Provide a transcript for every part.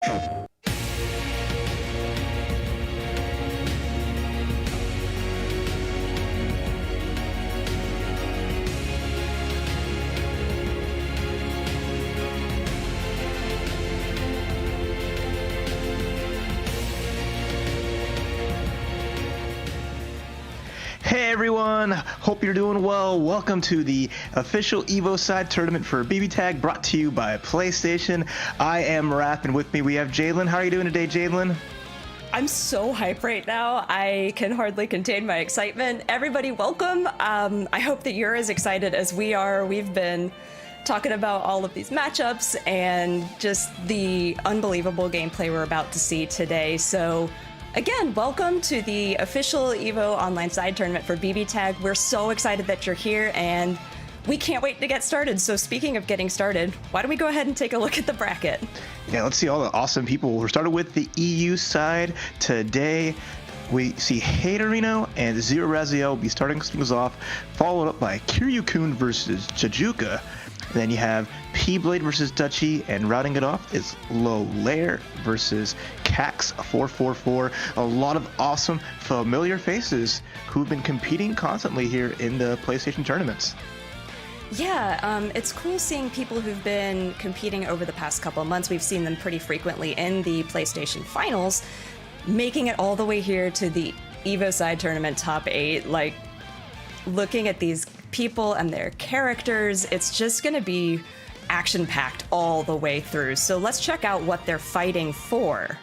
Hey everyone, hope you're doing well. Welcome to the official EVO side tournament for BBTAG, brought to you by PlayStation. I am Raph, and with me we have Jalen. How are you doing today, Jalen? I'm so hyped right now. I can hardly contain my excitement. Everybody, welcome. I hope that you're as excited as we are. We've been talking about all of these matchups and just the unbelievable gameplay we're about to see today. So again, welcome to the official EVO online side tournament for BBTAG. We're so excited that you're here, and we can't wait to get started. So speaking of getting started, why don't we go ahead and take a look at the bracket? Yeah, let's see all the awesome people. We're starting with the EU side today. We see Haterino and Zero Raziel will be starting things off, followed up by Kiryukoun versus Jajuka. And then you have P-Blade versus Dutchy, and rounding it off is Lollare versus Cax 444. A lot of awesome, familiar faces who've been competing constantly here in the PlayStation tournaments. Yeah, it's cool seeing people who've been competing over the past couple of months. We've seen them pretty frequently in the PlayStation finals, making it all the way here to the EVO side tournament top 8. Like, looking at these people and their characters, it's just going to be action-packed all the way through. So let's check out what they're fighting for.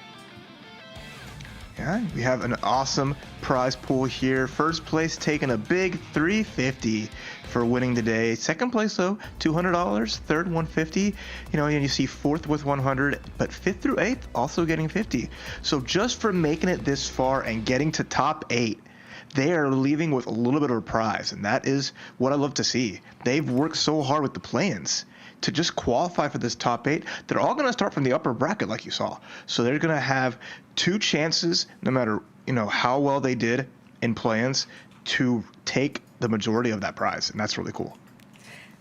Yeah, we have an awesome prize pool here. First place taking a big $350 for winning today. Second place though, $200. Third, $150. And you see fourth with $100, but fifth through eighth also getting $50. So just for making it this far and getting to top 8, they are leaving with a little bit of a prize, and that is what I love to see. They've worked so hard with the play-ins to just qualify for this top 8. They're all going to start from the upper bracket like you saw. So they're going to have 2 chances, no matter how well they did in play-ins, to take the majority of that prize, and that's really cool.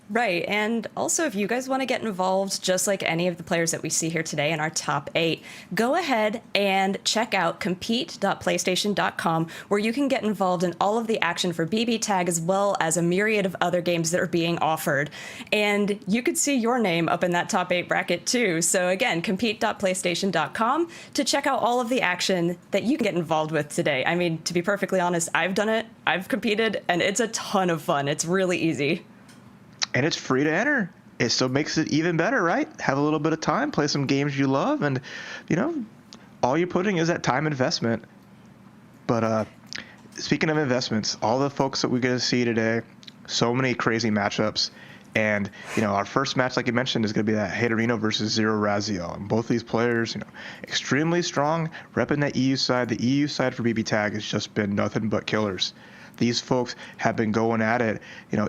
Right, and also if you guys want to get involved, just like any of the players that we see here today in our top 8, go ahead and check out compete.playstation.com, where you can get involved in all of the action for BBTAG, as well as a myriad of other games that are being offered. And you could see your name up in that top 8 bracket too. So again, compete.playstation.com to check out all of the action that you can get involved with today. I mean, to be perfectly honest, I've done it, I've competed, and it's a ton of fun. It's really easy. And it's free to enter. It still makes it even better, right? Have a little bit of time, play some games you love, and, all you're putting is that time investment. But speaking of investments, all the folks that we're going to see today, so many crazy matchups. And, our first match, like you mentioned, is going to be that Haterino versus Zero Raziel. And both these players, extremely strong, repping that EU side. The EU side for BBTAG has just been nothing but killers. These folks have been going at it,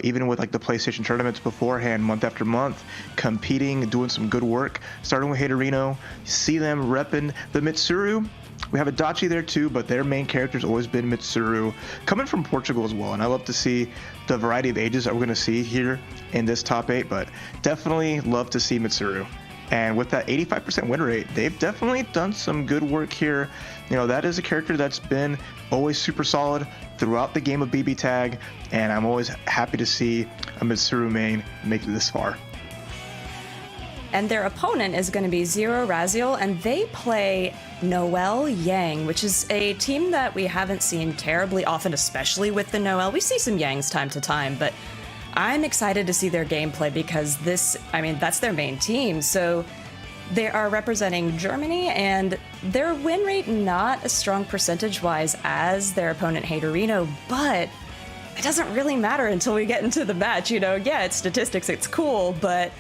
even with like the PlayStation tournaments beforehand, month after month, competing, doing some good work. Starting with Haterino, see them repping the Mitsuru. We have a Dutchy there too, but their main character's always been Mitsuru, coming from Portugal as well. And I love to see the variety of ages that we're going to see here in this top 8, but definitely love to see Mitsuru. And with that 85% win rate, they've definitely done some good work here. That is a character that's been always super solid throughout the game of BBTAG, and I'm always happy to see a Mitsuru main make it this far. And their opponent is going to be Zero Raziel, and they play Noelle Yang, which is a team that we haven't seen terribly often, especially with the Noelle. We see some Yangs time to time, but I'm excited to see their gameplay because that's their main team. So they are representing Germany, and their win rate not as strong percentage-wise as their opponent Haterino, but it doesn't really matter until we get into the match. Yeah, it's statistics, it's cool, but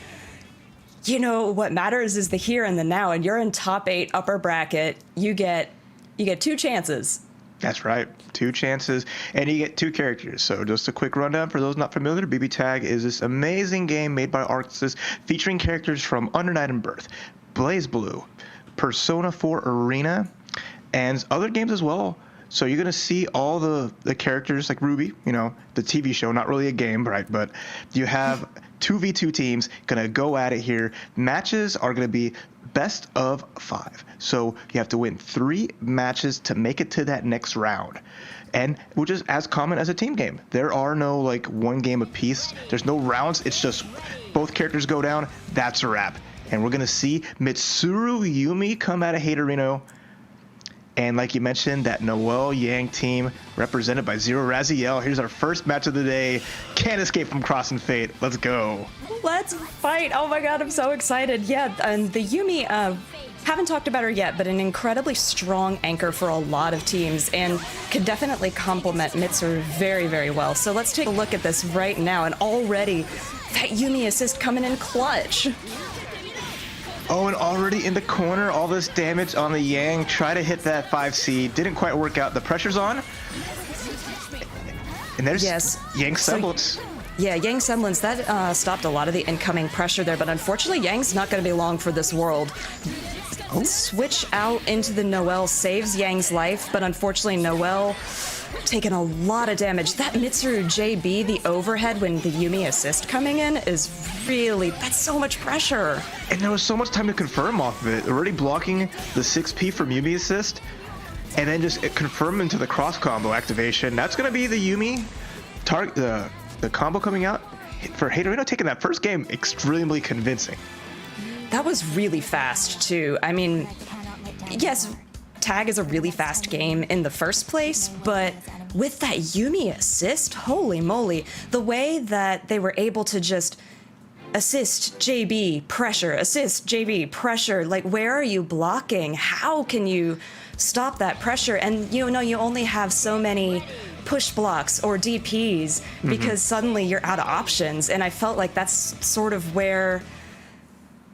what matters is the here and the now, and you're in top 8 upper bracket. You get 2 chances. That's right. 2 chances, and you get 2 characters. So just a quick rundown for those not familiar, BBTAG is this amazing game made by Arxis featuring characters from Under Night and Birth, BlazBlue, Persona 4 Arena, and other games as well. So you're going to see all the characters like Ruby, you know, the TV show, not really a game, right? But you have 2v2 teams going to go at it here. Matches are going to be best of 5. So you have to win 3 matches to make it to that next round. And which is as common as a team game. There are no like one game apiece. There's no rounds. It's just both characters go down. That's a wrap. And we're going to see Mitsuru Yumi come out of Haterino. And like you mentioned, that Noelle Yang team represented by Zero Raziel. Here's our first match of the day. Can't escape from Crossing Fate. Let's go. Let's fight. Oh my god, I'm so excited. Yeah, and the Yumi, haven't talked about her yet, but an incredibly strong anchor for a lot of teams and can definitely complement Mitsuru very, very well. So let's take a look at this right now. And already, that Yumi assist coming in clutch. Oh, and already in the corner, all this damage on the Yang. Try to hit that 5C. Didn't quite work out. The pressure's on. And there's Yang's Semblance. Yeah, Yang's Semblance, that stopped a lot of the incoming pressure there, but unfortunately, Yang's not going to be long for this world. Oh. Switch out into the Noelle saves Yang's life, but unfortunately, Noelle taking a lot of damage. That Mitsuru JB, the overhead when the Yumi assist coming in is really, that's so much pressure. And there was so much time to confirm off of it. Already blocking the 6P from Yumi assist, and then just confirm into the cross combo activation. That's going to be the Yumi target, the combo coming out for Haterino, taking that first game extremely convincing. That was really fast, too. I mean, yes, Tag is a really fast game in the first place, but with that Yumi assist, holy moly, the way that they were able to just assist JB, pressure, assist JB, pressure, like where are you blocking? How can you stop that pressure? And you know, you only have so many push blocks or DPs because suddenly you're out of options. And I felt like that's sort of where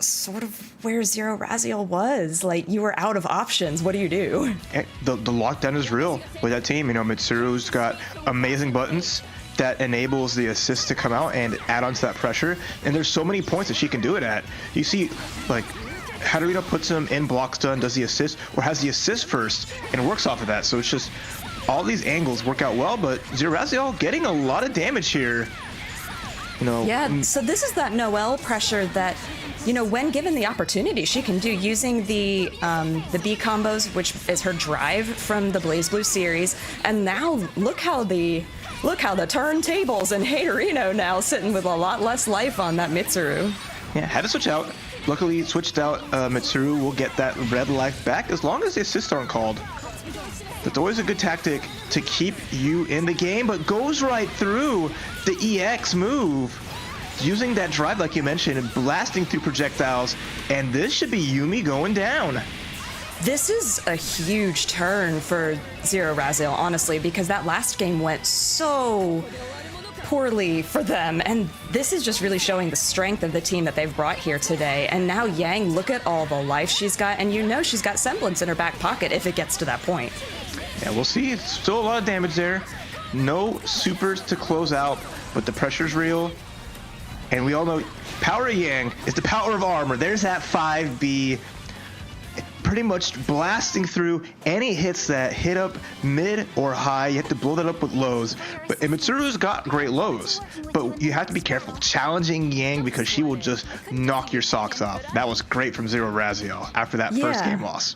Zero Raziel was. Like, you were out of options. What do you do? The lockdown is real with that team. You know, Mitsuru's got amazing buttons that enables the assist to come out and add on to that pressure. And there's so many points that she can do it at. You see, like, Haterino puts him in block stun, does the assist, or has the assist first, and works off of that. So it's just all these angles work out well, but Zero Raziel getting a lot of damage here. You know, yeah, so this is that Noelle pressure that, you know, when given the opportunity, she can do using the B combos, which is her drive from the BlazBlue series. And now look how the turntables and Haterino now sitting with a lot less life on that Mitsuru. Yeah, had to switch out. Luckily, switched out. Mitsuru will get that red life back as long as the assists aren't called. That's always a good tactic to keep you in the game, but goes right through the EX move. Using that drive, like you mentioned, and blasting through projectiles, and this should be Yumi going down. This is a huge turn for Zero Raziel, honestly, because that last game went so poorly for them, and this is just really showing the strength of the team that they've brought here today. And now Yang, look at all the life she's got, and you know she's got Semblance in her back pocket if it gets to that point. Yeah, we'll see. It's still a lot of damage there. No supers to close out, but the pressure's real. And we all know power of Yang is the power of armor. There's that 5B pretty much blasting through any hits that hit up mid or high. You have to blow that up with lows. But Mitsuru's got great lows, but you have to be careful challenging Yang because she will just knock your socks off. That was great from Zero Raziel after that first game loss.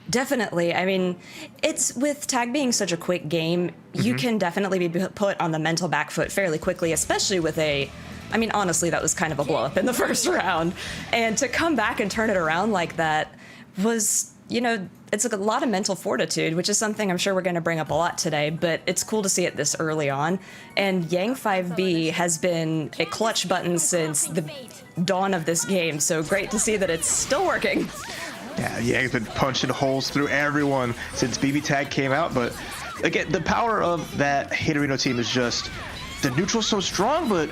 Definitely. I mean, it's with Tag being such a quick game, you can definitely be put on the mental back foot fairly quickly, especially with I mean, honestly, that was kind of a blow up in the first round. And to come back and turn it around like that was, you know, it's a lot of mental fortitude, which is something I'm sure we're going to bring up a lot today, but it's cool to see it this early on. And Yang 5B has been a clutch button since the dawn of this game, so great to see that it's still working. Yeah, Yang's been punching holes through everyone since BBTAG came out, but again, the power of that Haterino team is just, the neutral's so strong, but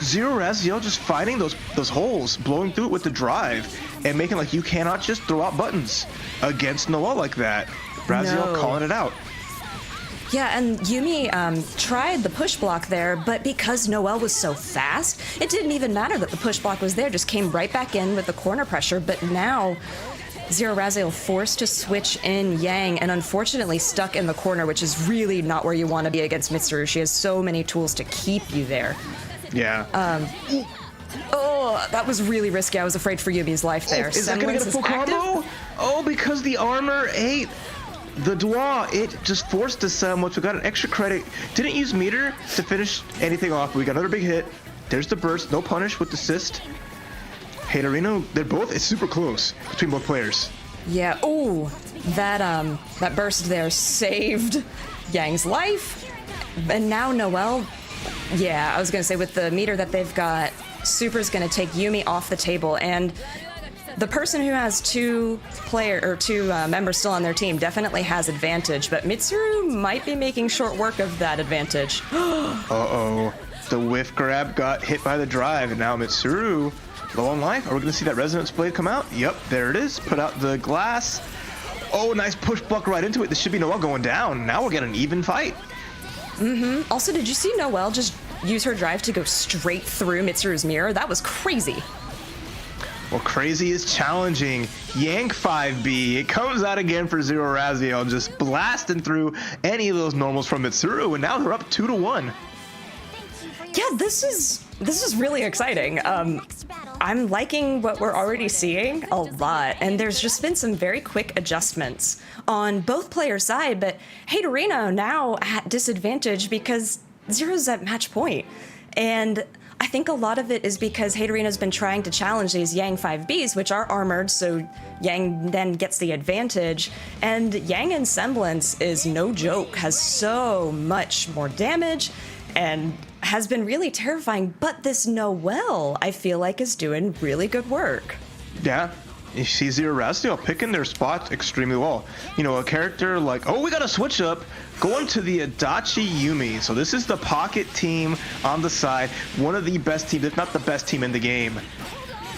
Zero Raziel just finding those holes, blowing through it with the drive, and making like you cannot just throw out buttons against Noelle like that. Raziel calling it out. Yeah, and Yumi tried the push block there, but because Noelle was so fast, it didn't even matter that the push block was there, just came right back in with the corner pressure. But now Zero Raziel forced to switch in Yang and unfortunately stuck in the corner, which is really not where you want to be against Mitsuru. She has so many tools to keep you there. Yeah. Oh, that was really risky. I was afraid for Yumi's life there. Is that going to get a full combo? Oh, because the armor ate the Dua. It just forced the Semblance. We got an extra credit. Didn't use meter to finish anything off. We got another big hit. There's the burst. No punish with the assist. Haterino, it's super close between both players. Yeah. Oh, that burst there saved Yang's life. And now Noelle, yeah, I was going to say with the meter that they've got, Super's going to take Yumi off the table, and the person who has two members still on their team definitely has advantage, but Mitsuru might be making short work of that advantage. Uh-oh. The whiff grab got hit by the drive, and now Mitsuru low on life. Are we going to see that Resonance Blade come out? Yep, there it is. Put out the glass. Oh, nice push buck right into it. This should be Noelle going down. Now we're getting an even fight. Mm-hmm. Also, did you see Noelle just use her drive to go straight through Mitsuru's mirror? That was crazy. Well, crazy is challenging. Yank 5B. It comes out again for Zero Raziel, just blasting through any of those normals from Mitsuru, and now they're up 2-1. Yeah, this is really exciting. I'm liking what we're already seeing a lot, and there's just been some very quick adjustments on both players' side, but Haterino now at disadvantage because Zero's at match point. And I think a lot of it is because Haterino's been trying to challenge these Yang 5Bs, which are armored, so Yang then gets the advantage. And Yang in Semblance is no joke, has so much more damage, and has been really terrifying, but this Noelle, I feel like, is doing really good work. Yeah, you see Zero Raziel picking their spots extremely well. You know, a character like, oh, we got to switch up, going to the Dutchy Yumi. So this is the pocket team on the side, one of the best teams, if not the best team in the game.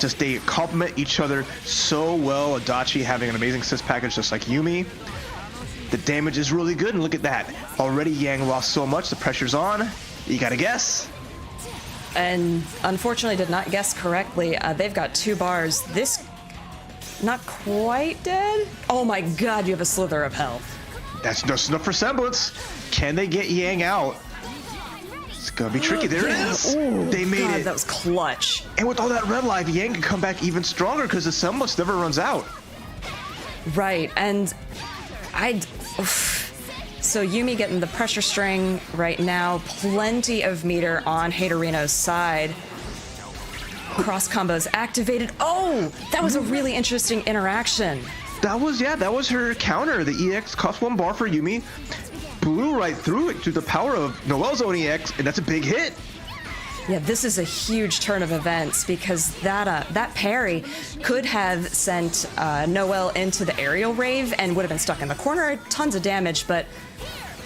Just they complement each other so well. Dutchy having an amazing assist package just like Yumi. The damage is really good, and look at that. Already Yang lost so much, the pressure's on. You gotta guess. And unfortunately did not guess correctly. They've got 2 bars. This, not quite dead. Oh my god, you have a slither of health. That's just enough for Semblance. Can they get Yang out? It's gonna be tricky. There it is. Ooh, they made god, it. That was clutch. And with all that red life, Yang can come back even stronger because the Semblance never runs out. Right, and so Yumi getting the pressure string right now. Plenty of meter on Haterino's side. Cross combos activated. Oh, that was a really interesting interaction. That was her counter. The EX cost 1 bar for Yumi. Blew right through it to the power of Noelle's own EX, and that's a big hit. Yeah, this is a huge turn of events because that parry could have sent Noelle into the aerial rave and would have been stuck in the corner. Tons of damage, but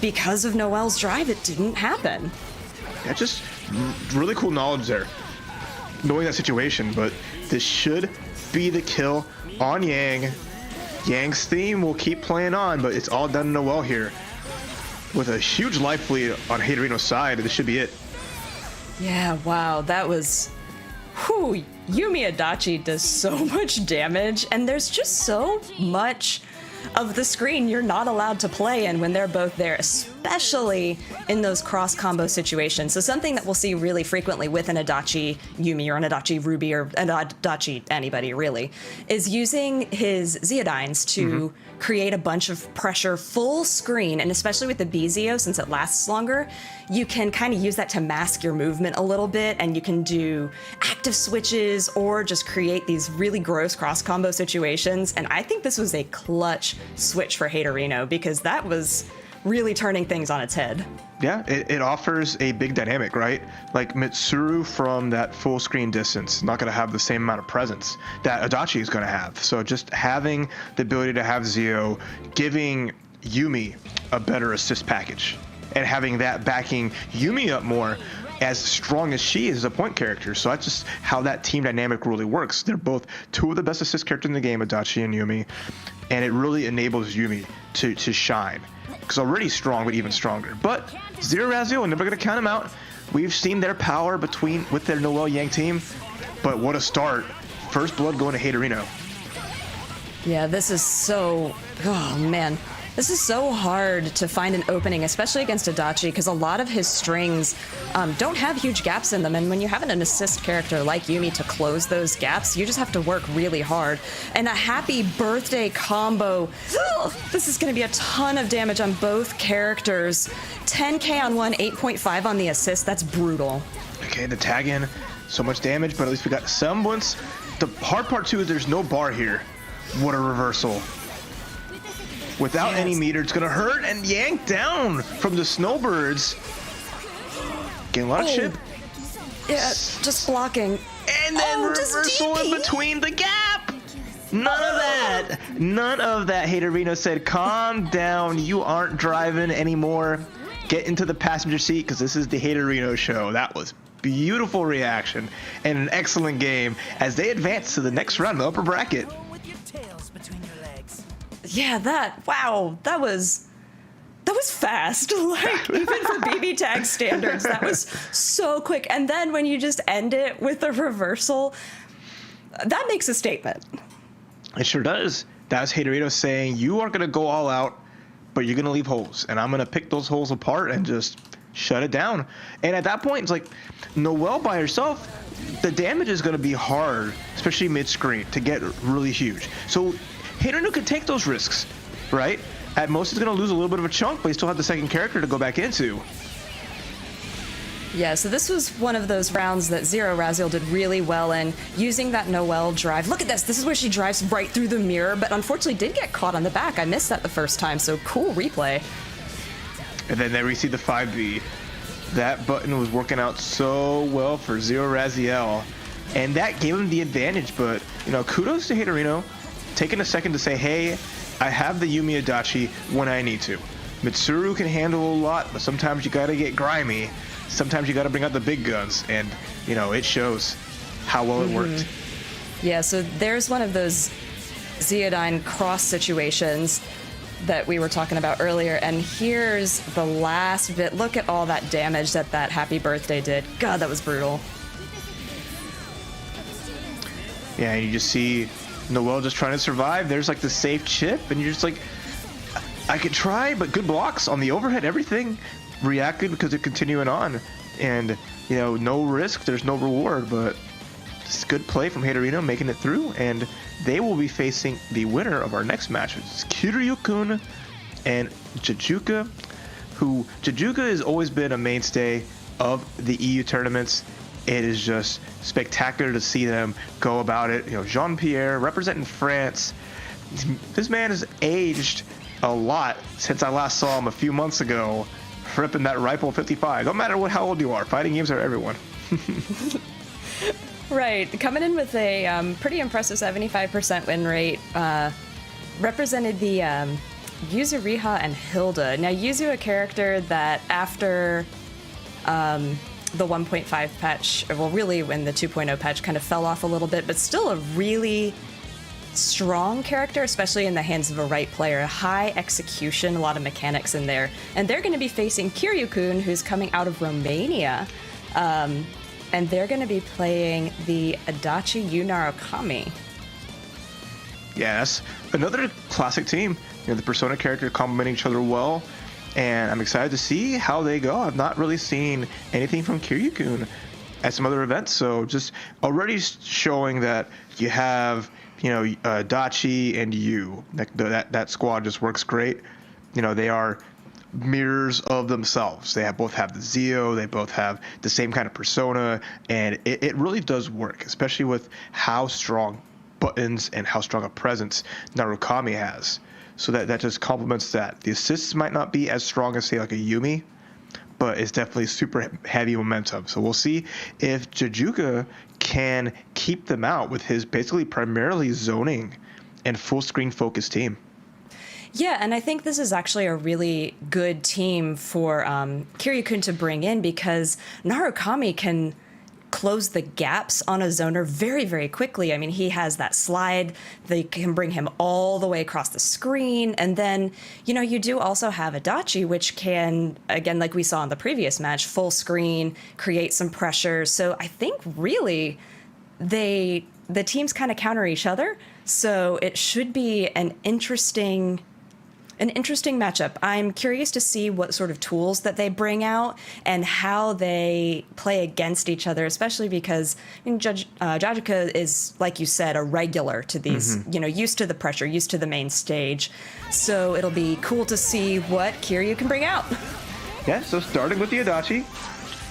because of Noelle's drive, it didn't happen. Yeah, just really cool knowledge there. Knowing that situation, but this should be the kill on Yang. Yang's theme will keep playing on, but it's all done to Noelle here. With a huge life lead on Haterino's side, this should be it. Yeah, wow, that was... Whew, Yumi Adachi does so much damage, and there's just so much of the screen you're not allowed to play in when they're both there, especially in those cross combo situations. So something that we'll see really frequently with an Adachi Yumi or an Adachi Ruby or an Adachi anybody really is using his Zeodynes to create a bunch of pressure full screen, and especially with the BZO, since it lasts longer, you can kind of use that to mask your movement a little bit, and you can do active switches or just create these really gross cross combo situations. And I think this was a clutch switch for Haterino because that was really turning things on its head. Yeah, it offers a big dynamic, right? Like Mitsuru from that full screen distance, not going to have the same amount of presence that Adachi is going to have. So just having the ability to have Zeo, giving Yumi a better assist package, and having that backing Yumi up more, as strong as she is as a point character. So that's just how that team dynamic really works. They're both 2 of the best assist characters in the game, Adachi and Yumi, and it really enables Yumi to shine. Because already strong, but even stronger. But Zero Raziel, never going to count him out. We've seen their power with their Noelle Yang team, but what a start. First blood going to Haterino. Yeah, this is so... Oh, man. This is so hard to find an opening, especially against a Dutchy, because a lot of his strings don't have huge gaps in them, and when you have an assist character like Yuumi to close those gaps, you just have to work really hard. And a happy birthday combo. This is going to be a ton of damage on both characters. 10k on one, 8.5 on the assist. That's brutal. Okay, the tag in. So much damage, but at least we got semblance. The hard part, too, is there's no bar here. What a reversal. Without any meter, it's gonna hurt, and yanked down from the Snowbirds. Getting a lot of chip. Yeah, just blocking. And then reversal in between the gap. None of that. None of that. Haterino said, calm down. You aren't driving anymore. Get into the passenger seat, because this is the Haterino show. That was beautiful reaction and an excellent game as they advance to the next round, the upper bracket. Yeah, that was fast. Like, even for BBTAG standards, that was so quick. And then when you just end it with a reversal, that makes a statement. It sure does. That's Haterino saying, you are going to go all out, but you're going to leave holes. And I'm going to pick those holes apart and just shut it down. And at that point, it's like, Noelle by herself, the damage is going to be hard, especially mid-screen, to get really huge. So Haterino could take those risks, right? At most, he's going to lose a little bit of a chunk, but he still have the second character to go back into. Yeah, so this was one of those rounds that Zero Raziel did really well in, using that Noelle drive. Look at this. This is where she drives right through the mirror, but unfortunately did get caught on the back. I missed that the first time, so cool replay. And then there we see the 5B. That button was working out so well for Zero Raziel, and that gave him the advantage, but, you know, kudos to Haterino. Taking a second to say, hey, I have the Yuumi Adachi when I need to. Mitsuru can handle a lot, but sometimes you gotta get grimy. Sometimes you gotta bring out the big guns, and, you know, it shows how well it worked. Yeah, so there's one of those Zeodyne cross situations that we were talking about earlier, and here's the last bit. Look at all that damage that Happy Birthday did. God, that was brutal. Yeah, and you just see Noelle just trying to survive. There's like the safe chip, and you're just like, I could try, but good blocks on the overhead, everything reacted because it's continuing on. And, you know, no risk, there's no reward, but it's good play from Haterino making it through, and they will be facing the winner of our next match, which is Kiryukoun and Jajuka, who Jajuka has always been a mainstay of the EU tournaments. It is just spectacular to see them go about it. You know, Jean-Pierre representing France. This man has aged a lot since I last saw him a few months ago, ripping that rifle 55. Don't matter how old you are, fighting games are everyone. Right, coming in with a pretty impressive 75% win rate. Represented the Yuzu Riha and Hilda. Now, Yuzu, a character that after the 1.5 patch, well, really when the 2.0 patch kind of fell off a little bit, but still a really strong character, especially in the hands of a right player. High execution, a lot of mechanics in there. And they're going to be facing Kiryukoun, who's coming out of Romania. And they're going to be playing the Adachi Narukami. Yes, another classic team. You know, the Persona character complementing each other well. And I'm excited to see how they go. I've not really seen anything from Kiryukoun at some other events, so just already showing that you have, you know, Dutchy and you. That squad just works great. You know, they are mirrors of themselves. They both have the Zeo, they both have the same kind of persona, and it really does work, especially with how strong buttons and how strong a presence Narukami has. So that just complements that. The assists might not be as strong as, say, like a Yuumi, but it's definitely super heavy momentum. So we'll see if Jajuka can keep them out with his basically primarily zoning and full screen focused team. Yeah, and I think this is actually a really good team for Kiryukoun to bring in, because Narukami can close the gaps on a zoner very, very quickly. I mean, he has that slide. They can bring him all the way across the screen. And then, you know, you do also have Adachi, which can, again, like we saw in the previous match, full screen, create some pressure. So I think really the teams kind of counter each other. So it should be an interesting matchup. I'm curious to see what sort of tools that they bring out and how they play against each other, especially because Jajuka is, like you said, a regular to these, used to the pressure, used to the main stage. So it'll be cool to see what Kiryu can bring out. Yeah, so starting with the Adachi,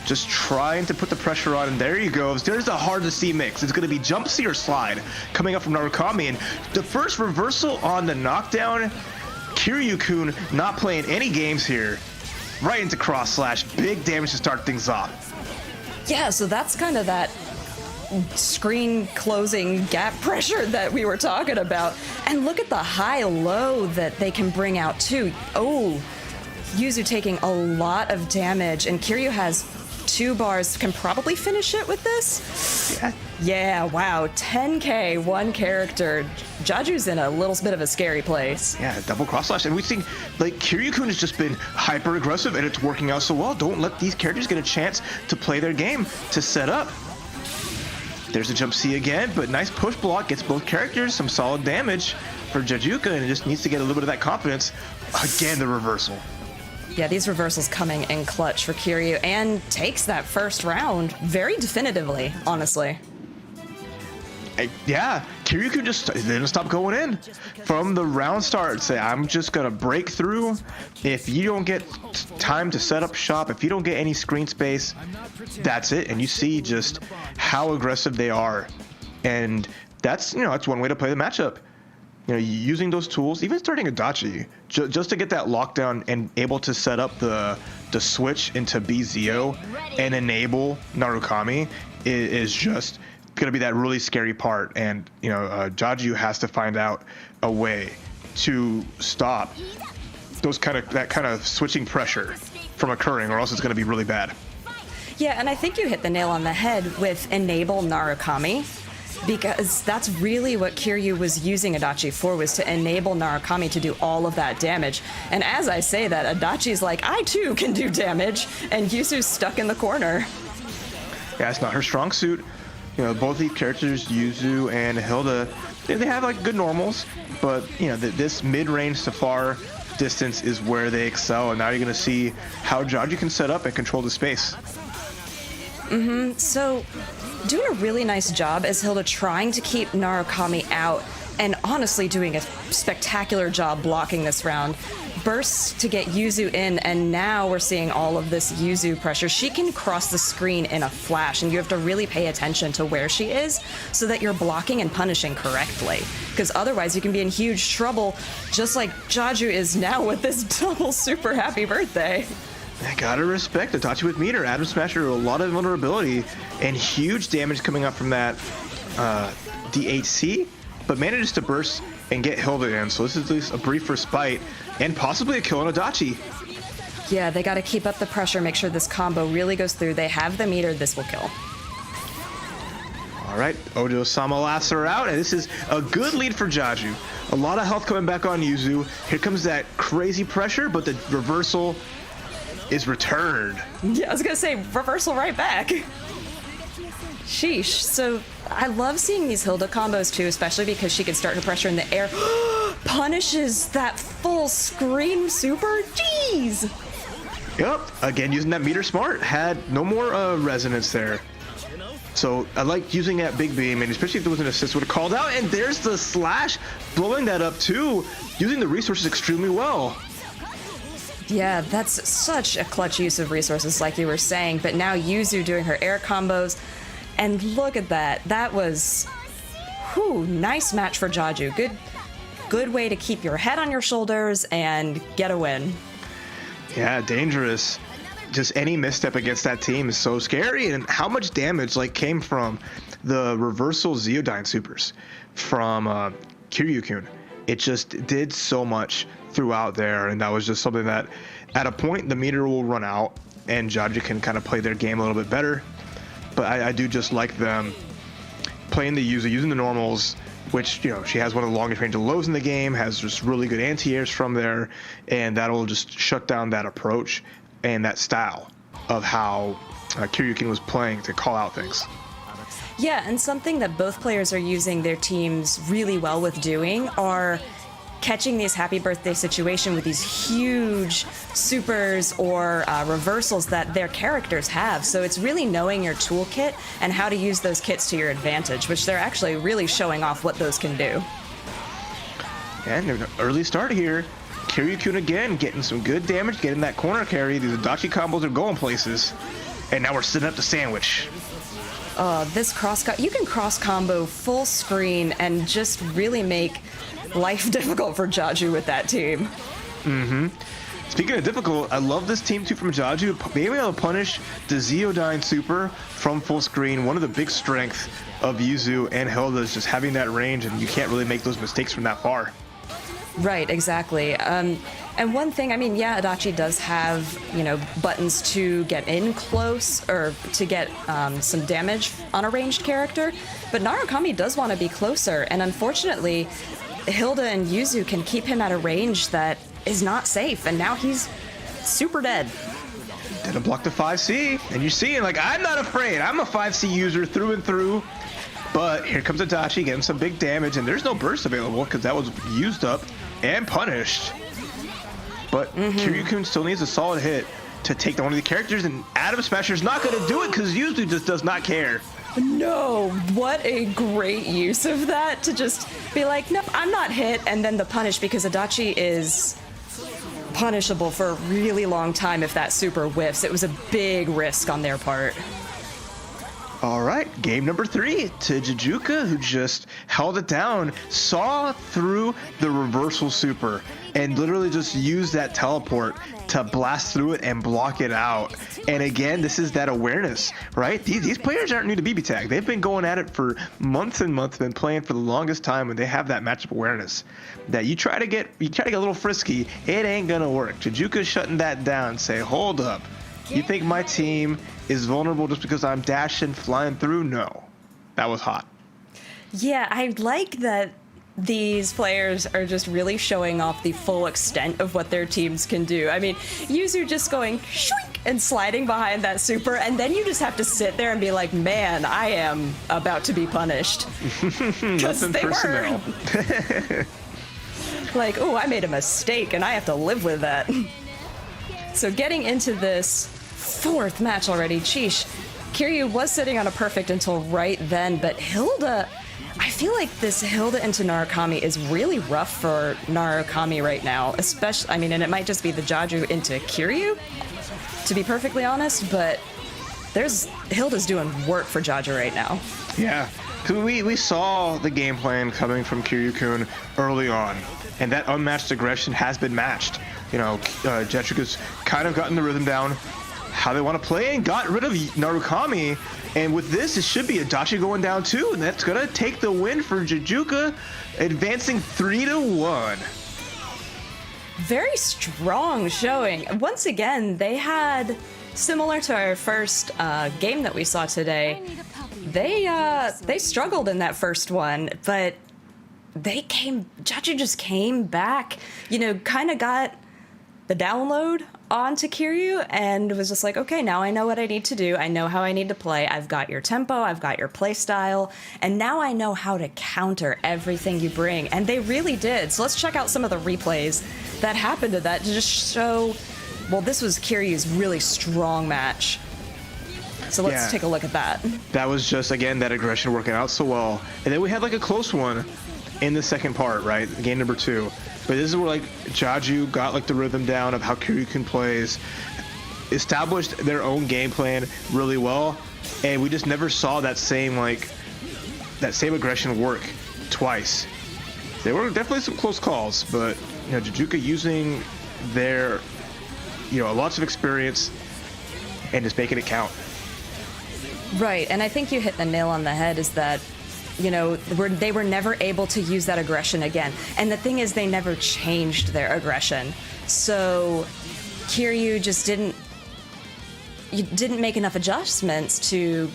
just trying to put the pressure on, and there he goes. There's the hard-to-see mix. It's going to be jump C or slide coming up from Narukami, and the first reversal on the knockdown. Kiryukoun not playing any games here. Right into cross slash. Big damage to start things off. Yeah, so that's kind of that screen closing gap pressure that we were talking about. And look at the high-low that they can bring out, too. Oh, Yuzu taking a lot of damage, and Kiryu has 2 bars, can probably finish it with this. Yeah, wow, 10k, 1 character. Jaju's in a little bit of a scary place. Yeah, double cross slash, and we think like Kiryukoun has just been hyper aggressive, and it's working out so well. Don't let these characters get a chance to play their game, to set up. There's a jump C again, but nice push block, gets both characters some solid damage for Jajuka, and it just needs to get a little bit of that confidence. Again, the reversal. Yeah, these reversals coming in clutch for Kiryu, and takes that first round very definitively, honestly. Yeah, Kiryukoun just didn't stop going in. From the round start, say, I'm just going to break through. If you don't get time to set up shop, if you don't get any screen space, that's it. And you see just how aggressive they are. And that's, that's one way to play the matchup. Using those tools, even starting a Dutchy, just to get that lockdown and able to set up the switch into BZO and enable Narukami is just going to be that really scary part. And, Jaju has to find out a way to stop that kind of switching pressure from occurring, or else it's going to be really bad. Yeah, and I think you hit the nail on the head with enable Narukami. Because that's really what Kiryu was using Adachi for, was to enable Narukami to do all of that damage. And as I say that, Adachi's like, I too can do damage, and Yuzu's stuck in the corner. Yeah, it's not her strong suit. Both these characters, Yuzu and Hilda, they have like good normals, but this mid-range to far distance is where they excel, and now you're going to see how Jaju can set up and control the space. So, doing a really nice job as Hilda trying to keep Narukami out, and honestly doing a spectacular job blocking this round. Bursts to get Yuzu in, and now we're seeing all of this Yuzu pressure. She can cross the screen in a flash, and you have to really pay attention to where she is so that you're blocking and punishing correctly. Because otherwise you can be in huge trouble, just like Jaju is now with this double super happy birthday. I gotta respect Dutchy with meter. Adam Smasher, a lot of vulnerability and huge damage coming up from that DHC, but manages to burst and get Hilda in. So this is at least a brief respite and possibly a kill on Adachi. Yeah, they gotta keep up the pressure, make sure this combo really goes through. They have the meter, this will kill. All right, Ojo-sama lasts her out, and this is a good lead for Jaju. A lot of health coming back on Yuzu. Here comes that crazy pressure, but the reversal is returned. Yeah, I was gonna say reversal right back. Sheesh. So I love seeing these Hilda combos too, especially because she can start her pressure in the air. Punishes that full screen super. Jeez. Yep. Again, using that meter smart. Had no more resonance there. So I like using that big beam, and especially if there was an assist, would have called out. And there's the slash, blowing that up too, using the resources extremely well. Yeah, that's such a clutch use of resources, like you were saying. But now Yuzu doing her air combos, and look at that. That was, nice match for Jaju. Good way to keep your head on your shoulders and get a win. Yeah, dangerous. Just any misstep against that team is so scary, and how much damage came from the reversal Zeodyne supers from Kiryukoun. It just did so much throughout there, and that was just something that at a point the meter will run out and Jaju can kind of play their game a little bit better. But I do just like them playing the user, using the normals, which, she has one of the longest range of lows in the game, has just really good anti-airs from there, and that'll just shut down that approach and that style of how Kiryukoun was playing to call out things. Yeah, and something that both players are using their teams really well with doing are catching these happy birthday situation with these huge supers or reversals that their characters have. So it's really knowing your toolkit and how to use those kits to your advantage, which they're actually really showing off what those can do. And an early start here. Kiryukoun again getting some good damage, getting that corner carry. These Dutchy combos are going places. And now we're setting up the sandwich. This you can cross combo full screen and just really make life difficult for Jaju with that team. Speaking of difficult, I love this team too from Jaju. Being able to punish the Zeodyne super from full screen. One of the big strengths of Yuzu and Hilda is just having that range, and you can't really make those mistakes from that far. Right, exactly. And one thing, I mean, yeah, Adachi does have, buttons to get in close or to get some damage on a ranged character, but Narukami does want to be closer, and unfortunately, Hilda and Yuzu can keep him at a range that is not safe, and now he's super dead. Didn't block the 5C, and you're seeing, I'm not afraid. I'm a 5C user through and through. But here comes Adachi getting some big damage, and there's no burst available because that was used up and punished. But Kiryukoun still needs a solid hit to take down one of the characters, and Atom Smasher's not going to do it because Yuzu just does not care. No, what a great use of that to just be like, no, I'm not hit, and then the punish because Adachi is punishable for a really long time if that super whiffs. It was a big risk on their part. All right, game number 3 to Jajuka, who just held it down, saw through the reversal super, and literally just used that teleport to blast through it and block it out. And again, this is that awareness, right? These players aren't new to BBTAG. They've been going at it for months and months, been playing for the longest time, and they have that matchup awareness. That you try to get a little frisky, it ain't gonna work. Jajuka's shutting that down, say, hold up. You think my team is vulnerable just because I'm dashing, flying through? No. That was hot. Yeah, I like that these players are just really showing off the full extent of what their teams can do. I mean, Yuzu just going shwink and sliding behind that super, and then you just have to sit there and be like, man, I am about to be punished. Nothing personnel. Like, oh, I made a mistake, and I have to live with that. So getting into this 4th match already, sheesh. Kiryu was sitting on a perfect until right then, but Hilda, I feel like this Hilda into Narukami is really rough for Narukami right now, especially, I mean, and it might just be the Jaju into Kiryu, to be perfectly honest, but Hilda's doing work for Jaju right now. Yeah, because we saw the game plan coming from Kiryukoun early on, and that unmatched aggression has been matched. Jajuka's kind of gotten the rhythm down, how they want to play, and got rid of Narukami. And with this, it should be Adachi going down too, and that's going to take the win for Jajuka, advancing 3-1. Very strong showing. Once again, they had, similar to our first game that we saw today, they struggled in that first one, but Jaju just came back, kind of got the download onto Kiryu and was just like, okay, now I know what I need to do. I know how I need to play. I've got your tempo, I've got your play style, and now I know how to counter everything you bring. And they really did. So let's check out some of the replays that happened to that to just show, well, this was Kiryu's really strong match. So let's take a look at that. That was just, again, that aggression working out so well. And then we had a close one in the second part, right? Game number 2. But this is where Jaju got the rhythm down of how Kiryukoun plays, established their own game plan really well, and we just never saw that same aggression work twice. There were definitely some close calls, but Jajuka using their lots of experience and just making it count. Right, and I think you hit the nail on the head is that they were never able to use that aggression again. And the thing is, they never changed their aggression. So Kiryu just didn't make enough adjustments to,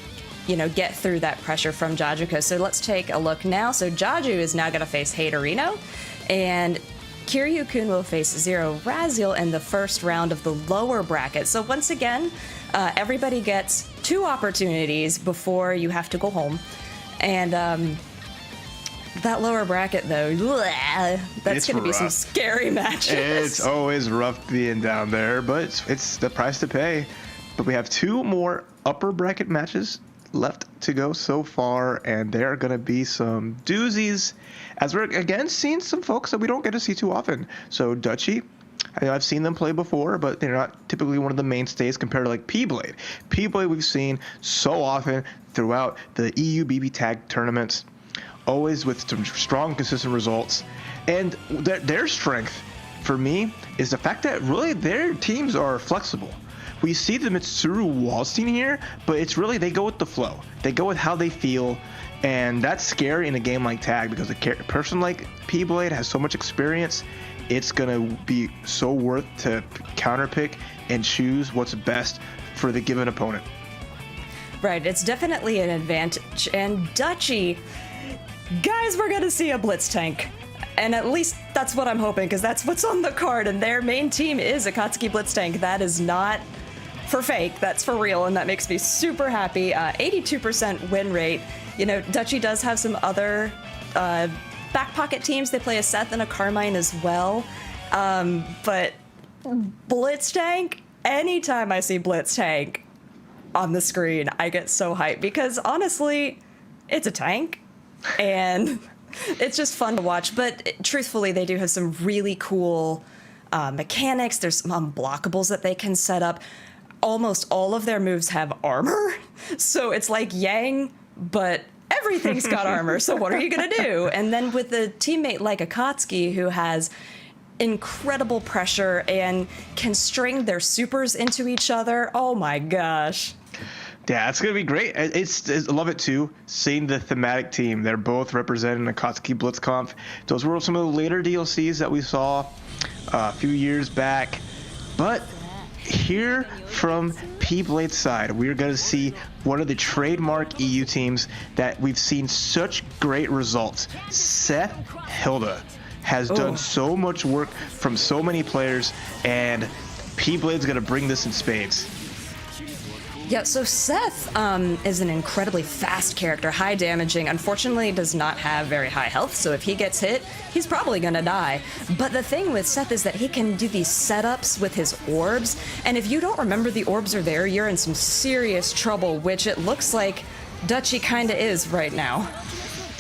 get through that pressure from Jajuka. So let's take a look now. So Jaju is now going to face Haterino, and Kiryukoun will face Zero Raziel in the first round of the lower bracket. So once again, everybody gets 2 opportunities before you have to go home. And that lower bracket, though, that's going to be some scary matches. It's always rough being down there, but it's the price to pay. But we have 2 more upper bracket matches left to go so far, and there are going to be some doozies, as we're again seeing some folks that we don't get to see too often. So Dutchy, I know I've seen them play before, but they're not typically one of the mainstays compared to like P-Blade. P-Blade we've seen so often throughout the EU BBTAG tournaments, always with some strong, consistent results. And their strength, for me, is the fact that really their teams are flexible. We see the Mitsuru Wallstein here, but it's really they go with the flow. They go with how they feel, and that's scary in a game like Tag because a person like P-Blade has so much experience. It's going to be so worth to counterpick and choose what's best for the given opponent. Right, it's definitely an advantage. And Dutchy, guys, we're going to see a Blitz tank. And at least that's what I'm hoping, because that's what's on the card. And their main team is Akatsuki Blitz tank. That is not for fake, that's for real, and that makes me super happy. 82% win rate. You know, Dutchy does have some other back pocket teams. They play a Seth and a Carmine as well. But Blitz tank, anytime I see Blitz tank on the screen, I get so hyped because honestly, it's a tank and it's just fun to watch. But truthfully, they do have some really cool mechanics. There's some unblockables that they can set up. Almost all of their moves have armor. So it's like Yang, but everything's got armor. So what are you going to do? And then with a teammate like Akatsuki who has incredible pressure and can string their supers into each other. Oh my gosh. Yeah, it's going to be great. I love it too, seeing the thematic team. They're both representing Akatsuki BlitzConf. Those were some of the later DLCs that we saw a few years back. But here from P-Blade's side, we're going to see one of the trademark EU teams that we've seen such great results. Seth Hilda has done so much work from so many players, and P-Blade's going to bring this in spades. Yeah, so Seth is an incredibly fast character, high damaging, unfortunately does not have very high health, so if he gets hit, he's probably gonna die. But the thing with Seth is that he can do these setups with his orbs, and if you don't remember the orbs are there, you're in some serious trouble, which it looks like Dutchy kinda is right now.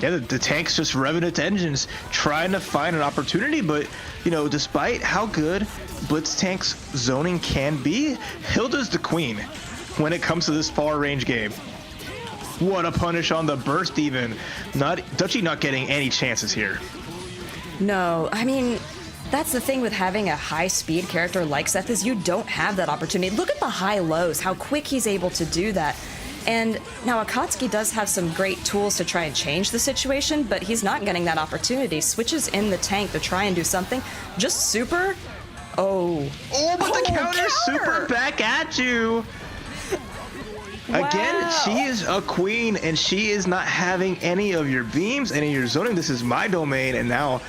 Yeah, the tank's just revving its engines, trying to find an opportunity, but, you know, despite how good Blitz Tank's zoning can be, Hilda's the queen when it comes to this far range game. What a punish on the burst even. Dutchy not getting any chances here. No, I mean, that's the thing with having a high speed character like Seth is you don't have that opportunity. Look at the high lows, how quick he's able to do that. And now Akatsuki does have some great tools to try and change the situation, but he's not getting that opportunity. Switches in the tank to try and do something. Just super. Oh, but the counter super back at you. Wow. Again, she is a queen, and she is not having any of your beams, any of your zoning. This is my domain, and now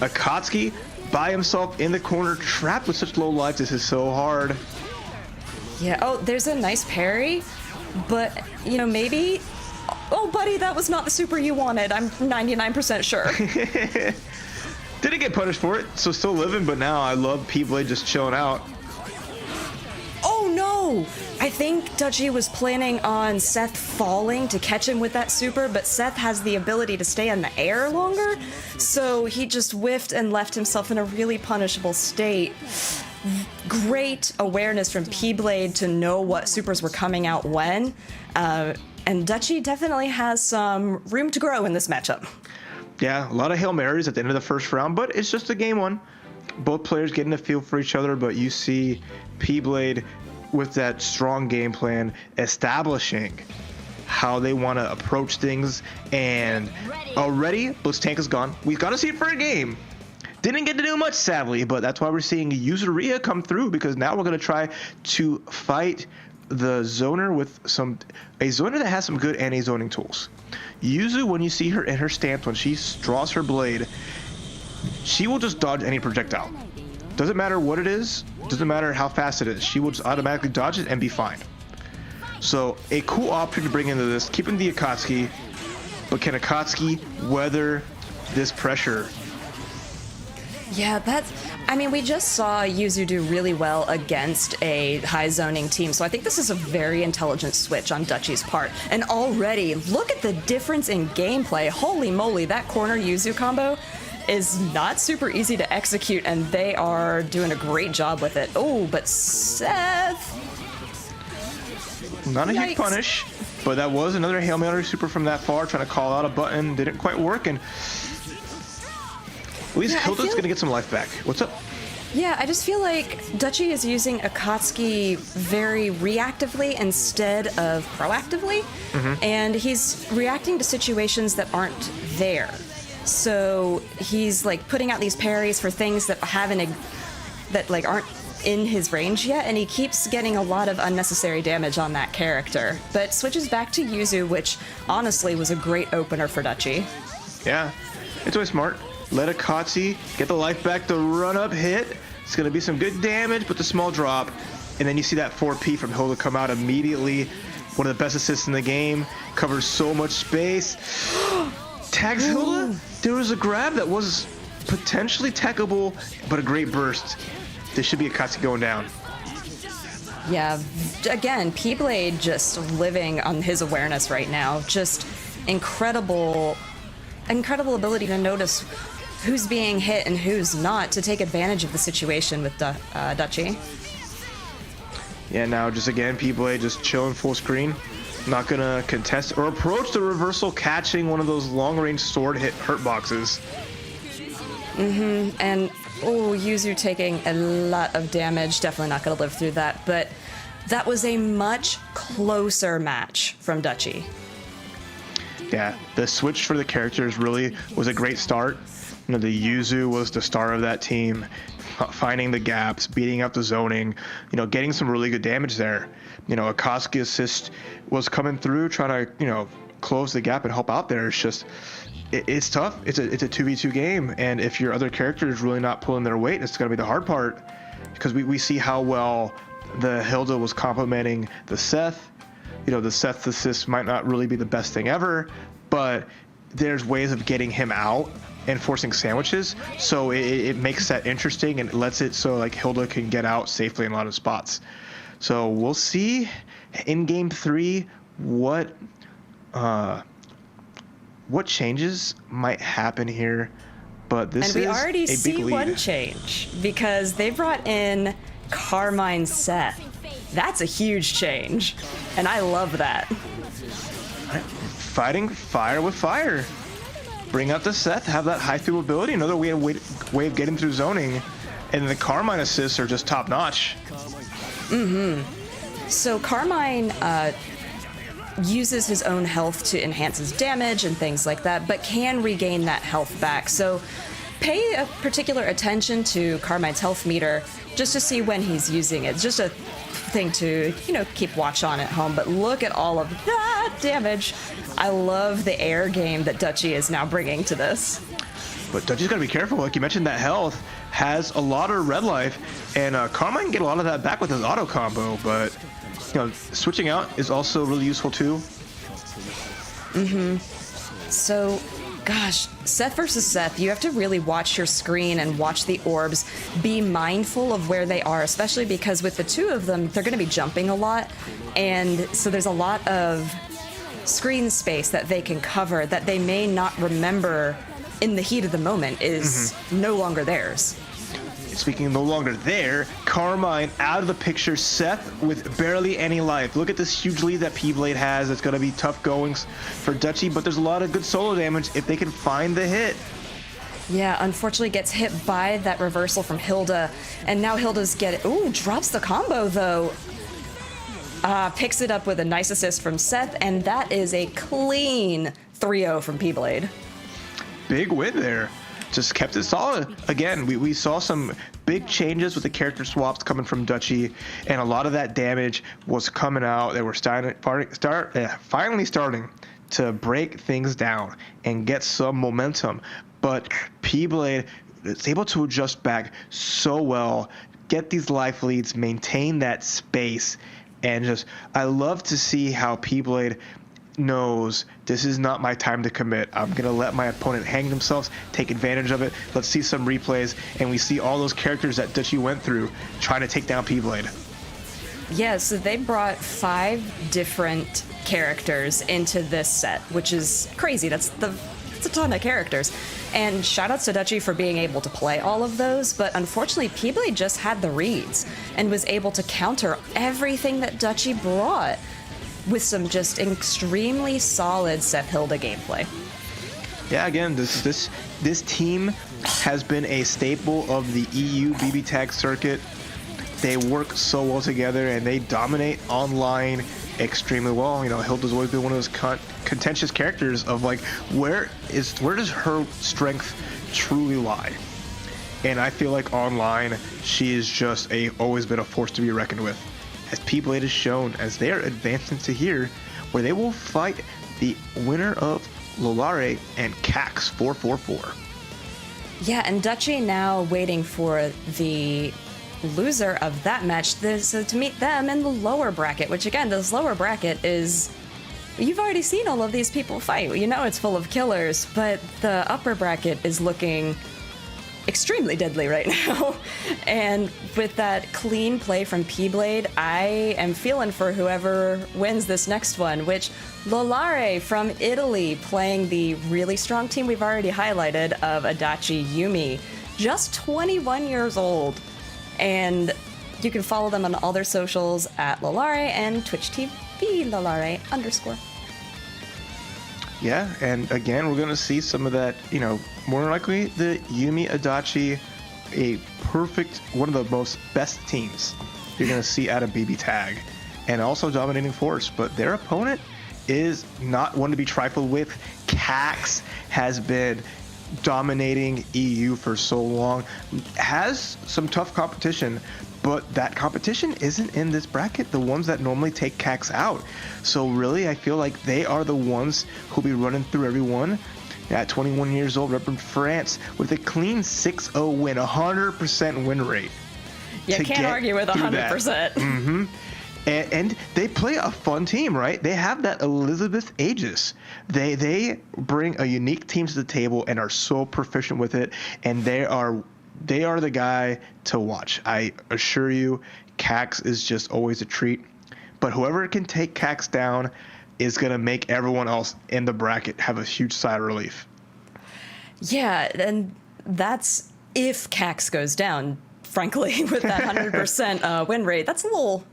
Akatsuki by himself in the corner, trapped with such low life. This is so hard. Yeah, oh, there's a nice parry, but, you know, maybe... Oh, buddy, that was not the super you wanted. I'm 99% sure. Didn't get punished for it, so still living, but now I love P-Blade just chilling out. Oh, no! I think Dutchy was planning on Seth falling to catch him with that super, but Seth has the ability to stay in the air longer, so he just whiffed and left himself in a really punishable state. Great awareness from P-Blade to know what supers were coming out when, and Dutchy definitely has some room to grow in this matchup. Yeah, a lot of Hail Marys at the end of the first round, but it's just a game one. Both players getting a feel for each other, but you see P-Blade with that strong game plan, establishing how they want to approach things, and already Blitz Tank is gone. We've got to see it for a game. Didn't get to do much, sadly, but that's why we're seeing Yuzuria come through, because now we're going to try to fight the zoner with a zoner that has some good anti-zoning tools. Yuzu, when you see her in her stance, when she draws her blade, she will just dodge any projectile. Doesn't matter what it is, doesn't matter how fast it is. She will just automatically dodge it and be fine. So a cool option to bring into this, keeping the Akatsuki, but can Akatsuki weather this pressure? Yeah, I mean, we just saw Yuzu do really well against a high zoning team, so I think this is a very intelligent switch on Dutchy's part. And already, look at the difference in gameplay. Holy moly, that corner Yuzu combo is not super easy to execute, and they are doing a great job with it. Oh, but Seth... Not a Yikes. huge punish, but that was another Hail Mary super from that far, trying to call out a button. Didn't quite work, and at least Hilda's going to get some life back. What's up? Yeah, I just feel like Dutchy is using Akatsuki very reactively instead of proactively, and he's reacting to situations that aren't there. So he's like putting out these parries for things that aren't in his range yet, and he keeps getting a lot of unnecessary damage on that character. But switches back to Yuzu, which honestly was a great opener for Dutchy. Yeah, it's always smart. Let Akatsuki get the life back, the run-up hit. It's going to be some good damage, but the small drop. And then you see that 4P from Hilda come out immediately. One of the best assists in the game. Covers so much space. Tags Hilda. There was a grab that was potentially techable, but a great burst. This should be Akatsuki going down. Yeah, again, P-Blade just living on his awareness right now. Just incredible ability to notice who's being hit and who's not to take advantage of the situation with Dutchy. Yeah, now just again, P-Blade just chilling full screen. Not gonna contest or approach the reversal, catching one of those long-range sword hurt boxes. And Yuzu taking a lot of damage. Definitely not gonna live through that, but that was a much closer match from Dutchy. Yeah, the switch for the characters really was a great start. You know, the Yuzu was the star of that team, finding the gaps, beating up the zoning, getting some really good damage there. Akatsuki assist was coming through, trying to, close the gap and help out there. It's just, it's tough. It's a 2v2 game, and if your other character is really not pulling their weight, it's going to be the hard part, because we see how well the Hilda was complementing the Seth. The Seth assist might not really be the best thing ever, but there's ways of getting him out and forcing sandwiches, so it makes that interesting and lets it so like Hilda can get out safely in a lot of spots. So we'll see in game 3 what changes might happen here, but this is a big lead. And we already see one change, because they brought in Carmine Seth. That's a huge change, and I love that. Fighting fire with fire. Bring out the Seth, have that high fuel ability, another way of getting through zoning, and the Carmine assists are just top notch. So Carmine uses his own health to enhance his damage and things like that, but can regain that health back. So pay a particular attention to Carmine's health meter just to see when he's using it. It's just a thing to, keep watch on at home, but look at all of that damage. I love the air game that Dutchy is now bringing to this. But Dutchy's got to be careful. Like you mentioned, that health has a lot of red life, and Carmine can get a lot of that back with his auto combo, but switching out is also really useful too. So, gosh, Seth versus Seth, you have to really watch your screen and watch the orbs. Be mindful of where they are, especially because with the two of them, they're going to be jumping a lot, and so there's a lot of screen space that they can cover that they may not remember in the heat of the moment is no longer theirs. Speaking of no longer there, Carmine out of the picture, Seth with barely any life. Look at this huge lead that P-Blade has. It's going to be tough goings for Dutchy, but there's a lot of good solo damage if they can find the hit. Yeah, unfortunately gets hit by that reversal from Hilda, and now Hilda's drops the combo though. Picks it up with a nice assist from Seth, and that is a clean 3-0 from P-Blade. Big win there. Just kept it solid. Again, we saw some big changes with the character swaps coming from Dutchy, and a lot of that damage was coming out. They were finally starting to break things down and get some momentum. But P-Blade is able to adjust back so well, get these life leads, maintain that space, And just, I love to see how P-Blade knows this is not my time to commit. I'm going to let my opponent hang themselves, take advantage of it. Let's see some replays, and we see all those characters that Dutchy went through trying to take down P-Blade. Yeah, so they brought 5 different characters into this set, which is crazy. That's a ton of characters. And shoutouts to Dutchy for being able to play all of those, but unfortunately P-Blade just had the reads and was able to counter everything that Dutchy brought with some just extremely solid Seth Hilda gameplay. Yeah, again, this team has been a staple of the EU BBTAG circuit. They work so well together, and they dominate online extremely well. You know, Hilda's always been one of those contentious characters of like, where does her strength truly lie? And I feel like online, she is just always been a force to be reckoned with. As P-Blade has shown, as they are advancing to here, where they will fight the winner of Lollare and Cax 444. Yeah, and Dutchy now waiting for the loser of that match to meet them in the lower bracket, which again, this lower bracket is, you've already seen all of these people fight. You know it's full of killers, but the upper bracket is looking extremely deadly right now. And with that clean play from P-Blade, I am feeling for whoever wins this next one, which Lollare from Italy playing the really strong team we've already highlighted of Adachi Yumi, just 21 years old. And you can follow them on all their socials at Lollare and Twitch TV Lollare _. Yeah, and again, we're going to see some of that, you know, more than likely the Yumi Adachi, a perfect, one of the most best teams you're going to see out of BBTAG, and also dominating force. But their opponent is not one to be trifled with. Cax has been dominating EU for so long, has some tough competition, but that competition isn't in this bracket, the ones that normally take Cax out. So really, I feel like they are the ones who'll be running through everyone. At 21 years old, repping France with a clean 6-0 win, 100% win rate. You can't argue with 100%. Mm-hmm. And they play a fun team, right? They have that Elizabeth Aegis. They bring a unique team to the table and are so proficient with it, and they are the guy to watch. I assure you, Cax is just always a treat. But whoever can take Cax down is going to make everyone else in the bracket have a huge sigh of relief. Yeah, and that's if Cax goes down, frankly, with that 100% win rate. That's a little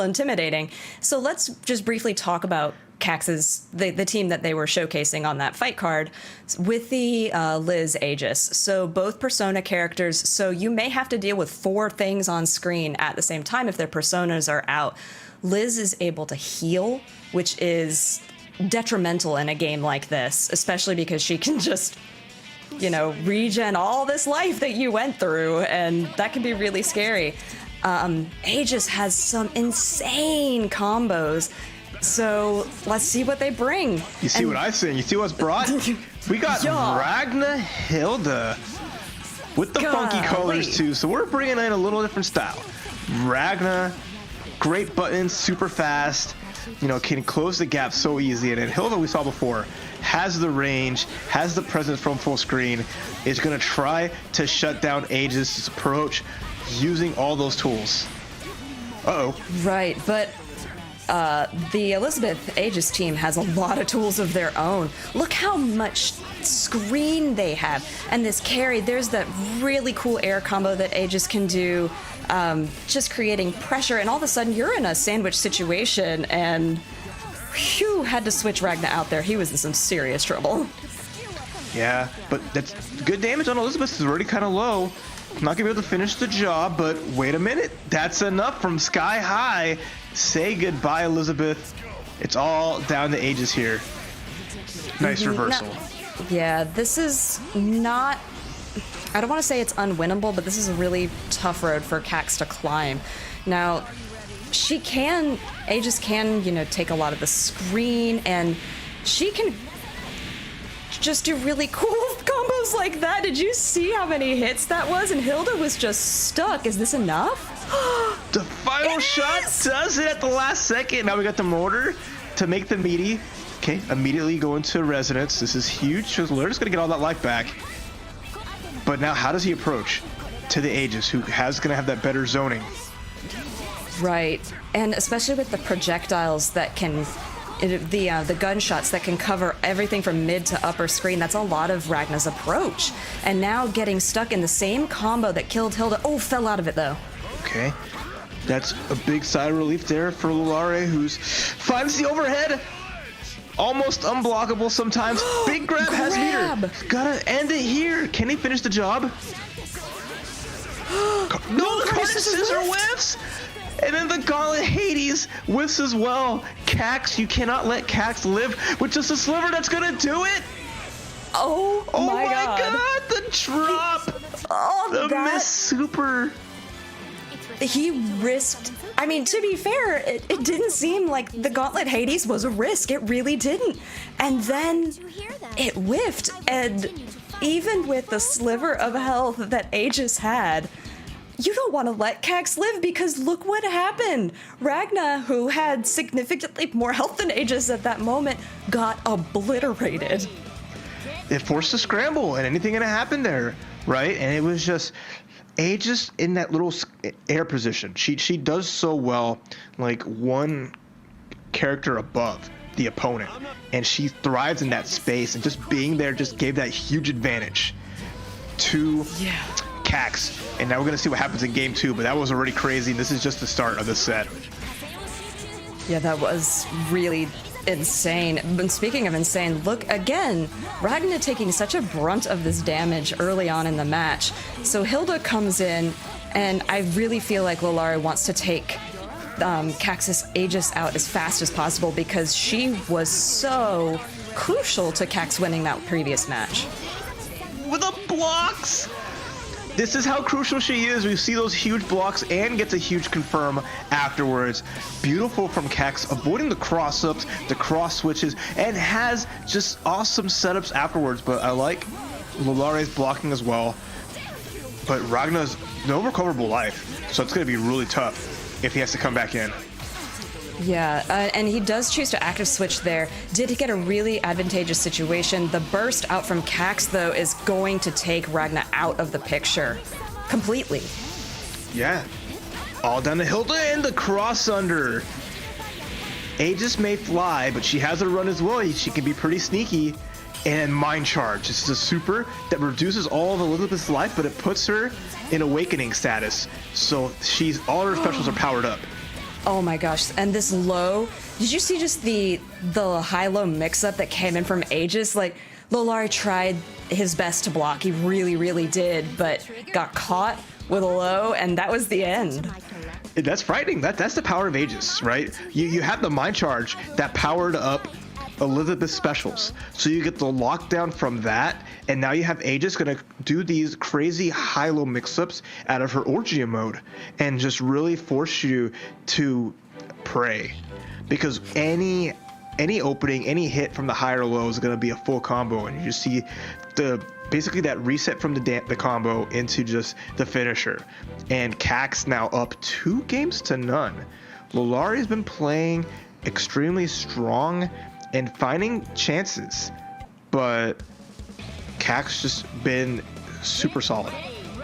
intimidating. So let's just briefly talk about Cax's, the team that they were showcasing on that fight card with the Liz Aegis. So both persona characters, so you may have to deal with 4 things on screen at the same time if their personas are out. Liz is able to heal, which is detrimental in a game like this, especially because she can just, you know, regen all this life that you went through, and that can be really scary. Aegis has some insane combos, so let's see what they bring. You see what I see? You see what's brought? We got Ragna Hilda with the funky colors too, so we're bringing in a little different style. Ragna, great buttons, super fast, you know, can close the gap so easy. And then Hilda, we saw before, has the range, has the presence from full screen, is going to try to shut down Aegis' approach using all those tools. Uh-oh. Right, but the Elizabeth Aegis team has a lot of tools of their own. Look how much screen they have. And this carry, there's that really cool air combo that Aegis can do, just creating pressure, and all of a sudden you're in a sandwich situation, and whew, had to switch Ragna out there. He was in some serious trouble. Yeah, but that's good damage on Elizabeth is already kind of low. Not gonna be able to finish the job, but wait a minute. That's enough from Sky High. Say goodbye, Elizabeth. It's all down to Aegis here. Nice reversal. Yeah, this is not, I don't want to say it's unwinnable, but this is a really tough road for Cax to climb. Now, Aegis can, you know, take a lot of the screen, and she can just do really cool combos like that. Did you see how many hits that was? And Hilda was just stuck. Is this enough? The final shot does it at the last second. Now we got the mortar to make the meaty. Okay, immediately go into resonance. This is huge. Lollare's gonna get all that life back. But now how does he approach to the Aegis, who has gonna have that better zoning? Right, and especially with the projectiles that can, the gunshots that can cover everything from mid to upper screen. That's a lot of Ragna's approach. And now getting stuck in the same combo that killed Hilda. Oh, fell out of it though. Okay, that's a big sigh of relief there for Lollare, who's finds the overhead. Almost unblockable sometimes. Big grab has meter. Gotta end it here. Can he finish the job? No, Carnage Scissor whiffs! And then the Gauntlet Hades whiffs as well. Cax, you cannot let Cax live with just a sliver. That's gonna do it. Oh my god, the drop. The miss super. He risked. I mean, to be fair, it didn't seem like the Gauntlet Hades was a risk. It really didn't. And then it whiffed. And even with the sliver of health that Aegis had, you don't want to let Cax live, because look what happened. Ragna, who had significantly more health than Aegis at that moment, got obliterated. It forced a scramble, and anything gonna happen there, right? And it was just Aegis in that little air position. She does so well, like one character above the opponent, and she thrives in that space. And just being there just gave that huge advantage to Cax. And now we're gonna see what happens in game 2. But that was already crazy. And this is just the start of the set. Yeah, that was really insane. But speaking of insane, look again, Ragna taking such a brunt of this damage early on in the match. So Hilda comes in, and I really feel like Lollare wants to take Cax's Aegis out as fast as possible, because she was so crucial to Cax winning that previous match. With the blocks! This is how crucial she is. We see those huge blocks and gets a huge confirm afterwards. Beautiful from Cax, avoiding the cross-ups, the cross switches, and has just awesome setups afterwards. But I like Lollare's blocking as well. But Ragna's no recoverable life, so it's going to be really tough if he has to come back in. Yeah, and he does choose to active switch there. Did get a really advantageous situation. The burst out from Cax, though, is going to take Ragna out of the picture completely. Yeah. All down to Hilda and the cross under. Aegis may fly, but she has a run as well. She can be pretty sneaky. And Mind Charge. This is a super that reduces all of Elizabeth's life, but it puts her in awakening status. So all her specials are powered up. Oh my gosh, and this low, did you see just the high-low mix-up that came in from Aegis? Like, Lollare tried his best to block, he really, really did, but got caught with a low, and that was the end. That's frightening. That's the power of Aegis, right? You have the Mind Charge that powered up Elizabeth's specials. So you get the lockdown from that, and now you have Aegis gonna do these crazy high-low mix-ups out of her Orgia mode and just really force you to pray. Because any opening, any hit from the higher low is gonna be a full combo, and you just see basically that reset from the combo into just the finisher. And Cax now up 2-0. Lollare's been playing extremely strong and finding chances, but Cax just been super solid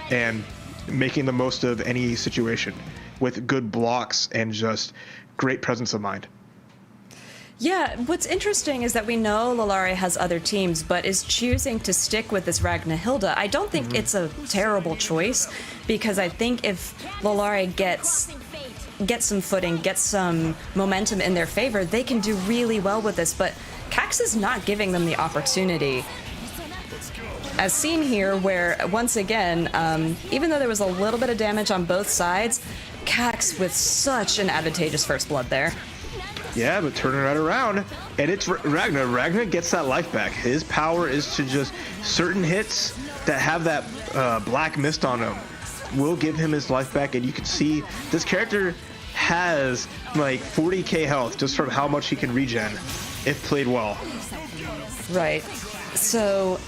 and making the most of any situation with good blocks and just great presence of mind. Yeah, what's interesting is that we know Lollare has other teams, but is choosing to stick with this Ragna Hilda. I don't think it's a terrible choice, because I think if Lollare gets some footing, get some momentum in their favor, they can do really well with this, but Cax is not giving them the opportunity. As seen here, where once again, even though there was a little bit of damage on both sides, Cax with such an advantageous first blood there. Yeah, but turning right around, and it's Ragna. Ragna gets that life back. His power is to just certain hits that have that black mist on them will give him his life back, and you can see this character has like 40k health just from how much he can regen if played well. Right. So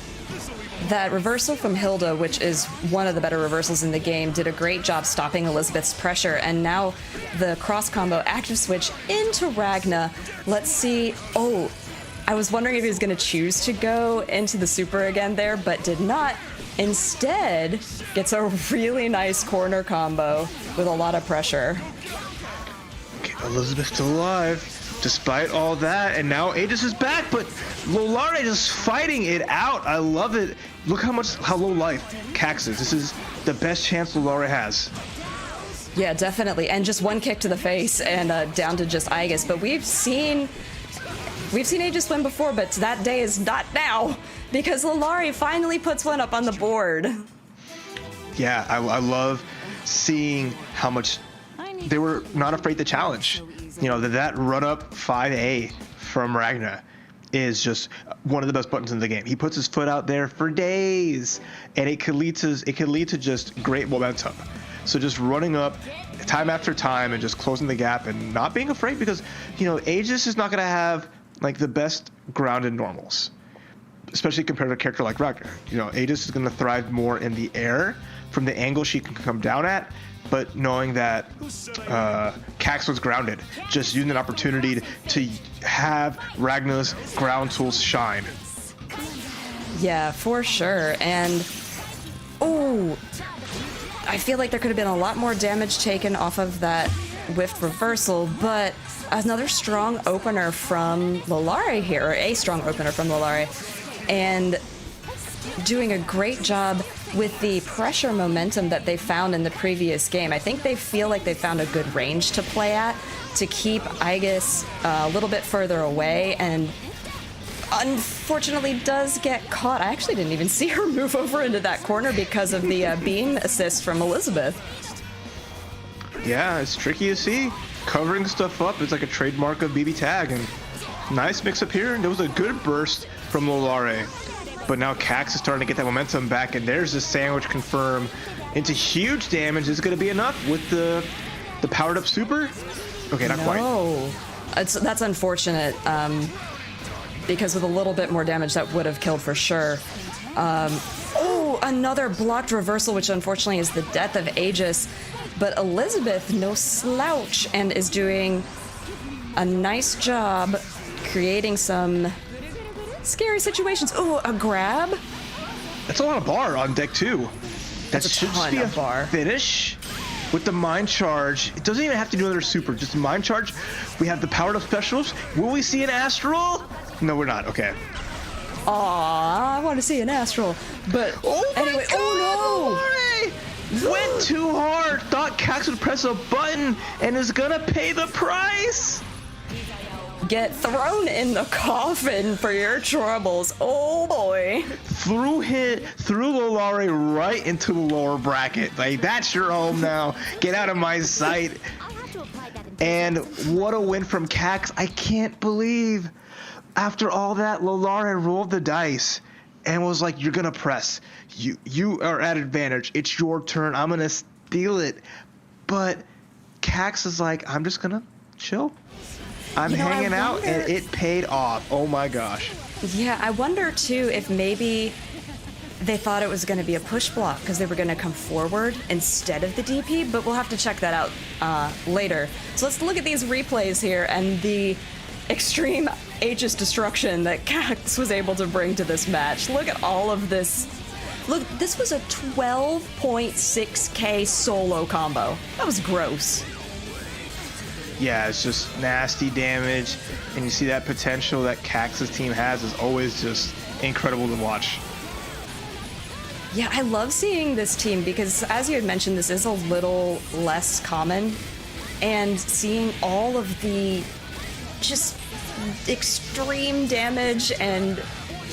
That reversal from Hilda, which is one of the better reversals in the game, did a great job stopping Elizabeth's pressure, and now the cross combo active switch into Ragna. Let's see. Oh, I was wondering if he was going to choose to go into the super again there, but did not. Instead, gets a really nice corner combo with a lot of pressure. Okay, Elizabeth still alive, despite all that, and now Aegis is back, but Lollare just fighting it out. I love it. Look how low life Cax is. This is the best chance Lollare has. Yeah, definitely. And just one kick to the face and down to just Aegis. But we've seen Aegis win before, but that day is not now because Lollare finally puts one up on the board. Yeah, I love seeing how much they were not afraid to challenge. You know, that run up 5A from Ragna is just one of the best buttons in the game. He puts his foot out there for days, and it could lead to just great momentum. So just running up time after time and just closing the gap and not being afraid, because, you know, Aegis is not going to have like the best grounded normals, especially compared to a character like Ragnar. You know, Aegis is going to thrive more in the air from the angle she can come down at, but knowing that Cax was grounded, just using an opportunity to have Ragnar's ground tools shine. Yeah, for sure. And, oh, I feel like there could have been a lot more damage taken off of that whiffed reversal, but another strong opener from Lollare here, or a strong opener from Lollare, and doing a great job with the pressure momentum that they found in the previous game. I think they feel like they found a good range to play at to keep Aegis a little bit further away, and unfortunately does get caught. I actually didn't even see her move over into that corner because of the beam assist from Elizabeth. Yeah, it's tricky to see. Covering stuff up is like a trademark of BBTAG, and nice mix up here, and there was a good burst from Lollare. But now Cax is starting to get that momentum back, and there's the sandwich confirm into huge damage. Is it going to be enough with the powered up super? Okay, not quite. No, that's unfortunate, because with a little bit more damage that would have killed for sure. Oh, another blocked reversal, which unfortunately is the death of Aegis. But Elizabeth, no slouch, and is doing a nice job creating some scary situations. Oh, a grab? That's a lot of bar on deck two. That That's a should just ton be a of bar. finish with the mind charge. It doesn't even have to do another super, just a mind charge. We have the powered up specials. Will we see an astral? No, we're not. Okay. Aw, I want to see an astral. But anyway, oh no! Went too hard. Thought Cax would press a button and is gonna pay the price. Get thrown in the coffin for your troubles. Oh boy. Threw Lollare right into the lower bracket. Like, that's your home now. Get out of my sight. And what a win from Cax. I can't believe after all that, Lollare rolled the dice and was like, you're gonna press. You are at advantage. It's your turn. I'm gonna steal it. But Cax is like, I'm just gonna chill. I'm hanging out, and it paid off. Oh my gosh. Yeah, I wonder too if maybe they thought it was going to be a push block because they were going to come forward instead of the DP, but we'll have to check that out later. So let's look at these replays here and the extreme Aegis destruction that Cax was able to bring to this match. Look at all of this. Look, this was a 12.6k solo combo. That was gross. Yeah, it's just nasty damage, and you see that potential that Cax's team has is always just incredible to watch. Yeah, I love seeing this team because, as you had mentioned, this is a little less common, and seeing all of the just extreme damage and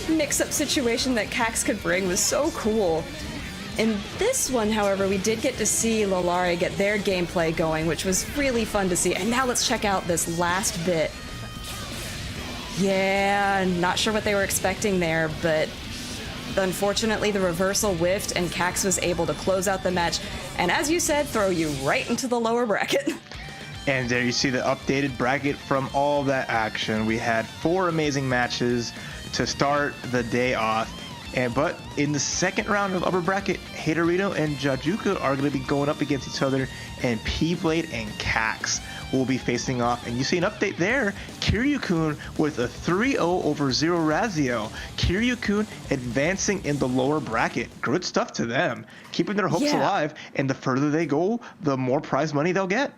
mix-up situation that Cax could bring was so cool. In this one, however, we did get to see Lollare get their gameplay going, which was really fun to see. And now let's check out this last bit. Yeah, not sure what they were expecting there, but unfortunately the reversal whiffed and Cax was able to close out the match. And as you said, throw you right into the lower bracket. And there you see the updated bracket from all that action. We had 4 amazing matches to start the day off. But in the second round of upper bracket, Haterino and Jajuka are going to be going up against each other, and P-Blade and Cax will be facing off. And you see an update there, Kiryukoun with a 3-0 over Zero Razio. Kiryukoun advancing in the lower bracket. Good stuff to them, keeping their hopes alive, and the further they go, the more prize money they'll get.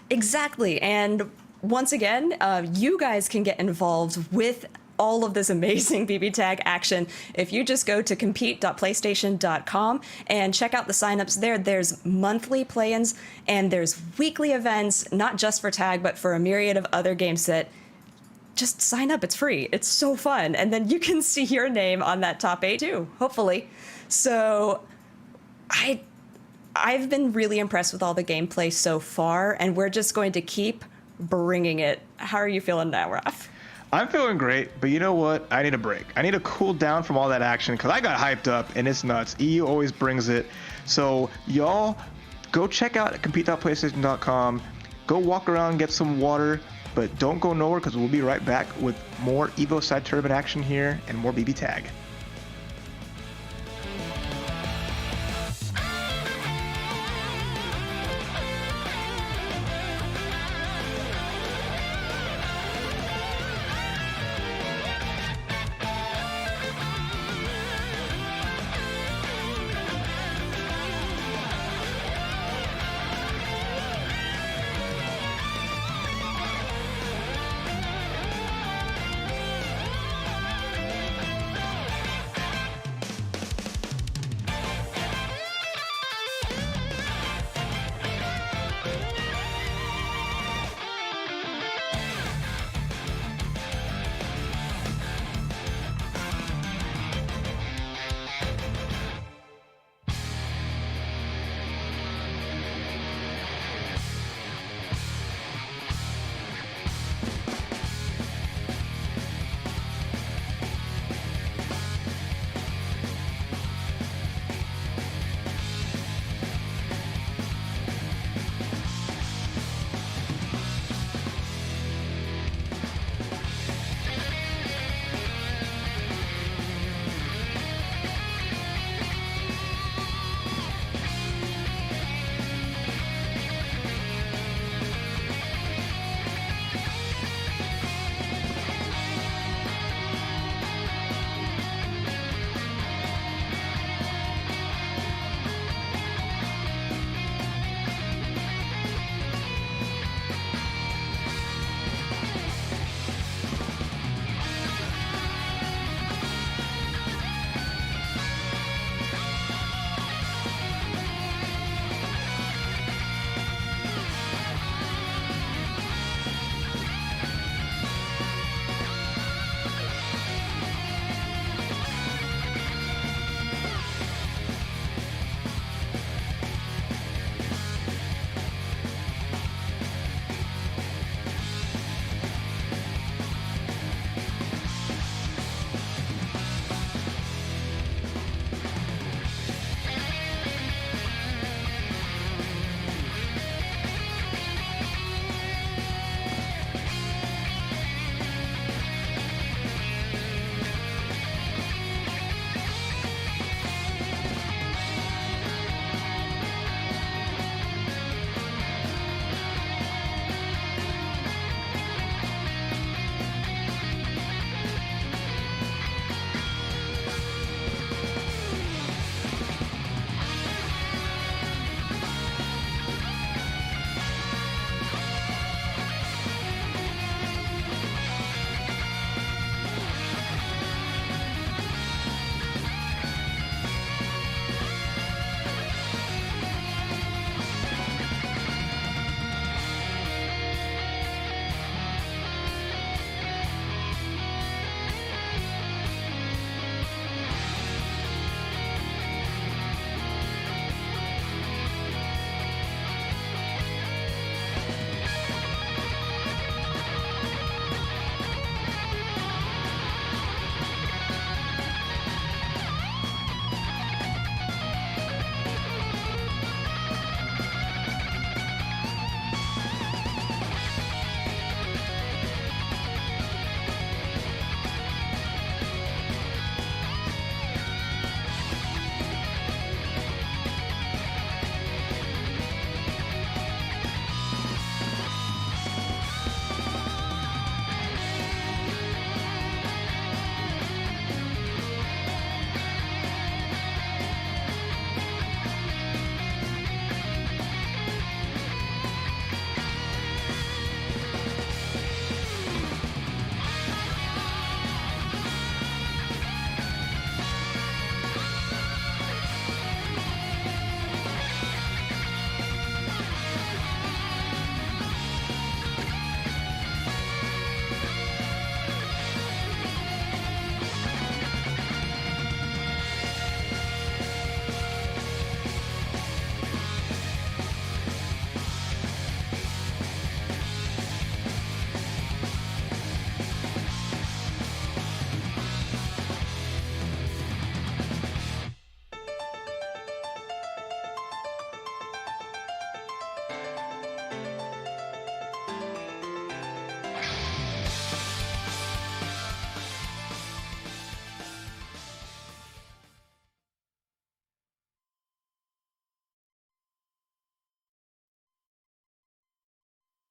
Exactly, and once again, you guys can get involved with all of this amazing BBTAG action if you just go to compete.playstation.com and check out the signups there. There's monthly play-ins and there's weekly events, not just for tag, but for a myriad of other games that just sign up. It's free. It's so fun. And then you can see your name on that top 8 too, hopefully. So I've been really impressed with all the gameplay so far, and we're just going to keep bringing it. How are you feeling now, Raph? I'm feeling great, but you know what? I need a break. I need to cool down from all that action because I got hyped up and it's nuts. EU always brings it. So y'all go check out compete.playstation.com. Go walk around, get some water, but don't go nowhere because we'll be right back with more EVO side tournament action here and more BBTAG.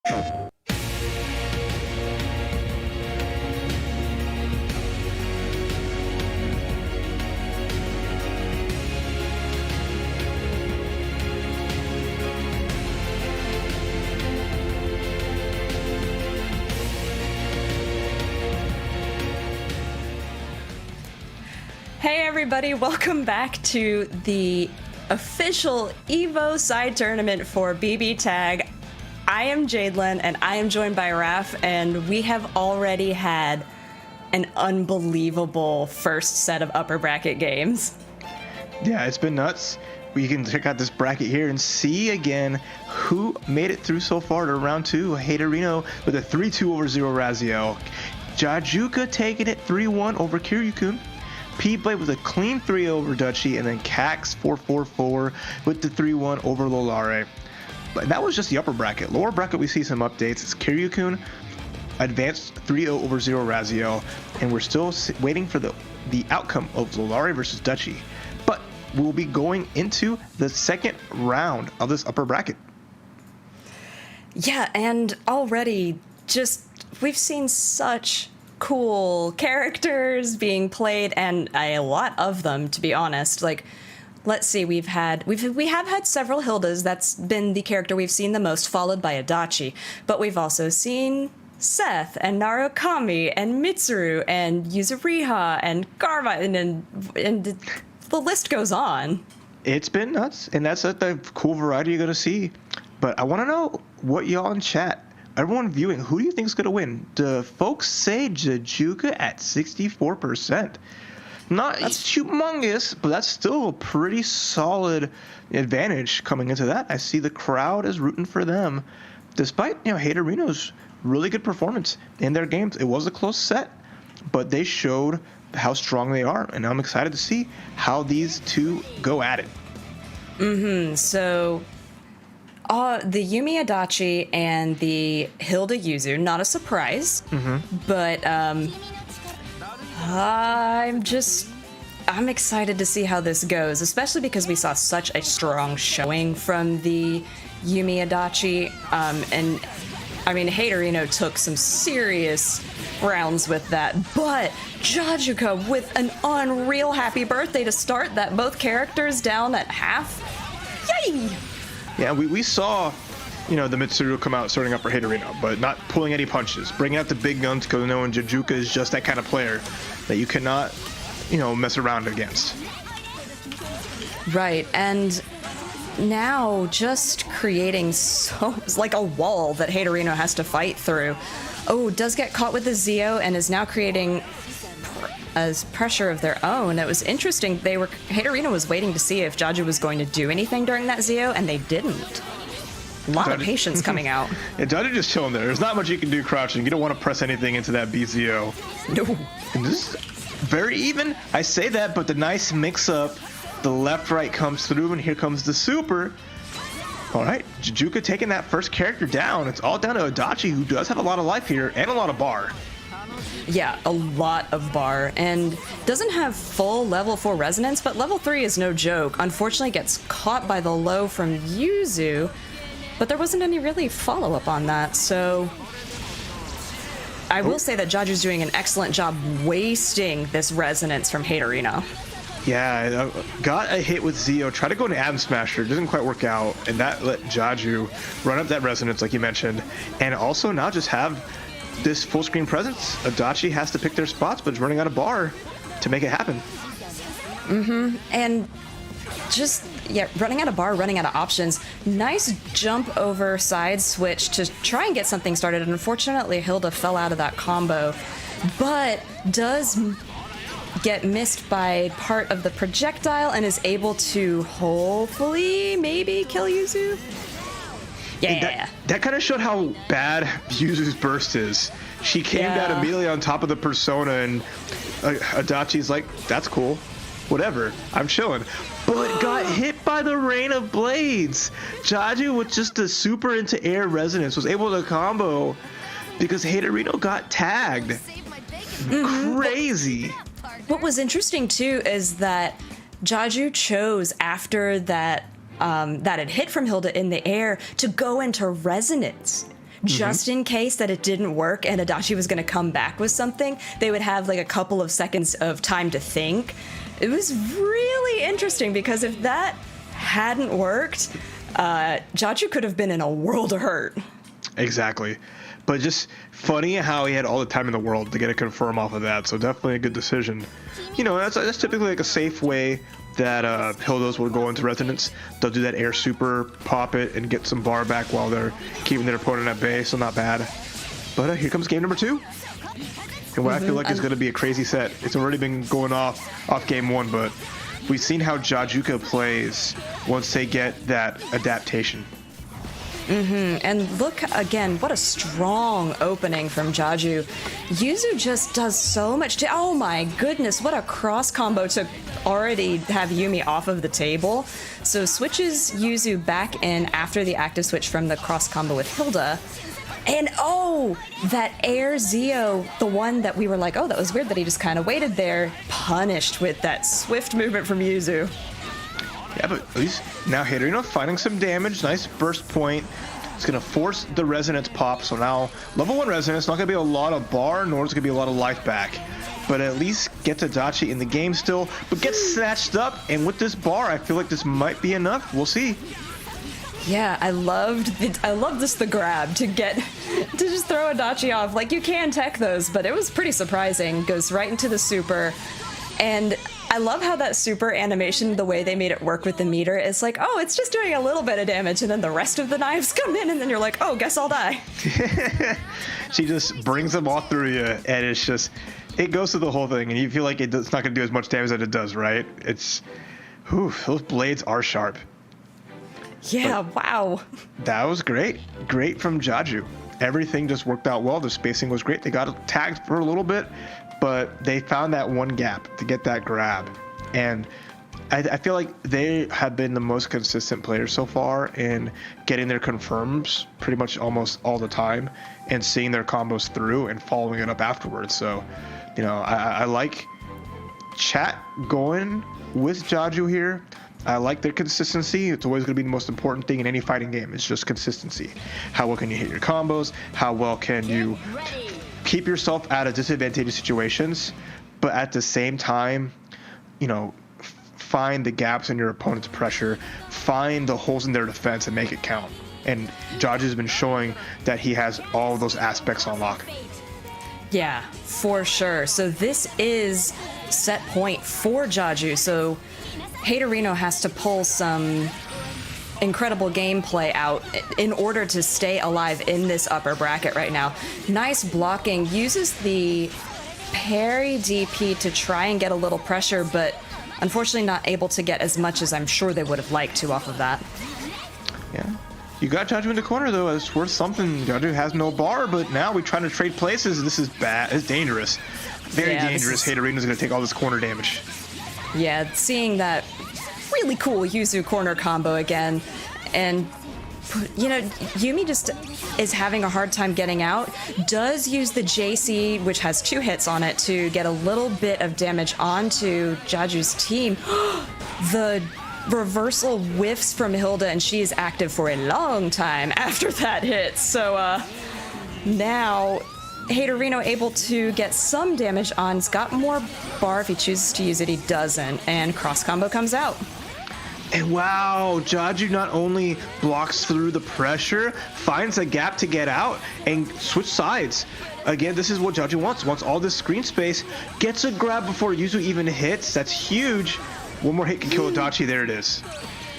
Hey everybody, welcome back to the official EVO side tournament for BBTAG. I am Jadelyn and I am joined by Raph, and we have already had an unbelievable first set of upper bracket games. Yeah, it's been nuts. We can check out this bracket here and see again who made it through so far to round 2. Haterino with a 3-2 over Zero Raziel. Jajuka taking it 3-1 over Kiryukoun. P-Blade with a clean 3 over Dutchy, and then Cax 4-4-4 with the 3-1 over Lollare. But that was just the upper bracket. Lower bracket, we see some updates. It's Kiryukoun advanced 3-0 over Zero Raziel, and we're still waiting for the outcome of Lollare versus Dutchy. But we'll be going into the second round of this upper bracket. Yeah, and already we've seen such cool characters being played, and a lot of them, to be honest. Like, let's see, we have had several Hildas. That's been the character we've seen the most, followed by a Dutchy. But we've also seen Seth and Narukami and Mitsuru and Yuzuriha and Garva, and the list goes on. It's been nuts, and that's the cool variety you're gonna see. But I want to know what y'all in chat, everyone viewing, who do you think is going to win? Do folks say Jajuka at 64%? That's humongous, but that's still a pretty solid advantage coming into that. I see the crowd is rooting for them, despite Haterino's really good performance in their games. It was a close set, but they showed how strong they are, and I'm excited to see how these two go at it. So the Yumi Adachi and the Hilda Yuzu, not a surprise, but I'm excited to see how this goes, especially because we saw such a strong showing from the Yumi Adachi, and I mean, Haterino took some serious rounds with that, but Jajuka with an unreal happy birthday to start that, both characters down at half. Yay! Yeah, we saw, the Mitsuru come out starting up for Haterino, but not pulling any punches, bringing out the big guns, because knowing Jajuka is just that kind of player that you cannot, mess around against. Right, and now just creating like a wall that Haterino has to fight through. Oh, does get caught with the Zeo and is now creating as pressure of their own. It was interesting. Haterino was waiting to see if Jaju was going to do anything during that Zeo, and they didn't. A lot of patience coming out. Yeah, Jaju just chilling there. There's not much you can do crouching. You don't want to press anything into that BZO. No. And this is very even. I say that, but the nice mix-up, the left-right comes through, and here comes the super. All right, Jajuka taking that first character down. It's all down to Adachi, who does have a lot of life here and a lot of bar. Yeah, a lot of bar, and doesn't have full level 4 resonance, but level 3 is no joke. Unfortunately gets caught by the low from Yuzu, but there wasn't any really follow-up on that, so I will say that Jaju's doing an excellent job wasting this resonance from Haterino. Yeah, got a hit with Zeo, tried to go into Atom Smasher, doesn't quite work out, and that let Jaju run up that resonance like you mentioned, and also now just have this full screen presence. Adachi has to pick their spots, but is running out of bar to make it happen. And just, running out of bar, running out of options. Nice jump over side switch to try and get something started. Unfortunately, Hilda fell out of that combo, but does get missed by part of the projectile and is able to hopefully maybe kill Yuzu. Yeah. That kind of showed how bad Yuzu's burst is. She came down immediately on top of the persona, and Adachi's like, that's cool. Whatever. I'm chilling. But got hit by the rain of blades. Jaju, with just a super into air resonance, was able to combo because Haterino got tagged. Crazy. What was interesting, too, is that Jaju chose after that had hit from Hilda in the air to go into resonance, just in case that it didn't work and Adachi was going to come back with something. They would have like a couple of seconds of time to think. It was really interesting because if that hadn't worked, Jaju could have been in a world of hurt. Exactly. But just funny how he had all the time in the world to get a confirm off of that. So definitely a good decision. You know, that's typically like a safe way that Hildas will go into Resonance. They'll do that air super, pop it, and get some bar back while they're keeping their opponent at bay. So not bad. But here comes game number 2. And what I feel like is going to be a crazy set. It's already been going off game 1, but we've seen how Jajuka plays once they get that adaptation. And look again, what a strong opening from Jaju. Yuzu just does so much. Oh my goodness, what a cross combo to already have Yumi off of the table. So switches Yuzu back in after the active switch from the cross combo with Hilda. And oh, that air Zio, the one that we were like, oh, that was weird that he just kind of waited there, punished with that swift movement from Yuzu. Yeah, but at least now Haterino finding some damage. Nice burst point. It's going to force the Resonance pop. So now level 1 Resonance, not going to be a lot of bar, nor is it going to be a lot of life back. But at least get to Dutchy in the game still, but gets snatched up. And with this bar, I feel like this might be enough. We'll see. Yeah, I loved this the grab to just throw Adachi off. Like, you can tech those, but it was pretty surprising. Goes right into the super. And I love how that super animation, the way they made it work with the meter, is like, oh, it's just doing a little bit of damage, and then the rest of the knives come in, and then you're like, oh, guess I'll die. She just brings them all through you, and it's just, it goes through the whole thing, and you feel like it's not going to do as much damage as it does, right? It's, whew, those blades are sharp. Yeah, but wow. That was great. Great from Jaju. Everything just worked out well. The spacing was great. They got tagged for a little bit, but they found that one gap to get that grab. And I feel like they have been the most consistent players so far in getting their confirms pretty much almost all the time and seeing their combos through and following it up afterwards. So, you know, I like chat going with Jaju here. I like their consistency. It's always going to be the most important thing in any fighting game. It's just consistency. How well can you hit your combos? How well can you keep yourself out of disadvantageous situations, but at the same time, you know, find the gaps in your opponent's pressure, find the holes in their defense and make it count. And Jaju has been showing that he has all of those aspects on lock. Yeah, for sure. So this is set point for Jaju. So Haterino has to pull some incredible gameplay out in order to stay alive in this upper bracket right now. Nice blocking, uses the parry DP to try and get a little pressure, but unfortunately not able to get as much as I'm sure they would have liked to off of that. Yeah. You got Jaju in the corner, though. It's worth something. Jaju has no bar, but now we're trying to trade places. This is bad. It's dangerous. Very dangerous. Haterino's going to take all this corner damage. Yeah, seeing that really cool Yuzu corner combo again. And, you know, Yumi just is having a hard time getting out. Does use the JC, which has 2 hits on it, to get a little bit of damage onto Jaju's team. The reversal whiffs from Hilda, and she is active for a long time after that hit. So now Haterino able to get some damage on. He's got more bar. If he chooses to use it, he doesn't. And cross combo comes out. And wow, Jaju not only blocks through the pressure, finds a gap to get out and switch sides. Again, this is what Jaju wants. Wants all this screen space. Gets a grab before Yuzu even hits. That's huge. One more hit can kill Adachi. There it is.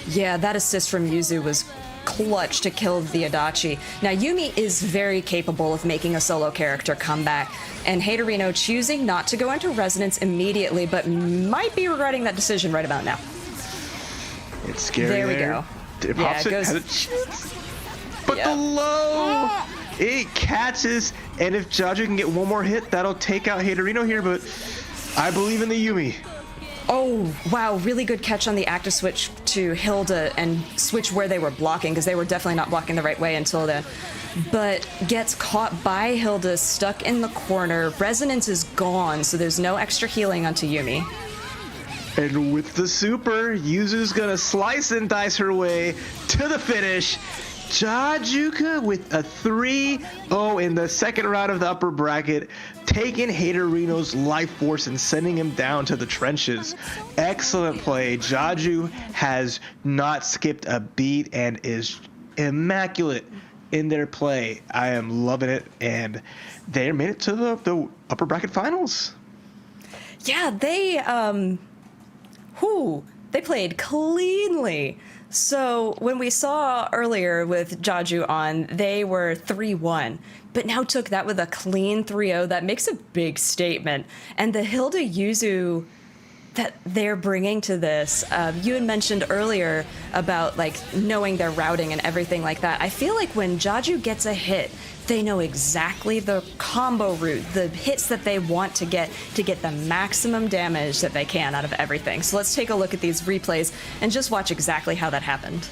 Yeah, that assist from Yuzu was clutch to kill the Adachi. Now, Yumi is very capable of making a solo character come back, and Haterino choosing not to go into Resonance immediately, but might be regretting that decision right about now. It's scary. There we go. It Yeah, pops it goes. But the low, it catches, and if Jaju can get one more hit, that'll take out Haterino here, but I believe in the Yumi. Oh, wow, really good catch on the active switch to Hilda and switch where they were blocking, because they were definitely not blocking the right way until then. But gets caught by Hilda, stuck in the corner. Resonance is gone, so there's no extra healing onto Yumi. And with the super, Yuzu's gonna slice and dice her way to the finish. Jajuka with a 3-0 in the second round of the upper bracket, taking Haterino's life force and sending him down to the trenches. Excellent play. Jaju has not skipped a beat and is immaculate in their play. I am loving it, and they made it to the upper bracket finals. Yeah, they played cleanly. So when we saw earlier with Jaju on, they were 3-1, but now took that with a clean 3-0. That makes a big statement. And the Hilda Yuzu that they're bringing to this, you had mentioned earlier about like knowing their routing and everything like that. I feel like when Jaju gets a hit, they know exactly the combo route, the hits that they want to get the maximum damage that they can out of everything. So let's take a look at these replays and just watch exactly how that happened.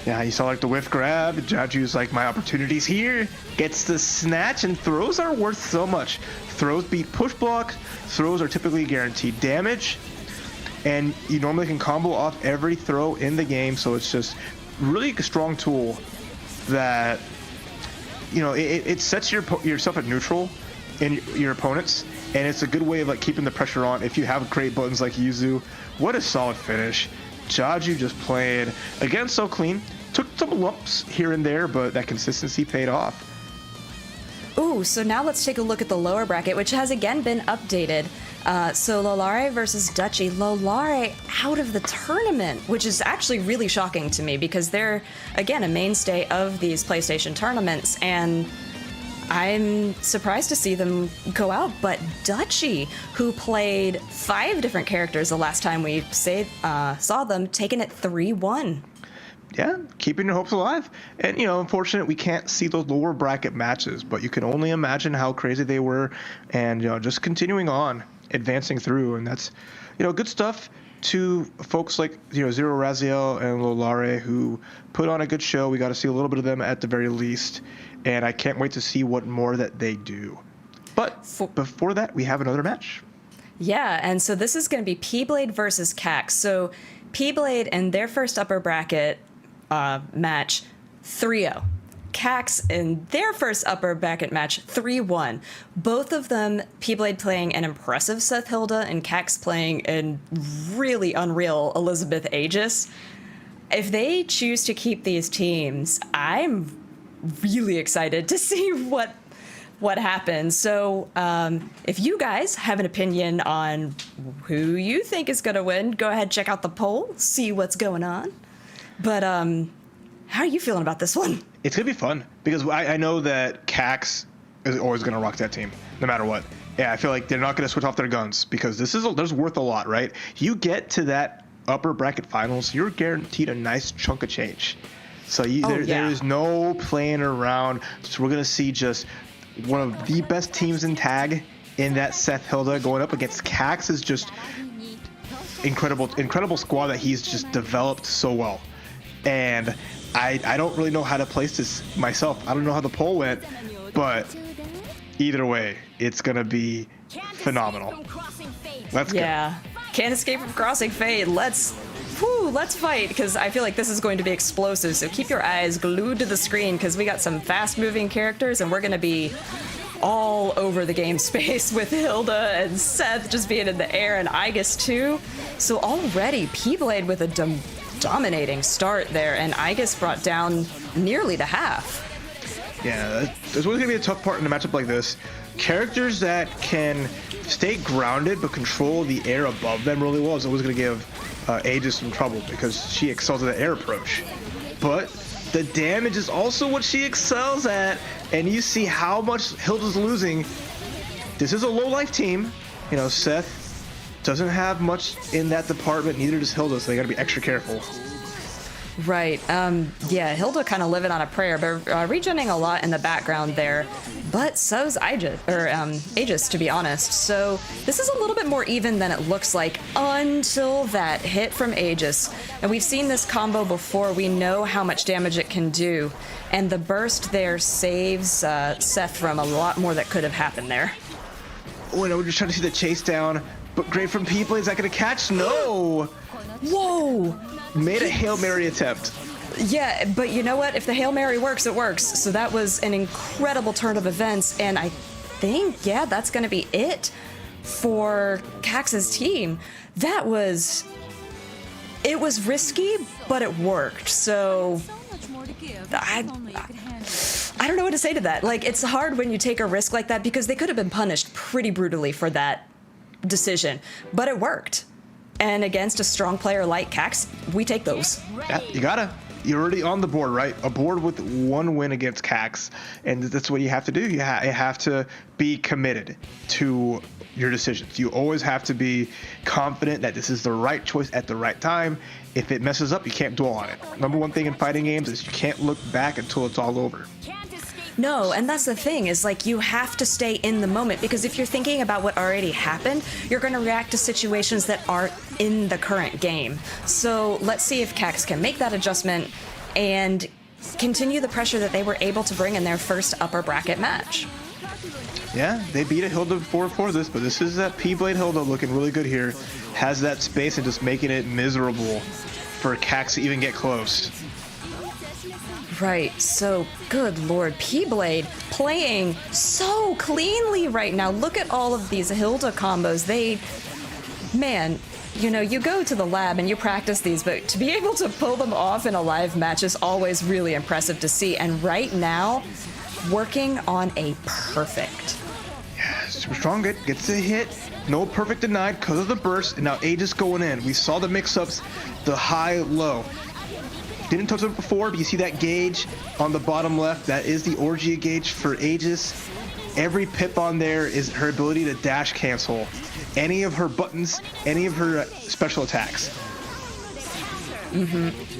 Yeah, you saw like the whiff grab. Jaju's like, my opportunity's here. Gets the snatch, and throws are worth so much. Throws beat push block. Throws are typically guaranteed damage. And you normally can combo off every throw in the game, so it's just really a strong tool that, you know, it sets yourself at neutral in your opponents, and it's a good way of like keeping the pressure on if you have great buttons like Yuzu. What a solid finish. Jaju just playing again so clean. Took some lumps here and there, but that consistency paid off. Ooh, so now let's take a look at the lower bracket, which has again been updated. So Lollare versus Dutchy. Lollare out of the tournament, which is actually really shocking to me because they're, again, a mainstay of these PlayStation tournaments, and I'm surprised to see them go out. But Dutchy, who played 5 different characters the last time we saw them, taking it 3-1. Yeah, keeping your hopes alive. And, you know, unfortunate we can't see those lower bracket matches, but you can only imagine how crazy they were, and, you know, just continuing on, advancing through. And that's, you know, good stuff to folks like, you know, Zero Raziel and Lollare, who put on a good show. We got to see a little bit of them at the very least, and I can't wait to see what more that they do. But before that, we have another match. Yeah, and so this is going to be P-Blade versus Cax. So P-Blade in their first upper bracket match, 3-0. Cax in their first upper bracket match, 3-1. Both of them, P-Blade playing an impressive Seth Hilda and Cax playing a really unreal Elizabeth Aegis. If they choose to keep these teams, I'm really excited to see what happens. So if you guys have an opinion on who you think is going to win, go ahead, check out the poll, see what's going on. But how are you feeling about this one? It's going to be fun because I know that Cax is always going to rock that team no matter what. Yeah, I feel like they're not going to switch off their guns because there's worth a lot, right? You get to that upper bracket finals, you're guaranteed a nice chunk of change. So there is no playing around. So we're going to see just one of the best teams in tag in that Seth Hilda going up against Cax. Is just incredible squad that he's just developed so well. And I don't really know how to place this myself. I don't know how the poll went, but either way, it's going to be phenomenal. Let's go. Yeah. Can't escape from Crossing Fade. Let's fight, because I feel like this is going to be explosive. So keep your eyes glued to the screen because we got some fast-moving characters, and we're going to be all over the game space with Hilda and Seth just being in the air, and Aegis too. So already P-Blade with a dominating start there, and Aegis brought down nearly to half. Yeah, there's always going to be a tough part in a matchup like this. Characters that can stay grounded but control the air above them really well is always going to give Aegis some trouble because she excels at the air approach. But the damage is also what she excels at, and you see how much Hilda's losing. This is a low life team. You know, Seth doesn't have much in that department, neither does Hilda, so they got to be extra careful. Right. Yeah, Hilda kind of living on a prayer, but regenerating a lot in the background there. But so's Aegis, to be honest. So this is a little bit more even than it looks like until that hit from Aegis. And we've seen this combo before. We know how much damage it can do. And the burst there saves Seth from a lot more that could have happened there. Oh, no, we're just trying to see the chase down. But great from P-Blade. Is that going to catch? No! Whoa! Made a Hail Mary attempt. Yeah, but you know what? If the Hail Mary works, it works. So that was an incredible turn of events, and I think, yeah, that's going to be it for Cax's team. It was risky, but it worked. So I don't know what to say to that. Like, it's hard when you take a risk like that because they could have been punished pretty brutally for that decision, but it worked. And against a strong player like Cax, we take those. Yeah, you're already on the board, right? A board with one win against Cax, and that's what you have to do. You have to be committed to your decisions. You always have to be confident that this is the right choice at the right time. If it messes up, you can't dwell on it. Number one thing in fighting games is you can't look back until it's all over. No, and that's the thing, is like you have to stay in the moment, because if you're thinking about what already happened, you're going to react to situations that aren't in the current game. So let's see if Cax can make that adjustment and continue the pressure that they were able to bring in their first upper bracket match. Yeah, they beat a Hilda before this, but this is that P-Blade Hilda looking really good here. Has that space and just making it miserable for Cax to even get close. Right, so good lord, P-Blade playing so cleanly right now. Look at all of these Hilda combos. Man, you know, you go to the lab and you practice these, but to be able to pull them off in a live match is always really impressive to see. And right now, working on a perfect. Yeah, super strong, gets a hit. No perfect denied because of the burst, and now Aegis going in. We saw the mix-ups, the high-low. Didn't touch it before, but you see that gauge on the bottom left. That is the Orgia gauge for Aegis. Every pip on there is her ability to dash cancel any of her buttons, any of her special attacks.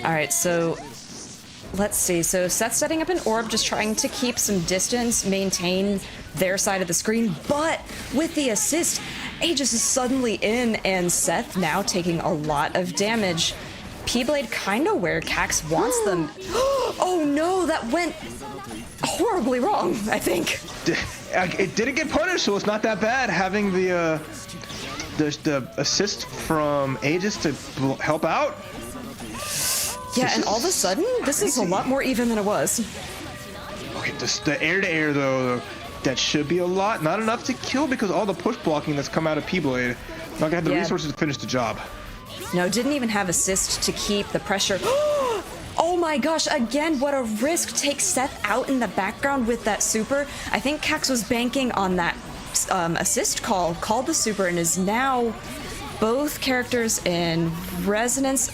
All right, so let's see. So Seth's setting up an orb, just trying to keep some distance, maintain their side of the screen. But with the assist, Aegis is suddenly in, and Seth now taking a lot of damage. P-Blade kind of where Cax wants them. Oh no, that went horribly wrong, I think. It didn't get punished, so it's not that bad having the assist from Aegis to help out. Yeah, and all of a sudden, this is a lot more even than it was. Okay, just the air-to-air, though, that should be a lot. Not enough to kill because all the push blocking that's come out of P-Blade. Not gonna have the resources to finish the job. No, didn't even have assist to keep the pressure. Oh my gosh, again, what a risk. Take Seth out in the background with that super. I think Cax was banking on that assist called the super, and is now both characters in resonance.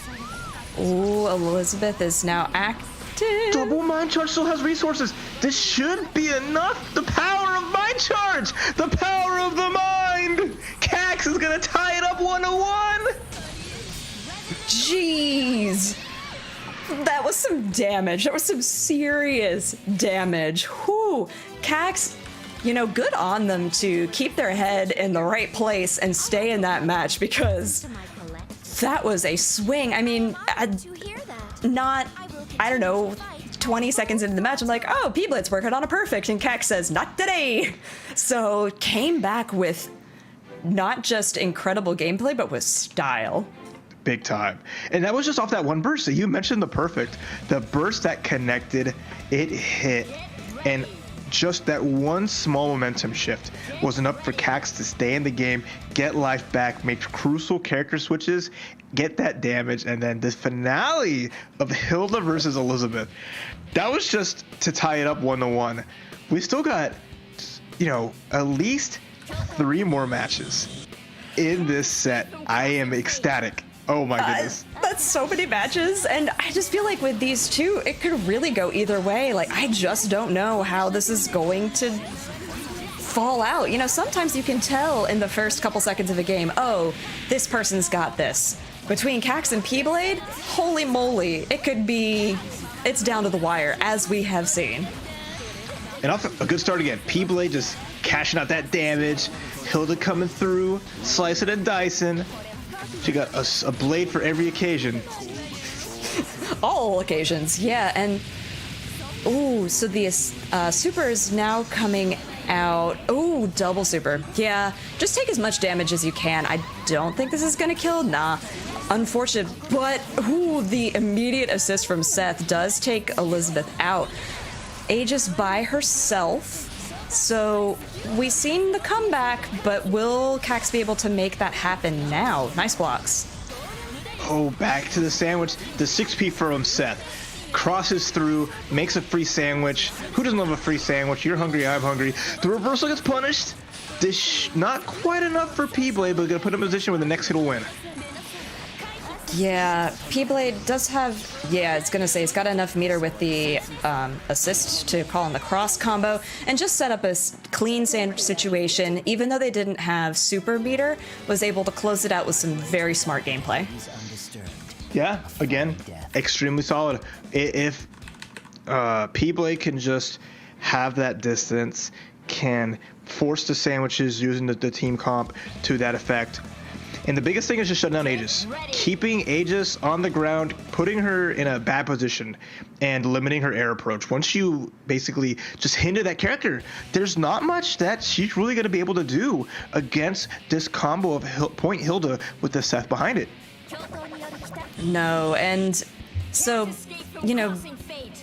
Ooh, Elizabeth is now active. Double Mind Charge still has resources. This should be enough. The power of Mind Charge. The power of the mind. Cax is going to tie it up 1-1. Jeez. That was some damage. That was some serious damage. Whew. Cax, you know, good on them to keep their head in the right place and stay in that match, because that was a swing. I mean, I don't know, 20 seconds into the match, I'm like, oh, P-Blade's working on a perfect, and Cax says, not today. So came back with not just incredible gameplay, but with style. Big time. And that was just off that one burst. So you mentioned the perfect. The burst that connected, it hit. And just that one small momentum shift was enough for Cax to stay in the game, get life back, make crucial character switches, get that damage, and then the finale of Hilda versus Elizabeth. That was just to tie it up 1-1. We still got, you know, at least 3 more matches in this set. I am ecstatic. Oh my goodness. That's so many matches, and I just feel like with these two, it could really go either way. Like, I just don't know how this is going to fall out. You know, sometimes you can tell in the first couple seconds of a game, oh, this person's got this. Between Cax and P-Blade, holy moly, it's down to the wire, as we have seen. And off a good start again. P-Blade just cashing out that damage. Hilda coming through, slicing and dicing. She got a blade for every occasion. All occasions, yeah. And ooh, so the super is now coming out. Ooh, double super. Yeah, just take as much damage as you can. I don't think this is gonna kill. Nah. Unfortunate, but ooh, the immediate assist from Seth does take Elizabeth out. Aegis by herself. So we've seen the comeback, but will Cax be able to make that happen now? Nice blocks. Oh, back to the sandwich. The 6P from Seth. Crosses through, makes a free sandwich. Who doesn't love a free sandwich? You're hungry, I'm hungry. The reversal gets punished. This not quite enough for P-Blade, but gonna put him in a position where the next hit will win. Yeah, P-Blade does have, yeah, it's gonna say it's got enough meter with the assist to call in the cross combo and just set up a clean sandwich situation. Even though they didn't have super meter, was able to close it out with some very smart gameplay. Yeah, again, extremely solid. If P-Blade can just have that distance, can force the sandwiches using the team comp to that effect. And the biggest thing is just shutting down Aegis. Keeping Aegis on the ground, putting her in a bad position, and limiting her air approach. Once you basically just hinder that character, there's not much that she's really going to be able to do against this combo of Point Hilda with the Seth behind it. No, and so, you know,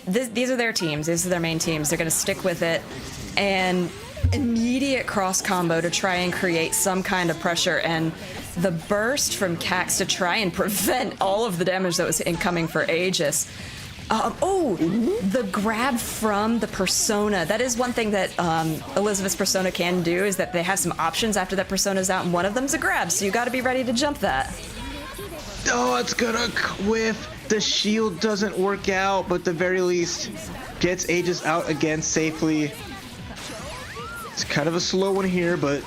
these are their teams. These are their main teams. They're going to stick with it. And immediate cross combo to try and create some kind of pressure, and the burst from Cax to try and prevent all of the damage that was incoming for Aegis. The grab from the persona. That is one thing that Elizabeth's persona can do, is that they have some options after that persona's out, and one of them's a grab, so you got to be ready to jump that. Oh, it's gonna whiff. The shield doesn't work out, but at the very least gets Aegis out again safely. It's kind of a slow one here, but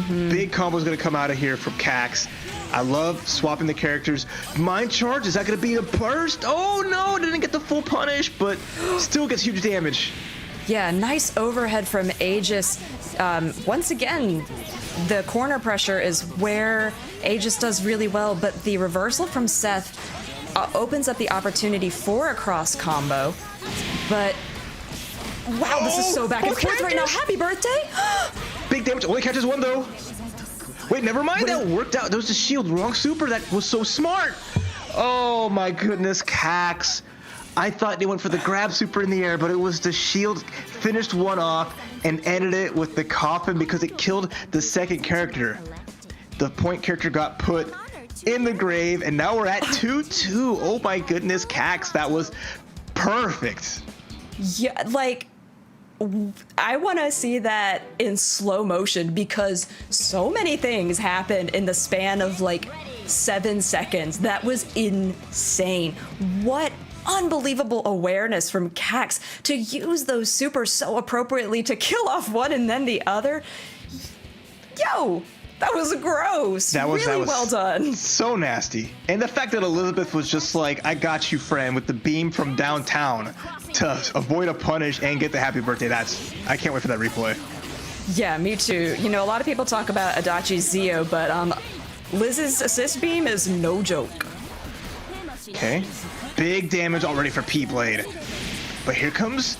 big combo is going to come out of here from Cax. I love swapping the characters. Mind Charge, is that going to be a burst? Oh no, didn't get the full punish, but still gets huge damage. Yeah, nice overhead from Aegis. Once again, the corner pressure is where Aegis does really well, but the reversal from Seth opens up the opportunity for a cross combo. But wow, this is so back and forth right now. Happy birthday! Big damage. Only catches one though. Wait, never mind. That worked out. There was a shield. Wrong super. That was so smart. Oh my goodness, Cax. I thought they went for the grab super in the air, but it was the shield. Finished one off and ended it with the coffin because it killed the second character. The point character got put in the grave, and now we're at 2-2. Oh my goodness, Cax. That was perfect. Yeah, like, I want to see that in slow motion because so many things happened in the span of like 7 seconds. That was insane. What unbelievable awareness from Cax to use those supers so appropriately to kill off one and then the other. Yo, that was gross. That was well done. So nasty. And the fact that Elizabeth was just like, I got you, friend, with the beam from downtown to avoid a punish and get the happy birthday. I can't wait for that replay. Yeah, me too. You know, a lot of people talk about Adachi's Zio, but Liz's assist beam is no joke. Okay. Big damage already for P-Blade. But here comes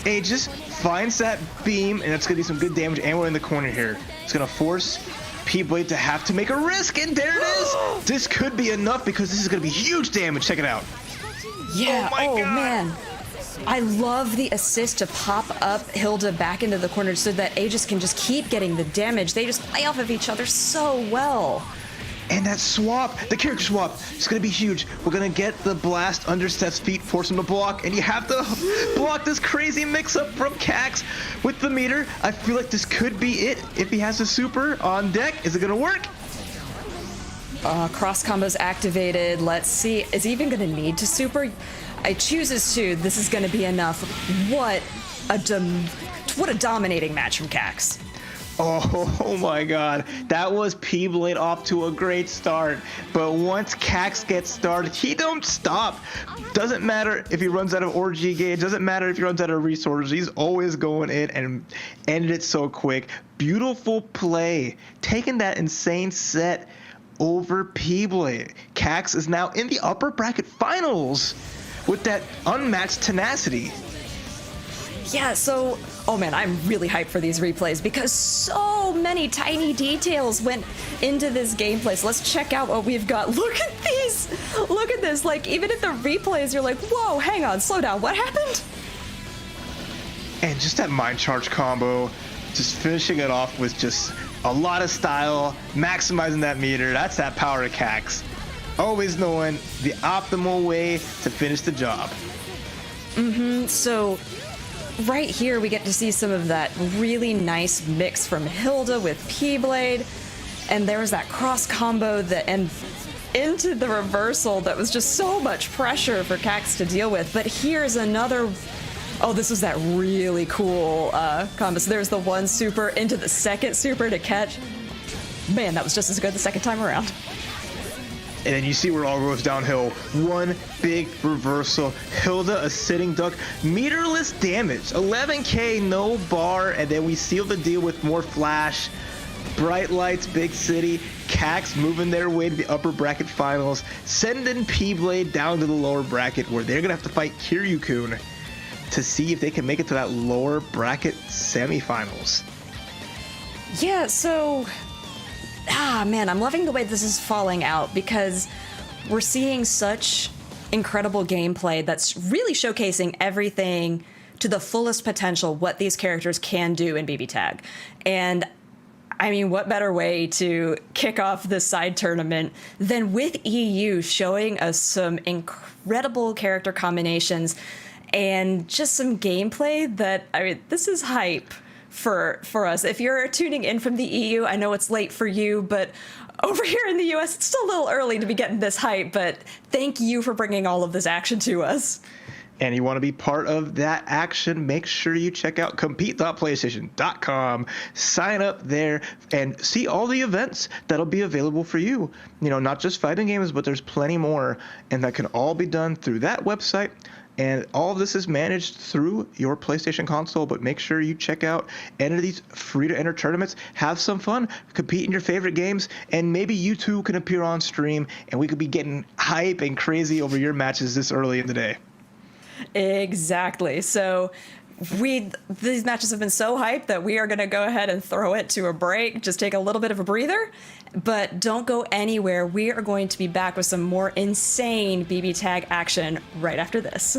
Aegis, finds that beam, and that's going to be some good damage, and we're in the corner here. It's going to force P-Blade to have to make a risk, and there it is! This could be enough because this is going to be huge damage. Check it out. Yeah, oh God. Man. I love the assist to pop up Hilda back into the corner so that Aegis can just keep getting the damage. They just play off of each other so well. And that swap, the character swap, is going to be huge. We're going to get the blast under Seth's feet, force him to block, and you have to block this crazy mix-up from Cax with the meter. I feel like this could be it if he has a super on deck. Is it going to work? Cross combo's activated. Let's see. Is he even going to need to super? I chooses to. This is going to be enough. What a dominating match from Cax. Oh my God, that was P-Blade off to a great start, but once Cax gets started, he don't stop. Doesn't matter if he runs out of orgy gauge, doesn't matter if he runs out of resources, he's always going in and ended it so quick. Beautiful play, taking that insane set over P-Blade. Cax is now in the upper bracket finals with that unmatched tenacity. Yeah, so, oh man, I'm really hyped for these replays because so many tiny details went into this gameplay. So let's check out what we've got. Look at these! Look at this. Like, even at the replays, you're like, whoa, hang on, slow down. What happened? And just that mind charge combo, just finishing it off with just a lot of style, maximizing that meter. That's that power of Cax. Always knowing the optimal way to finish the job. So right here we get to see some of that really nice mix from Hilda with P-Blade, and there was that cross combo and into the reversal that was just so much pressure for Cax to deal with. But here's another. Oh, this was that really cool combo. So there's the one super into the second super to catch. Man, that was just as good the second time around. And then you see where it all goes downhill. One big reversal. Hilda, a sitting duck. Meterless damage. 11k, no bar. And then we seal the deal with more flash. Bright lights, big city. Cax moving their way to the upper bracket finals. Sending P-Blade down to the lower bracket where they're going to have to fight Kiryukoun to see if they can make it to that lower bracket semifinals. Yeah, so... man, I'm loving the way this is falling out because we're seeing such incredible gameplay that's really showcasing everything to the fullest potential, what these characters can do in BBTAG. And I mean, what better way to kick off this side tournament than with EU showing us some incredible character combinations and just some gameplay that, I mean, this is hype for us. If you're tuning in from the EU, I know it's late for you, but over here in the US, it's still a little early to be getting this hype, but thank you for bringing all of this action to us. And you want to be part of that action, make sure you check out compete.playstation.com, sign up there, and see all the events that'll be available for you. You know, not just fighting games, but there's plenty more, and that can all be done through that website. And all of this is managed through your PlayStation console, but make sure you check out any of these free-to-enter tournaments. Have some fun, compete in your favorite games, and maybe you too can appear on stream, and we could be getting hype and crazy over your matches this early in the day. Exactly. So these matches have been so hyped that we are going to go ahead and throw it to a break, just take a little bit of a breather, but don't go anywhere. We are going to be back with some more insane BBTAG action right after this.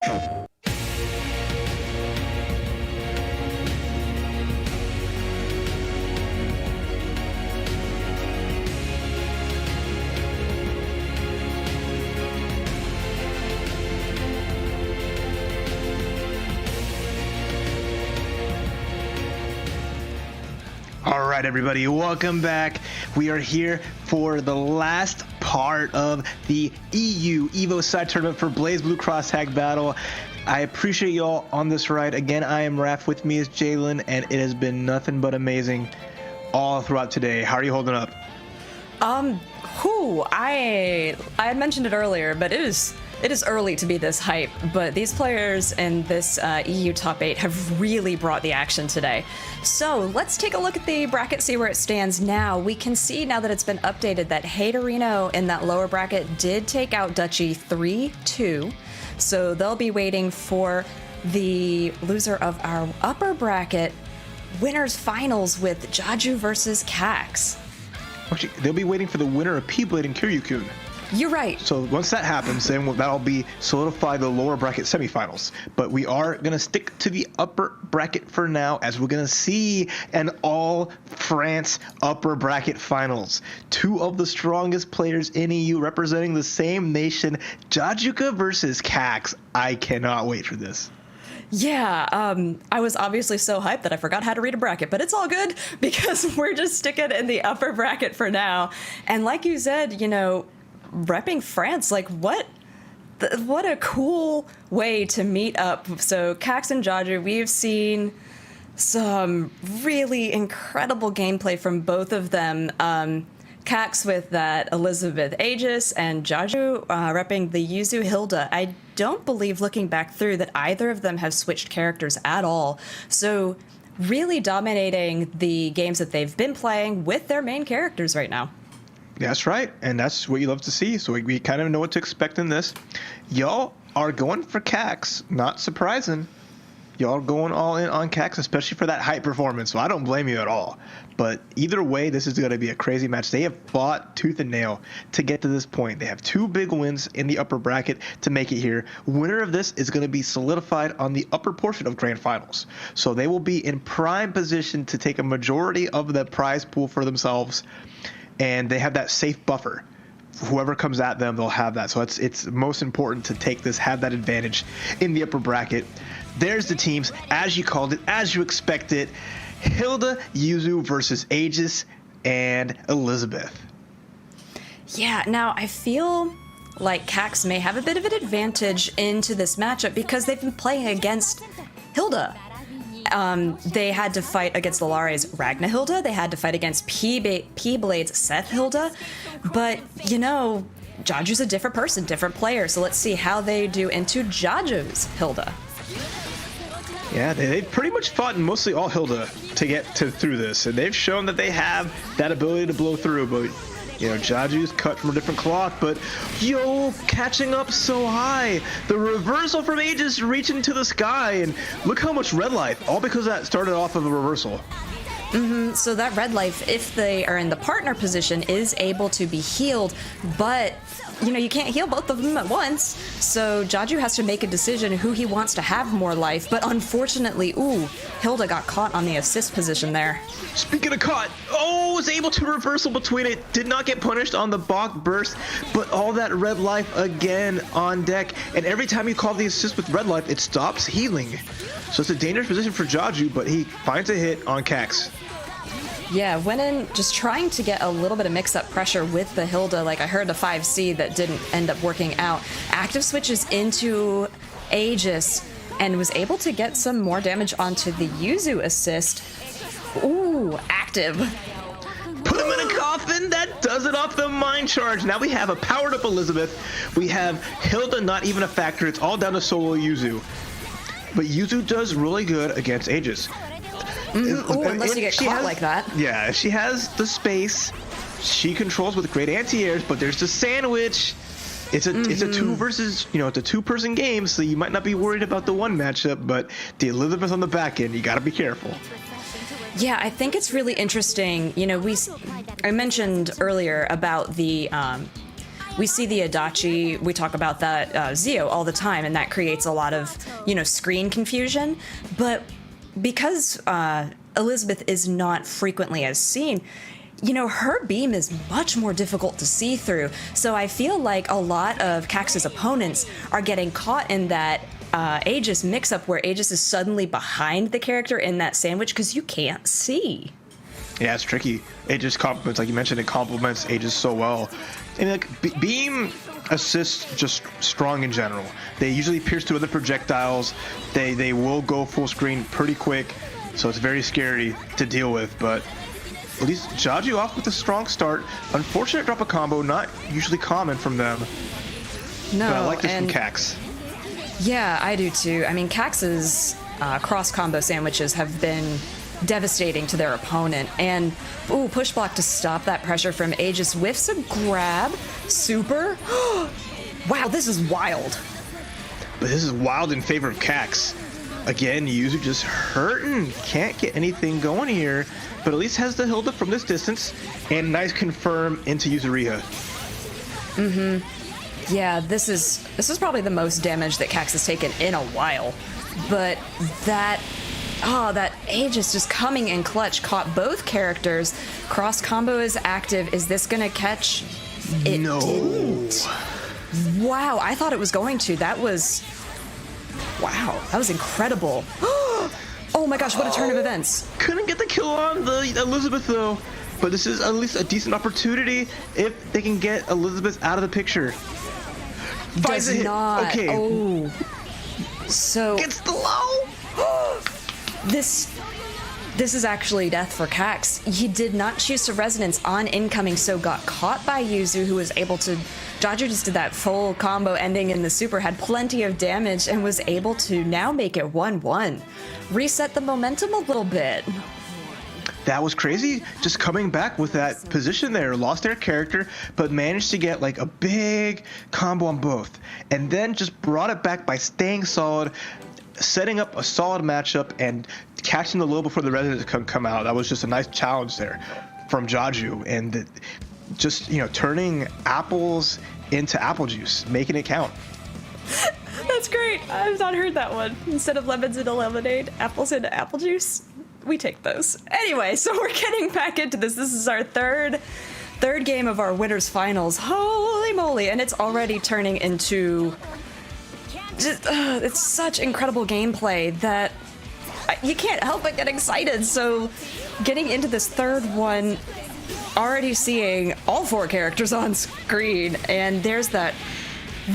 All right, everybody, welcome back. We are here for the last part of the EVO side tournament for BlazBlue Cross Tag Battle. I appreciate y'all on this ride. Again, I am Raph. With me is Jalen, and it has been nothing but amazing all throughout today. How are you holding up? I had mentioned it earlier, but it is early to be this hype, but these players in this EU top 8 have really brought the action today. So let's take a look at the bracket, see where it stands now. We can see now that it's been updated that Haterino in that lower bracket did take out Dutchy 3-2. So they'll be waiting for the loser of our upper bracket winners finals with Jaju versus Cax. Actually, they'll be waiting for the winner of P-Blade and Kiryukoun. You're right. So once that happens, then that'll be solidify the lower bracket semifinals. But we are going to stick to the upper bracket for now, as we're going to see an all-France upper bracket finals. Two of the strongest players in EU representing the same nation, Jajuka versus Cax. I cannot wait for this. Yeah, I was obviously so hyped that I forgot how to read a bracket, but it's all good because we're just sticking in the upper bracket for now. And like you said, you know, repping France, like what a cool way to meet up. So Cax and Jaju, we've seen some really incredible gameplay from both of them. Cax with that Elizabeth Aegis and Jaju repping the Yuzu Hilda. I don't believe, looking back through, that either of them have switched characters at all. So really dominating the games that they've been playing with their main characters right now. That's right, and that's what you love to see. So we kind of know what to expect in this. Y'all are going for Cax, not surprising. Y'all are going all in on Cax, especially for that hype performance, so I don't blame you at all. But either way, this is going to be a crazy match. They have fought tooth and nail to get to this point. They have two big wins in the upper bracket to make it here. Winner of this is going to be solidified on the upper portion of Grand Finals. So they will be in prime position to take a majority of the prize pool for themselves, and they have that safe buffer. Whoever comes at them, they'll have that. So it's most important to take this, have that advantage in the upper bracket. There's the teams, as you called it, as you expected. Hilda, Yuzu versus Aegis and Elizabeth. Yeah, now I feel like Cax may have a bit of an advantage into this matchup because they've been playing against Hilda. They had to fight against Lollare's Ragna Hilda. They had to fight against P-Blade's Seth Hilda. But, you know, Jaju's a different person, different player. So let's see how they do into Jaju's Hilda. Yeah, they've pretty much fought mostly all Hilda to get through this. And they've shown that they have that ability to blow through. But, you know, Jaju's cut from a different cloth. But, yo, catching up so high. The reversal from Aegis reaching to the sky. And look how much red life. All because that started off of a reversal. So that red life, if they are in the partner position, is able to be healed. But, you know, you can't heal both of them at once. So Jaju has to make a decision who he wants to have more life. But unfortunately, Hilda got caught on the assist position there. Speaking of caught, was able to reversal between it. Did not get punished on the Bach burst, but all that red life again on deck. And every time you call the assist with red life, it stops healing. So it's a dangerous position for Jaju, but he finds a hit on Cax. Yeah, went in just trying to get a little bit of mix-up pressure with the Hilda. Like, I heard a 5C that didn't end up working out. Active switches into Aegis and was able to get some more damage onto the Yuzu assist. Ooh, active. Put him in a coffin. That does it off the mind charge. Now we have a powered-up Elizabeth. We have Hilda, not even a factor. It's all down to solo Yuzu. But Yuzu does really good against Aegis. Unless you get caught like that. Yeah, if she has the space, she controls with great anti-airs, but there's the sandwich. It's a two versus, it's a two-person game, so you might not be worried about the one matchup, but the Elizabeth on the back end, you gotta be careful. Yeah, I think it's really interesting. I mentioned earlier about the We see the Adachi, we talk about that Zio all the time, and that creates a lot of, screen confusion. But because Elizabeth is not frequently as seen, her beam is much more difficult to see through. So I feel like a lot of Cax's opponents are getting caught in that Aegis mix-up where Aegis is suddenly behind the character in that sandwich because you can't see. Yeah, it's tricky. Aegis complements, like you mentioned, it complements Aegis so well. And like beam assists just strong in general. They usually pierce to other projectiles. They will go full screen pretty quick, so it's very scary to deal with. But at least Jaju off with a strong start. Unfortunate drop a combo, not usually common from them. No, but I like this from Cax. Yeah, I do too. I mean, Cax's cross combo sandwiches have been devastating to their opponent. And, push block to stop that pressure from Aegis. Whiffs a grab. Super. Wow, this is wild. But this is wild in favor of Cax. Again, Yuzu just hurting. Can't get anything going here. But at least has the Hilda from this distance. And nice confirm into Yuzuriha. Yeah, this is probably the most damage that Cax has taken in a while. But that Aegis just coming in clutch caught both characters. Cross combo is active. Is this gonna catch? It didn't. Wow, I thought it was going to. That was incredible. Oh my gosh, what a turn of events. Couldn't get the kill on the Elizabeth though. But this is at least a decent opportunity if they can get Elizabeth out of the picture. Does not. Okay. Oh. So Gets the low. This is actually death for Cax. He did not choose to resonance on incoming, so got caught by Yuzu, who was able to... Jaju just did that full combo ending in the super, had plenty of damage, and was able to now make it 1-1. Reset the momentum a little bit. That was crazy. Just coming back with that position there. Lost their character, but managed to get like a big combo on both. And then just brought it back by staying solid, setting up a solid matchup, and catching the low before the resonance can come out. That was just a nice challenge there from Jaju. And just, turning apples into apple juice, making it count. That's great. I've not heard that one. Instead of lemons into lemonade, apples into apple juice. We take those. Anyway, so we're getting back into this. This is our third game of our winners finals. Holy moly. And it's already turning into it's such incredible gameplay that you can't help but get excited. So getting into this third one, already seeing all four characters on screen, and there's that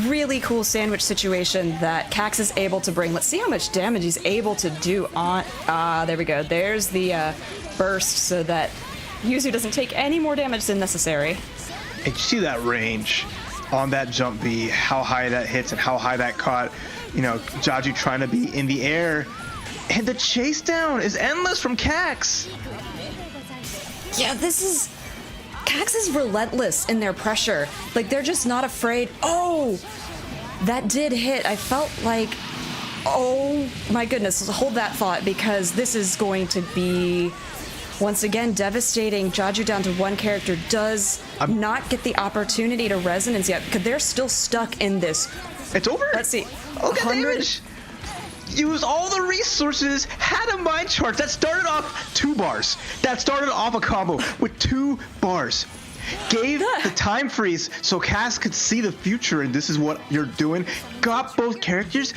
really cool sandwich situation that Cax is able to bring. Let's see how much damage he's able to do on... there we go. There's the burst so that Yuzu doesn't take any more damage than necessary. And you see that range on that jump B, how high that hits and how high that caught. Jaju trying to be in the air. And the chase down is endless from Cax. Yeah, Cax is relentless in their pressure. Like, they're just not afraid. Oh, that did hit. I felt like, oh my goodness, hold that thought, because this is going to be, once again, devastating. Jaju down to one character does not get the opportunity to resonance yet, because they're still stuck in this. It's over. Let's see. Look at the damage. Use all the resources, had a mind charge. That started off 2 bars. That started off a combo with 2 bars. Gave the time freeze so Cass could see the future, and this is what you're doing. Got both characters,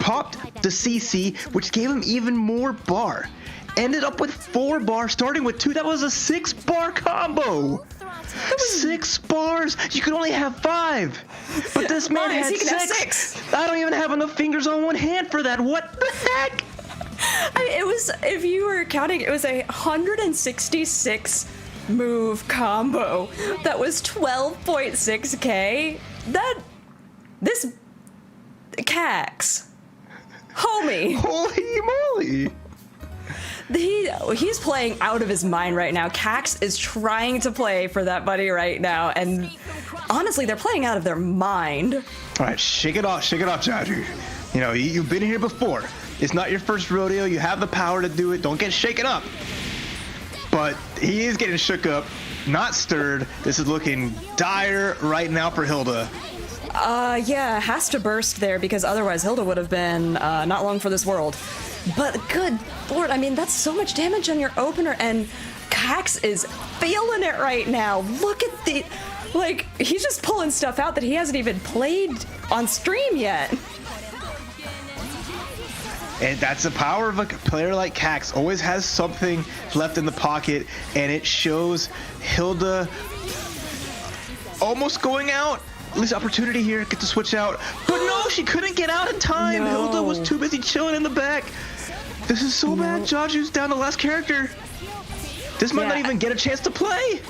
popped the CC, which gave him even more bar. Ended up with 4 bars, starting with 2. That was a 6-bar combo. 6 bars. You could only have 5. But this man had 6. I don't even have enough fingers on one hand for that. What the heck? It was, if you were counting, it was a 166 move combo that was 12.6k. This Cax, homie, holy moly. He's playing out of his mind right now. Cax is trying to play for that buddy right now, and honestly, they're playing out of their mind. All right, shake it off, Jaju. You've been here before. It's not your first rodeo. You have the power to do it. Don't get shaken up. But but he is getting shook up, not stirred. This is looking dire right now for Hilda. Yeah, has to burst there because otherwise Hilda would have been not long for this world. But good lord, I mean, that's so much damage on your opener, and Cax is feeling it right now. Look at the, like, he's just pulling stuff out that he hasn't even played on stream yet. And that's the power of a player like Cax. Always has something left in the pocket, and it shows Hilda almost going out. At least opportunity here, get to switch out. But no, she couldn't get out in time. No. Hilda was too busy chilling in the back. This is so bad. Jaju's down to last character. This might not even get a chance to play.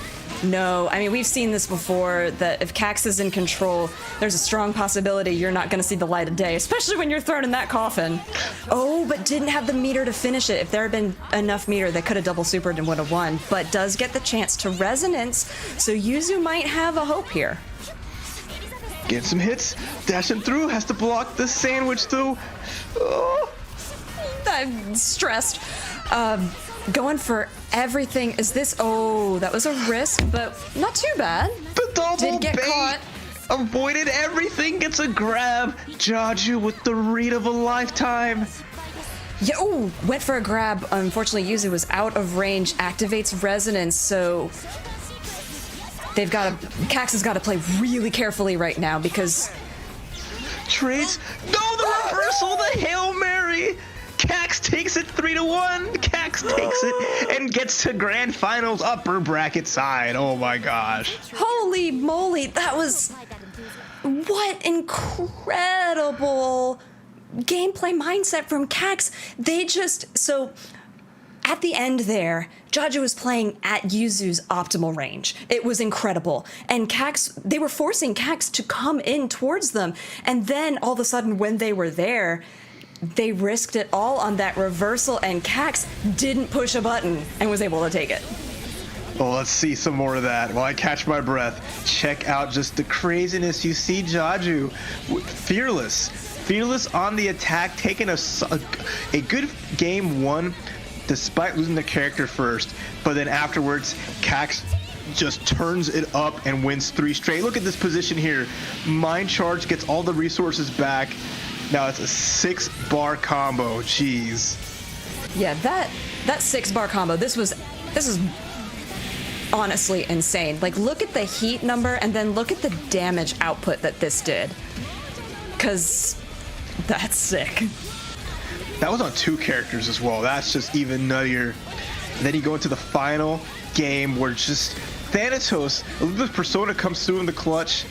No, I mean, we've seen this before, that if Cax is in control, there's a strong possibility you're not going to see the light of day, especially when you're thrown in that coffin. Oh, but didn't have the meter to finish it. If there had been enough meter, they could have double supered and would have won, but does get the chance to resonance, so Yuzu might have a hope here. Getting some hits, dashing through, has to block the sandwich though. Oh. I'm stressed. Going for everything. Is this? Oh, that was a risk, but not too bad. The double Did get bait. caught. Avoided everything, gets a grab. Jaju with the read of a lifetime. Yeah, ooh, went for a grab. Unfortunately, Yuzu was out of range. Activates resonance, so they've got to. Cax has got to play really carefully right now because. Trades. No, the reversal, the Hail Mary. Cax takes it 3-1. Cax takes it and gets to grand finals upper bracket side. Oh my gosh. Holy moly, that was. What incredible gameplay mindset from Cax. They just. So. At the end there, Jaju was playing at Yuzu's optimal range. It was incredible. And Cax, they were forcing Cax to come in towards them. And then all of a sudden when they were there, they risked it all on that reversal, and Cax didn't push a button and was able to take it. Well, let's see some more of that while I catch my breath. Check out just the craziness. You see Jaju, fearless on the attack, taking a good game one, despite losing the character first, but then afterwards, Cax just turns it up and wins 3 straight. Look at this position here. Mind Charge gets all the resources back. Now it's a 6-bar combo. Jeez. Yeah, that 6-bar combo, this is honestly insane. Like, look at the heat number and then look at the damage output that this did. 'Cause that's sick. That was on 2 characters as well. That's just even nuttier. And then you go into the final game where just Thanatos, Elizabeth Persona comes through in the clutch,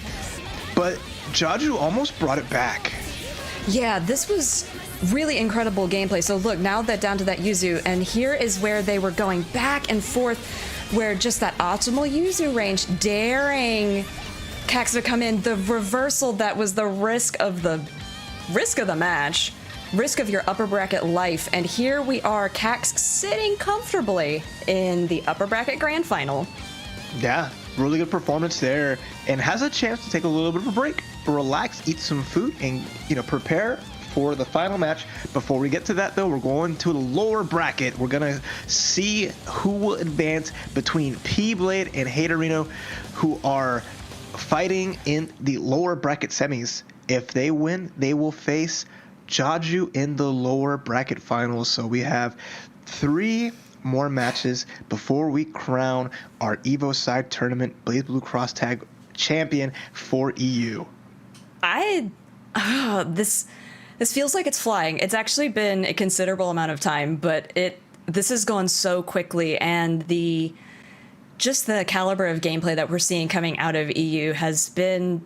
but Jaju almost brought it back. Yeah, this was really incredible gameplay. So look, now that down to that Yuzu, and here is where they were going back and forth, where just that optimal Yuzu range, daring Cax to come in. The reversal, that was the risk of the match. Risk of your upper bracket life, and here we are, Cax sitting comfortably in the upper bracket grand final. Yeah, really good performance there, and has a chance to take a little bit of a break, relax, eat some food, and prepare for the final match. Before we get to that though, we're going to the lower bracket. We're gonna see who will advance between P-Blade and Haterino, who are fighting in the lower bracket semis. If they win, they will face Jaju in the lower bracket finals. So we have 3 more matches before we crown our EVO side tournament BlazBlue Cross Tag champion for EU. This feels like it's flying. It's actually been a considerable amount of time, but this has gone so quickly, and the caliber of gameplay that we're seeing coming out of EU has been.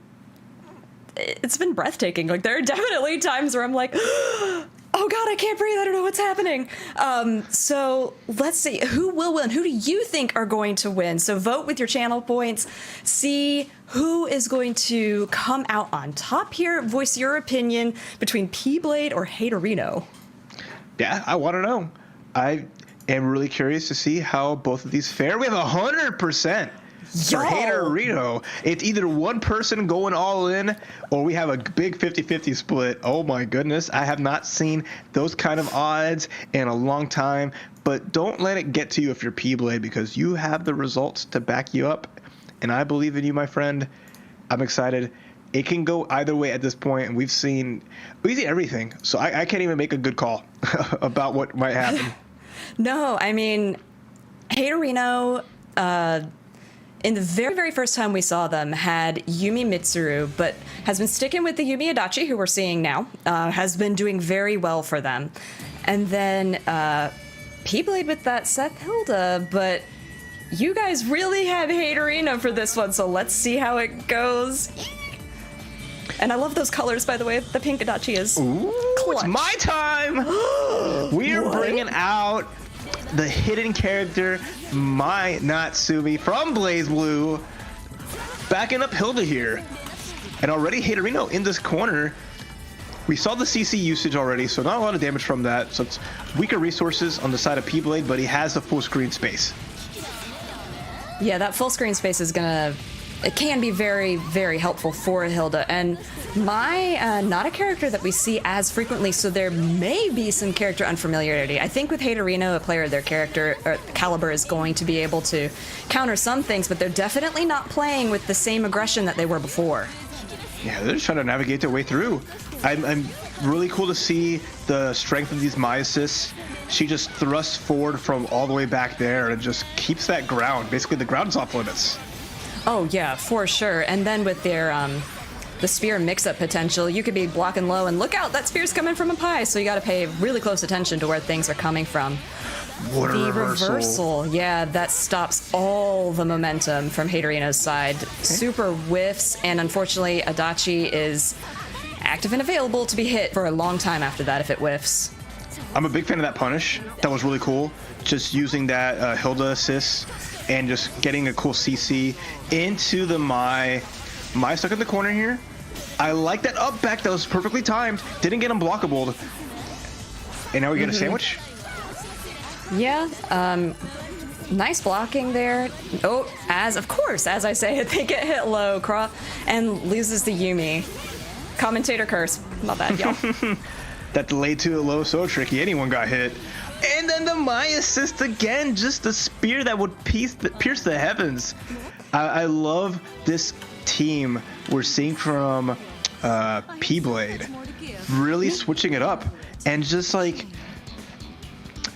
It's been breathtaking. Like, there are definitely times where I'm like, oh God, I can't breathe. I don't know what's happening. So let's see who will win. Who do you think are going to win? So vote with your channel points. See who is going to come out on top here. Voice your opinion between P-Blade or Haterino. Yeah, I want to know. I am really curious to see how both of these fare. We have 100%. for Haterino. It's either one person going all in or we have a big 50-50 split. Oh my goodness. I have not seen those kind of odds in a long time. But don't let it get to you if you're P-Blade, because you have the results to back you up. And I believe in you, my friend. I'm excited. It can go either way at this point, and we've seen everything. So I can't even make a good call about what might happen. No, I mean, Haterino, in the very, very first time we saw them, had Yumi Mitsuru, but has been sticking with the Yumi Adachi, who we're seeing now, has been doing very well for them. And then P-Blade with that Seth Hilda, but you guys really had Haterino for this one, so let's see how it goes. And I love those colors, by the way. The pink Adachi is clutch. It's my time! We are bringing out the hidden character, Mai Natsumi from BlazBlue, backing up Hilda here. And already Haterino in this corner. We saw the CC usage already, so not a lot of damage from that. So it's weaker resources on the side of P-Blade, but he has the full screen space. Yeah, that full screen space is it can be very, very helpful for Hilda. And Mai, not a character that we see as frequently, so there may be some character unfamiliarity. I think with Haterino, a player of their character or caliber is going to be able to counter some things, but they're definitely not playing with the same aggression that they were before. Yeah, they're just trying to navigate their way through. I'm really cool to see the strength of these Mai assists. She just thrusts forward from all the way back there and just keeps that ground. Basically, the ground's off limits. Oh, yeah, for sure. And then with their the spear mix-up potential, you could be blocking low and look out, that spear's coming from up high, so you got to pay really close attention to where things are coming from. Water the reversal, yeah, that stops all the momentum from Haterino's side. Okay. Super whiffs, and unfortunately, Adachi is active and available to be hit for a long time after that if it whiffs. I'm a big fan of that punish. That was really cool. Just using that Hilda assist and just getting a cool CC into the Mai. Mai stuck in the corner here. I like that up back. That was perfectly timed. Didn't get unblockable. And now we get a sandwich. Yeah, nice blocking there. Oh, as I say it, they get hit low, and loses the Yumi. Commentator curse. My bad, y'all. That delay to a low, so tricky. Anyone got hit. And then the Mai assist again, just the spear that would pierce the heavens. I love this team we're seeing from P-Blade, really switching it up, and just like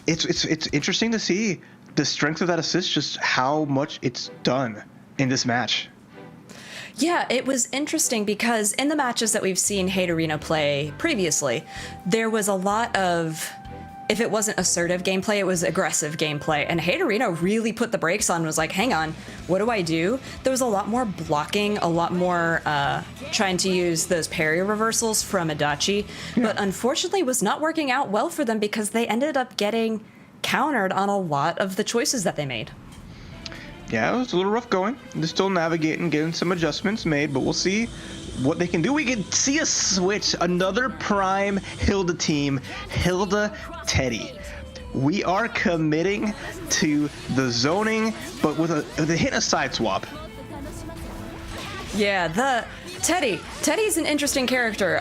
it's interesting to see the strength of that assist, just how much it's done in this match. Yeah, it was interesting because in the matches that we've seen Haterino play previously, there was a lot of, if it wasn't assertive gameplay, it was aggressive gameplay. And Haterino really put the brakes on and was like, hang on, what do I do? There was a lot more blocking, a lot more trying to use those parry reversals from Adachi, but unfortunately was not working out well for them because they ended up getting countered on a lot of the choices that they made. Yeah, it was a little rough going. They're still navigating, getting some adjustments made, but we'll see what they can do. We can see a switch, another prime Hilda team, Hilda Teddy. We are committing to the zoning, but with a hint of side swap. Yeah, the Teddy's an interesting character.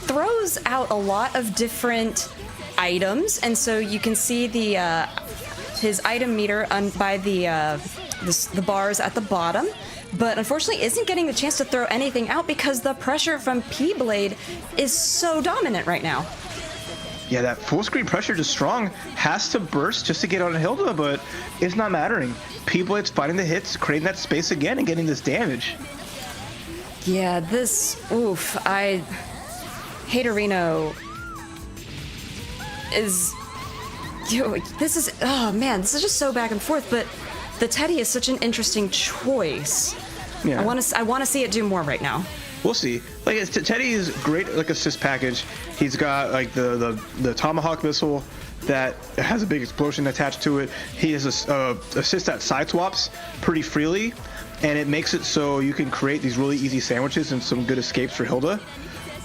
Throws out a lot of different items, and so you can see the his item meter by the bars at the bottom, but unfortunately isn't getting the chance to throw anything out because the pressure from P-Blade is so dominant right now. Yeah, that full screen pressure is strong. Has to burst just to get on Hilda, but it's not mattering. P-Blade's finding the hits, creating that space again, and getting this damage. Yeah, Haterino is... this is just so back and forth, but the Teddy is such an interesting choice. Yeah. I want to see it do more right now. We'll see. Like Teddy is great, like assist package. He's got like the Tomahawk missile that has a big explosion attached to it. He has a assist that side swaps pretty freely, and it makes it so you can create these really easy sandwiches and some good escapes for Hilda.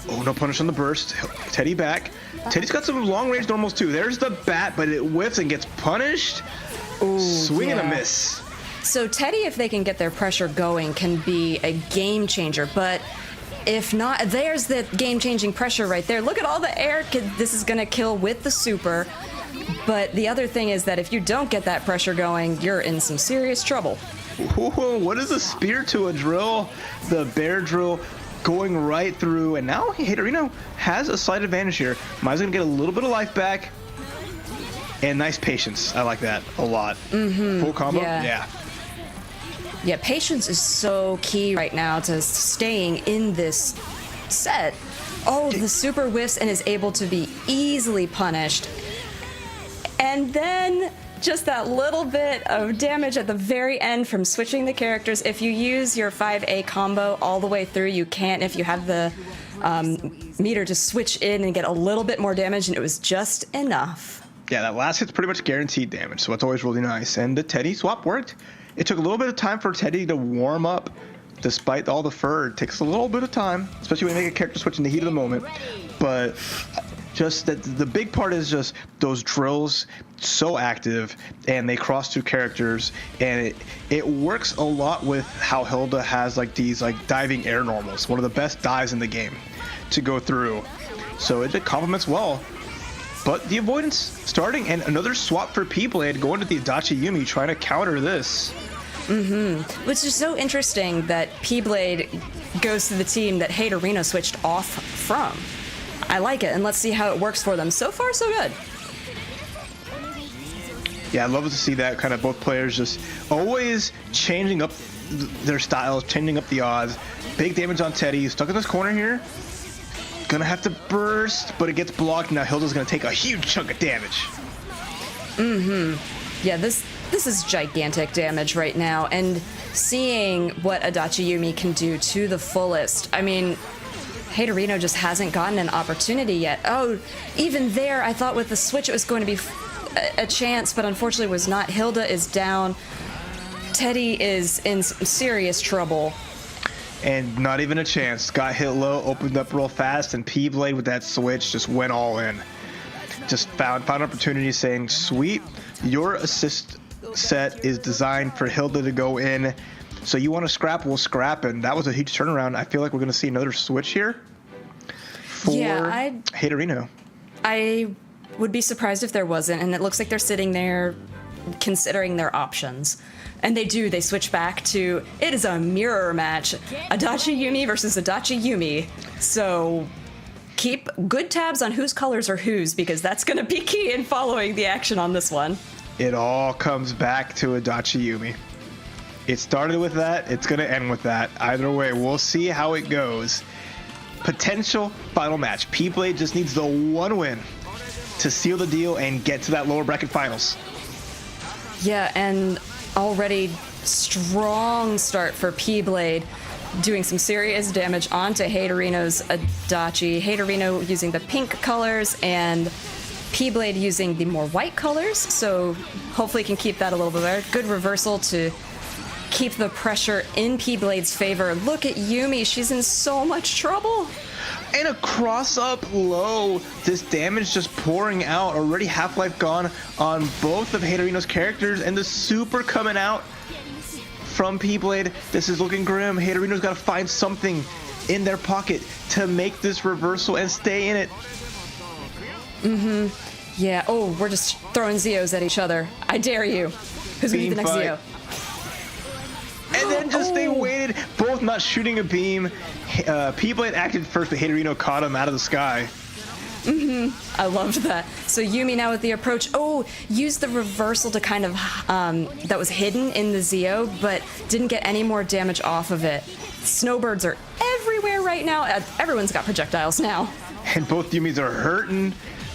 Oh, no punish on the burst. Teddy back. Teddy's got some long range normals too. There's the bat, but it whiffs and gets punished. Ooh, swing and a miss. So Teddy, if they can get their pressure going, can be a game changer. But if not, there's the game-changing pressure right there. Look at all the air this is going to kill with the super. But the other thing is that if you don't get that pressure going, you're in some serious trouble. Whoa, what is a spear to a drill? The bear drill going right through, and now Haterino has a slight advantage here. Maya's gonna get a little bit of life back, and nice patience. I like that a lot. Full combo, yeah. Yeah, patience is so key right now to staying in this set. Oh, the super whiffs and is able to be easily punished. And then just that little bit of damage at the very end from switching the characters. If you use your 5A combo all the way through, you can't if you have the meter to switch in and get a little bit more damage, and it was just enough. Yeah, that last hit's pretty much guaranteed damage, so it's always really nice. And the Teddy swap worked. It took a little bit of time for Teddy to warm up. Despite all the fur, it takes a little bit of time, especially when you make a character switch in the heat of the moment. But just that the big part is just those drills so active, and they cross two characters, and it works a lot with how Hilda has like these like diving air normals, one of the best dives in the game to go through. So it complements well. But the avoidance starting, and another swap for P-Blade going to the Adachi Yumi trying to counter this. Which is so interesting that P-Blade goes to the team that Haterino switched off from. I like it, and let's see how it works for them. So far, so good. Yeah, I love to see that kind of both players just always changing up their styles, changing up the odds. Big damage on Teddy. Stuck in this corner here. Gonna have to burst, but it gets blocked. Now Hilda's gonna take a huge chunk of damage. Yeah, this is gigantic damage right now, and seeing what Adachi Yumi can do to the fullest. I mean, Haterino just hasn't gotten an opportunity yet. Oh, even there, I thought with the switch it was going to be a chance, but unfortunately was not. Hilda is down. Teddy is in some serious trouble. And not even a chance. Got hit low, opened up real fast, and P-Blade with that switch just went all in. Just found opportunity, saying, sweet, your assist set is designed for Hilda to go in. So you want to scrap, we'll scrap. And that was a huge turnaround. I feel like we're going to see another switch here for Haterino. I would be surprised if there wasn't, and it looks like they're sitting there considering their options. And they switch back to, it is a mirror match. Adachi Yumi versus Adachi Yumi. So keep good tabs on whose colors are whose, because that's going to be key in following the action on this one. It all comes back to Adachi Yumi. It started with that, it's going to end with that. Either way, we'll see how it goes. Potential final match. P-Blade just needs the one win to seal the deal and get to that lower bracket finals. Yeah, and already strong start for P-Blade, doing some serious damage onto Haterino's Adachi. Haterino using the pink colors and P-Blade using the more white colors, so hopefully can keep that a little bit better. Good reversal to keep the pressure in P-Blade's favor. Look at Yumi, she's in so much trouble. And a cross up low. This damage just pouring out. Already half-life gone on both of Haterino's characters, and the super coming out from P-Blade. This is looking grim. Haterino's got to find something in their pocket to make this reversal and stay in it. Yeah, oh, we're just throwing Zeos at each other. I dare you. Who's going to be the next Zeo? And then just they waited, both not shooting a beam. P-Blade acted first, but Haterino caught him out of the sky. I loved that. So Yumi now with the approach. Oh, used the reversal to kind of, that was hidden in the Zeo, but didn't get any more damage off of it. Snowbirds are everywhere right now. Everyone's got projectiles now. And both Yumis are hurting,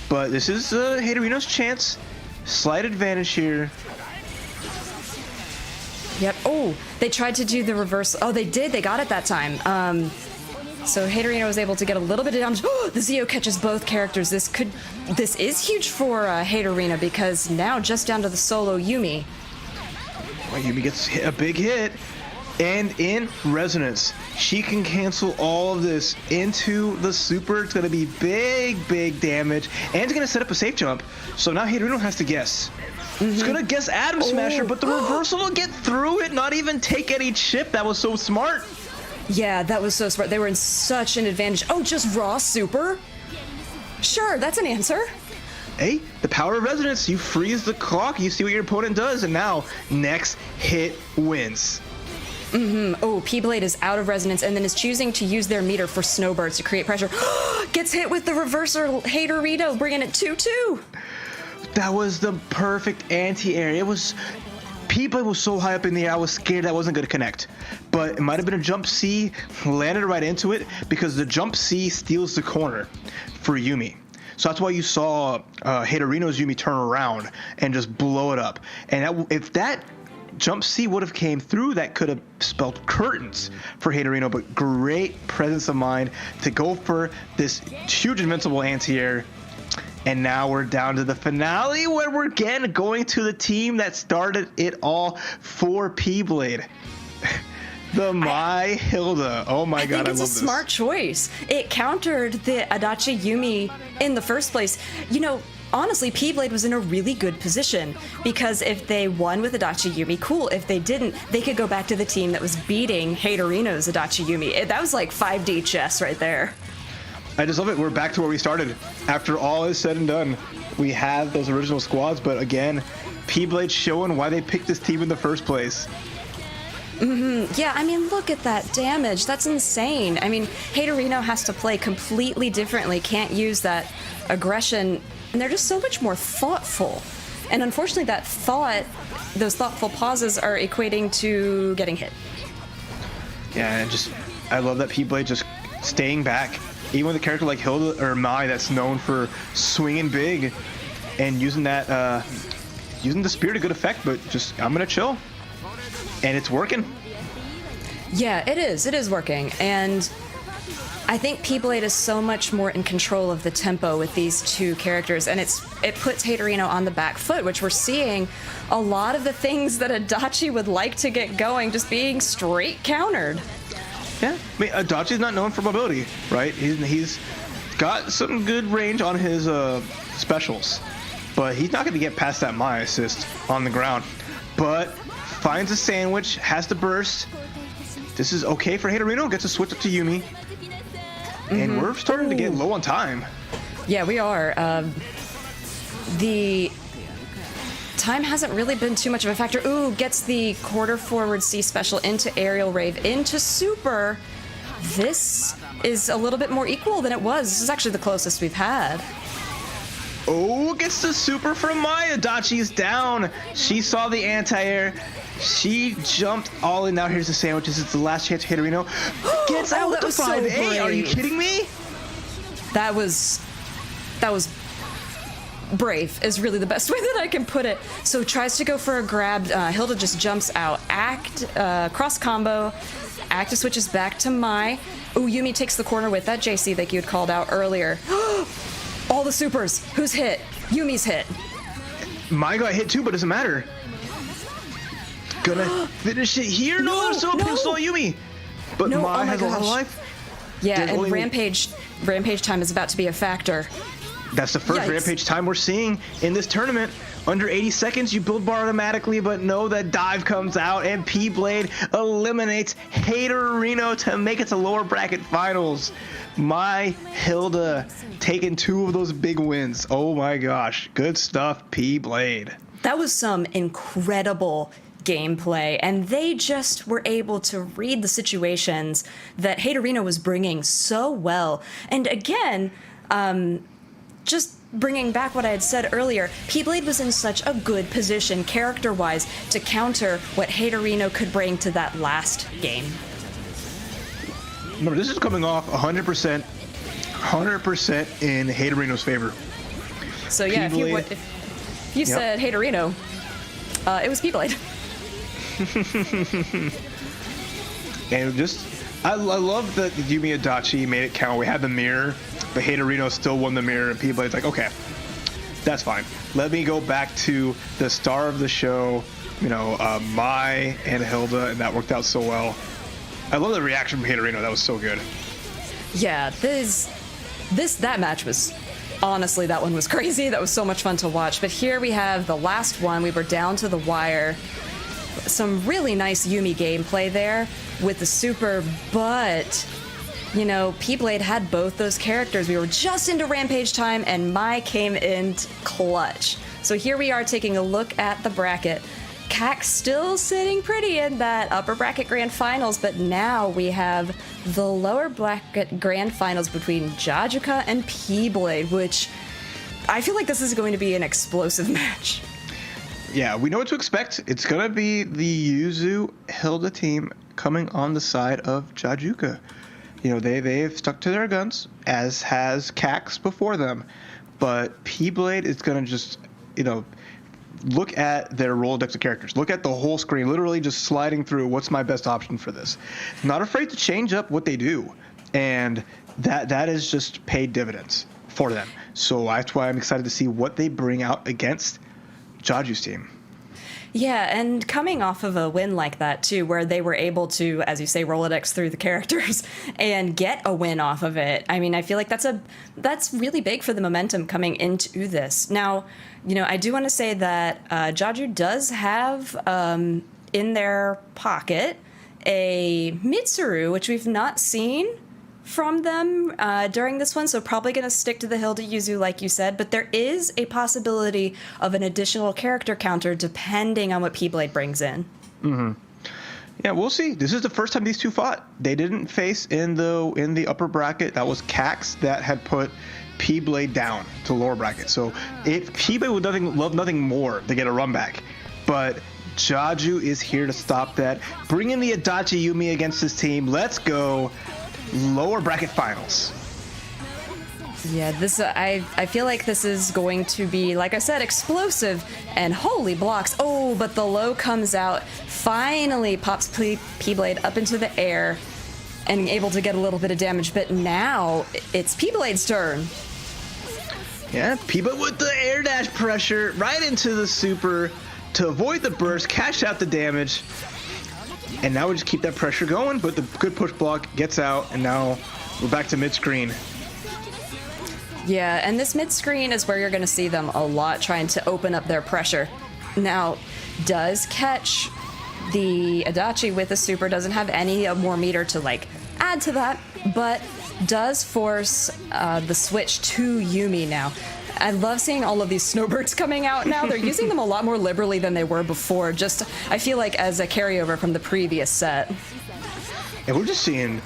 but this is Haterino's chance. Slight advantage here. Yep. Oh, they tried to do the reverse. Oh, they did. They got it that time. So Haterino was able to get a little bit of damage. Oh, the Zeo catches both characters. This is huge for Haterino, because now just down to the solo Yumi. Well, Yumi gets a big hit, and in resonance, she can cancel all of this into the super. It's going to be big damage, and it's going to set up a safe jump. So now Haterino has to guess. It's gonna guess Atom Smasher, but the reversal will get through it, not even take any chip. That was so smart. Yeah, that was so smart. They were in such an advantage. Oh, just raw super? Sure, that's an answer. Hey, the power of resonance. You freeze the clock, you see what your opponent does, and now next hit wins. Oh, P-Blade is out of resonance and then is choosing to use their meter for snowbirds to create pressure. Gets hit with the reverser Haterino, bringing it 2-2. That was the perfect anti-air. It was... P-Blade was so high up in the air, I was scared that wasn't going to connect. But it might have been a jump C, landed right into it, because the jump C steals the corner for Yuumi. So that's why you saw Haterino's Yuumi turn around and just blow it up. And if that jump C would have came through, that could have spelled curtains for Haterino, but great presence of mind to go for this huge invincible anti-air. And now we're down to the finale, where we're again going to the team that started it all for P-Blade. The My Hilda. Oh my god, I love this. It's a smart choice. It countered the Adachi Yuumi in the first place. You know, honestly, P-Blade was in a really good position, because if they won with Adachi Yuumi, cool. If they didn't, they could go back to the team that was beating Haterino's Adachi Yuumi. That was like 5D chess right there. I just love it. We're back to where we started. After all is said and done, we have those original squads, but again, P-Blade showing why they picked this team in the first place. Yeah, I mean, look at that damage. That's insane. I mean, Haterino has to play completely differently, can't use that aggression, and they're just so much more thoughtful. And unfortunately, those thoughtful pauses are equating to getting hit. Yeah, and I love that P-Blade just staying back. Even with a character like Hilda or Mai that's known for swinging big and using that, using the spear to good effect, but just, I'm gonna chill. And it's working. Yeah, it is. It is working. And I think P-Blade is so much more in control of the tempo with these two characters, and it puts Haterino on the back foot, which we're seeing a lot of the things that Adachi would like to get going just being straight countered. Yeah, I mean, Adachi's not known for mobility, right? He's got some good range on his specials, but he's not going to get past that Mai assist on the ground. But finds a sandwich, has to burst. This is okay for Haterino, gets a switch up to Yuumi. And we're starting to get low on time. Yeah, we are. The time hasn't really been too much of a factor. Ooh, gets the quarter forward C special into Aerial Rave, into Super. This is a little bit more equal than it was. This is actually the closest we've had. Oh, gets the super from Maya. Dachi's down. She saw the anti-air. She jumped all in. Now here's the sandwiches. It's the last chance. Haterino gets out with the 5A. Are you kidding me? That was brave is really the best way that I can put it. So tries to go for a grab. Hilda just jumps out. Cross combo. Acta switches back to Mai. Ooh, Yuumi takes the corner with that JC that you had called out earlier. All the supers. Who's hit? Yumi's hit. Mai got hit too, but doesn't matter. Gonna finish it here. No, so Yuumi. But Mai has a lot of life. Yeah, and Rampage time is about to be a factor. That's the first Rampage time we're seeing in this tournament. Under 80 seconds, you build bar automatically, but no, that dive comes out, and P-Blade eliminates Haterino to make it to lower bracket finals. My Hilda taking 2 of those big wins. Oh my gosh, good stuff, P-Blade. That was some incredible gameplay, and they just were able to read the situations that Haterino was bringing so well. And again, just bringing back what I had said earlier, P-Blade was in such a good position character-wise to counter what Haterino could bring to that last game. Remember, this is coming off 100% in Haterino's favor. So yeah, if you said Haterino, it was P-Blade. And I love that Yuumi Adachi made it count. We had the mirror, but Haterino still won the mirror, and P-Blade's like, okay, that's fine. Let me go back to the star of the show, Mai and Hilda, and that worked out so well. I love the reaction from Haterino. That was so good. Yeah, that match was honestly, that one was crazy. That was so much fun to watch. But here we have the last one. We were down to the wire. Some really nice Yumi gameplay there with the super, but, you know, P-Blade had both those characters. We were just into Rampage time, and Mai came in clutch. So here we are taking a look at the bracket. CAC still sitting pretty in that upper bracket grand finals, but now we have the lower bracket grand finals between Jajuka and P-Blade, which I feel like this is going to be an explosive match. Yeah, we know what to expect. It's going to be the Yuzu Hilda team coming on the side of Jajuka. You know, they've stuck to their guns, as has Cax before them. But P-Blade is going to just, you know, look at their Rolodex of characters. Look at the whole screen, literally just sliding through what's my best option for this. Not afraid to change up what they do. And that is just paid dividends for them. So that's why I'm excited to see what they bring out against Jaju's team. Yeah, and coming off of a win like that, too, where they were able to, as you say, Rolodex through the characters and get a win off of it. I mean, I feel like that's really big for the momentum coming into this. Now, you know, I do want to say that Jaju does have in their pocket a Mitsuru, which we've not seen from them during this one, so probably going to stick to the Hilda Yuzu, like you said, but there is a possibility of an additional character counter depending on what P-Blade brings in. Mm-hmm. Yeah, we'll see. This is the first time these two fought. They didn't face in the upper bracket. That was Cax that had put P-Blade down to lower bracket. So if P-Blade would love nothing more to get a run back, but Jaju is here to stop that. Bring in the Adachi Yumi against his team. Let's go. Lower bracket finals. Yeah, this I feel like this is going to be, like I said, explosive and holy blocks. Oh, but the low comes out, finally pops P-Blade up into the air and able to get a little bit of damage. But now it's P-Blade's turn. Yeah, P-Blade with the air dash pressure right into the super to avoid the burst, cash out the damage. And now we just keep that pressure going, but the good push block gets out, and now we're back to mid-screen. Yeah, and this mid-screen is where you're going to see them a lot trying to open up their pressure. Now, does catch the Adachi with a super, doesn't have any more meter to, like, add to that, but does force the switch to Yumi now. I love seeing all of these snowbirds coming out now. They're using them a lot more liberally than they were before, just, I feel like, as a carryover from the previous set. And we're just seeing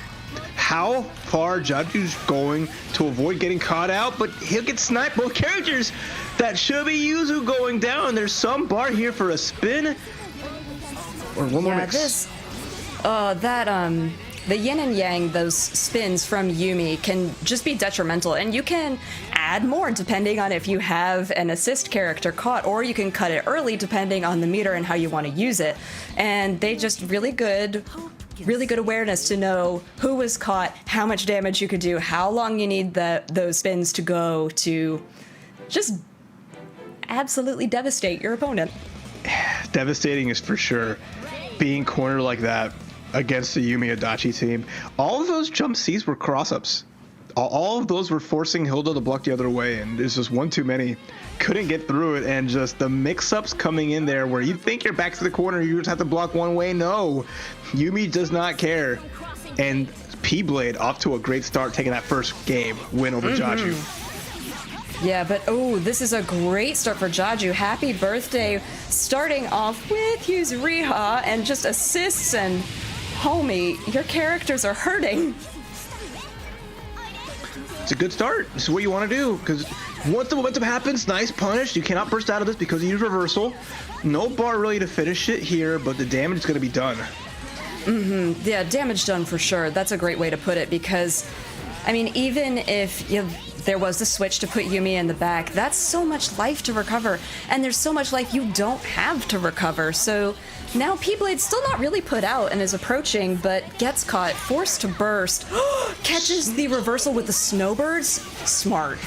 how far Jaju's going to avoid getting caught out, but he'll get sniped. Both characters that should be Yuzu going down. There's some bar here for a spin. Or one more mix. The yin and yang, those spins from Yumi can just be detrimental, and you can add more depending on if you have an assist character caught, or you can cut it early depending on the meter and how you want to use it. And they just really good awareness to know who was caught, how much damage you could do, how long you need those spins to go to just absolutely devastate your opponent. Devastating is for sure. Being cornered like that against the Yumi Adachi team. All of those jump Cs were cross-ups. All of those were forcing Hilda to block the other way, and there's just one too many. Couldn't get through it, and just the mix-ups coming in there where you think you're back to the corner, you just have to block one way. No, Yumi does not care. And P-Blade off to a great start, taking that first game win over Jaju. Yeah, but this is a great start for Jaju. Happy birthday, starting off with Yuzuriha and just assists, and homie, your characters are hurting. It's a good start. This is what you want to do, because once the momentum happens, nice punish. You cannot burst out of this because you use reversal. No bar really to finish it here, but the damage is going to be done. Yeah, damage done for sure. That's a great way to put it, because, I mean, even if there was the switch to put Yumi in the back, that's so much life to recover, and there's so much life you don't have to recover. So now P-Blade's still not really put out and is approaching, but gets caught, forced to burst, catches the reversal with the snowbirds. Smart.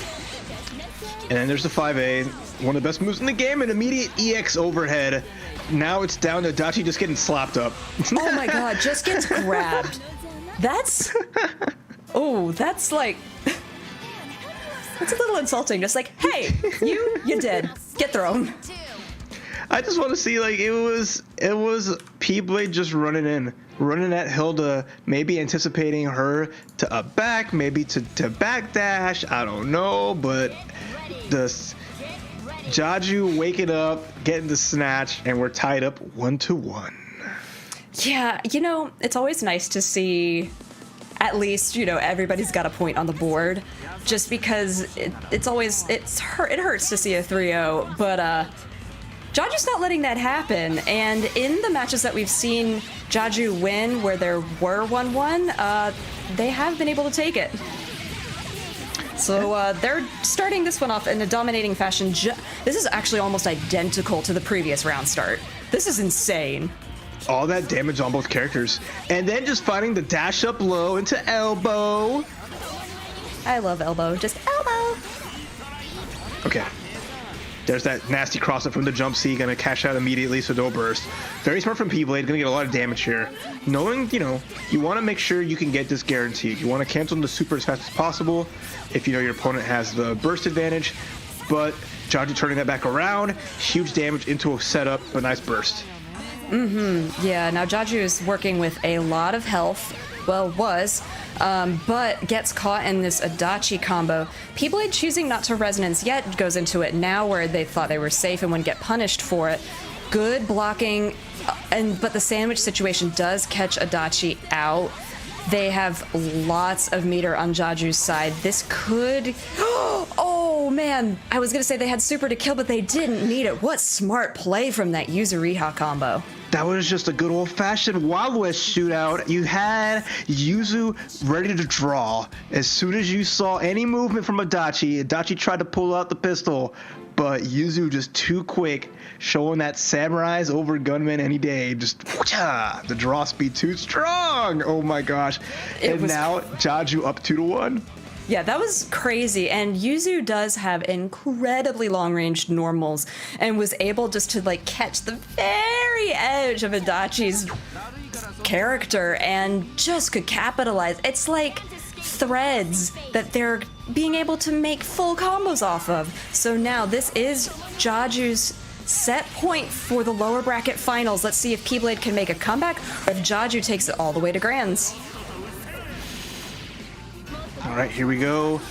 And then there's the 5A, one of the best moves in the game, an immediate EX overhead. Now it's down to Dutchy just getting slapped up. Oh my god, just gets grabbed. That's like... It's a little insulting. Just like, hey, you did. Get thrown. I just want to see, like, it was P-Blade just running at Hilda, maybe anticipating her to up back, maybe to backdash. I don't know, but the Jaju waking up, getting the snatch, and we're tied up 1-1. Yeah, it's always nice to see at least, everybody's got a point on the board, just because it hurts to see a 3-0, but Jaju's not letting that happen, and in the matches that we've seen Jaju win where there were 1-1, they have been able to take it. So they're starting this one off in a dominating fashion. This is actually almost identical to the previous round start. This is insane. All that damage on both characters. And then just finding the dash up low into elbow. I love elbow. Just elbow. Okay. There's that nasty cross-up from the jump C. Gonna cash out immediately, so don't burst. Very smart from P-Blade. Gonna get a lot of damage here. Knowing, you want to make sure you can get this guaranteed. You want to cancel the super as fast as possible if your opponent has the burst advantage. But Jaju turning that back around. Huge damage into a setup, but nice burst. Yeah, now Jaju is working with a lot of health. Well, but gets caught in this Adachi combo. P-Blade choosing not to resonance yet goes into it now where they thought they were safe and wouldn't get punished for it. Good blocking, but the sandwich situation does catch Adachi out. They have lots of meter on Jaju's side. This could... Oh, man. I was going to say they had super to kill, but they didn't need it. What smart play from that Yuzu-Riha combo. That was just a good old-fashioned Wild West shootout. You had Yuzu ready to draw. As soon as you saw any movement from Adachi tried to pull out the pistol, but Yuzu just too quick, showing that samurais over gunmen any day. Just the draw speed too strong. Oh my gosh! Now Jaju up 2-1. Yeah, that was crazy, and Yuzu does have incredibly long-range normals, and was able just to, catch the very edge of Adachi's character, and just could capitalize. It's like threads that they're being able to make full combos off of. So now this is Jaju's set point for the lower bracket finals. Let's see if P-Blade can make a comeback, or if Jaju takes it all the way to Grands. All right, here we go.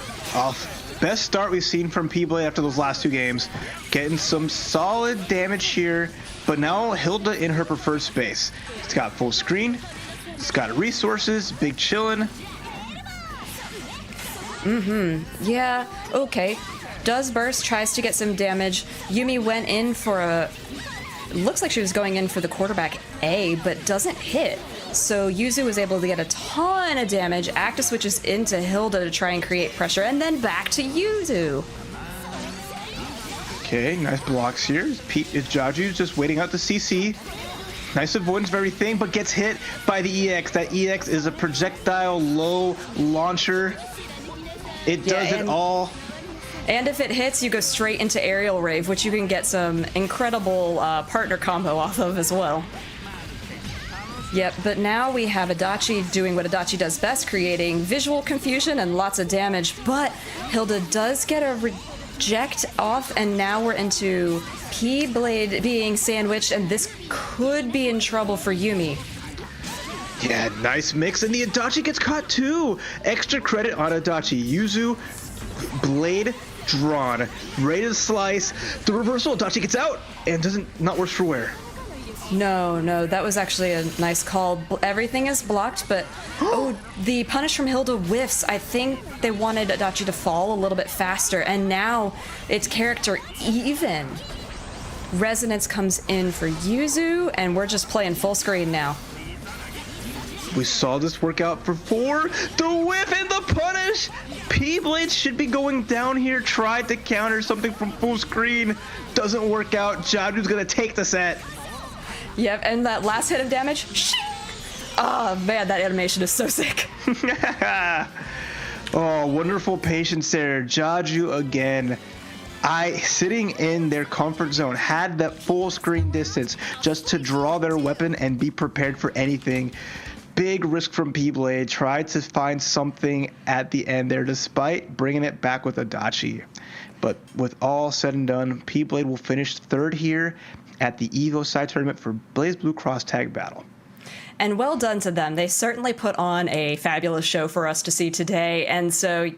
Best start we've seen from P-Blade after those last two games. Getting some solid damage here, but now Hilda in her preferred space. It's got full screen. It's got resources, big chillin'. Yeah, okay. Does burst, tries to get some damage. Yumi went in for looks like she was going in for the quarterback A, but doesn't hit. So Yuzu was able to get a ton of damage. Active switches into Hilda to try and create pressure, and then back to Yuzu. Okay, nice blocks here. Jaju just waiting out the CC. Nice avoidance of everything, but gets hit by the EX. That EX is a projectile low launcher. It does it all. And if it hits, you go straight into Aerial Rave, which you can get some incredible partner combo off of as well. Yep, but now we have Adachi doing what Adachi does best, creating visual confusion and lots of damage, but Hilda does get a reject off, and now we're into P-Blade being sandwiched, and this could be in trouble for Yumi. Yeah, nice mix, and the Adachi gets caught too! Extra credit on Adachi. Yuzu, blade drawn, ready to slice. The reversal, Adachi gets out, and not worse for wear. No, that was actually a nice call. Everything is blocked, but the punish from Hilda whiffs. I think they wanted Adachi to fall a little bit faster, and now it's character even. Resonance comes in for Yuzu, and we're just playing full screen now. We saw this work out for 4. The whiff and the punish! P-Blade should be going down here. Tried to counter something from full screen. Doesn't work out. Jaju's gonna take the set. Yep, and that last hit of damage. Oh man, that animation is so sick. Oh, wonderful patience there. Jaju again. Sitting in their comfort zone, had that full screen distance just to draw their weapon and be prepared for anything. big risk from P-Blade. Tried to find something at the end there, despite bringing it back with a Dutchy. But with all said and done, P-Blade will finish third here at the EVO side tournament for BlazBlue Cross Tag Battle. And well done to them. They certainly put on a fabulous show for us to see today. And so,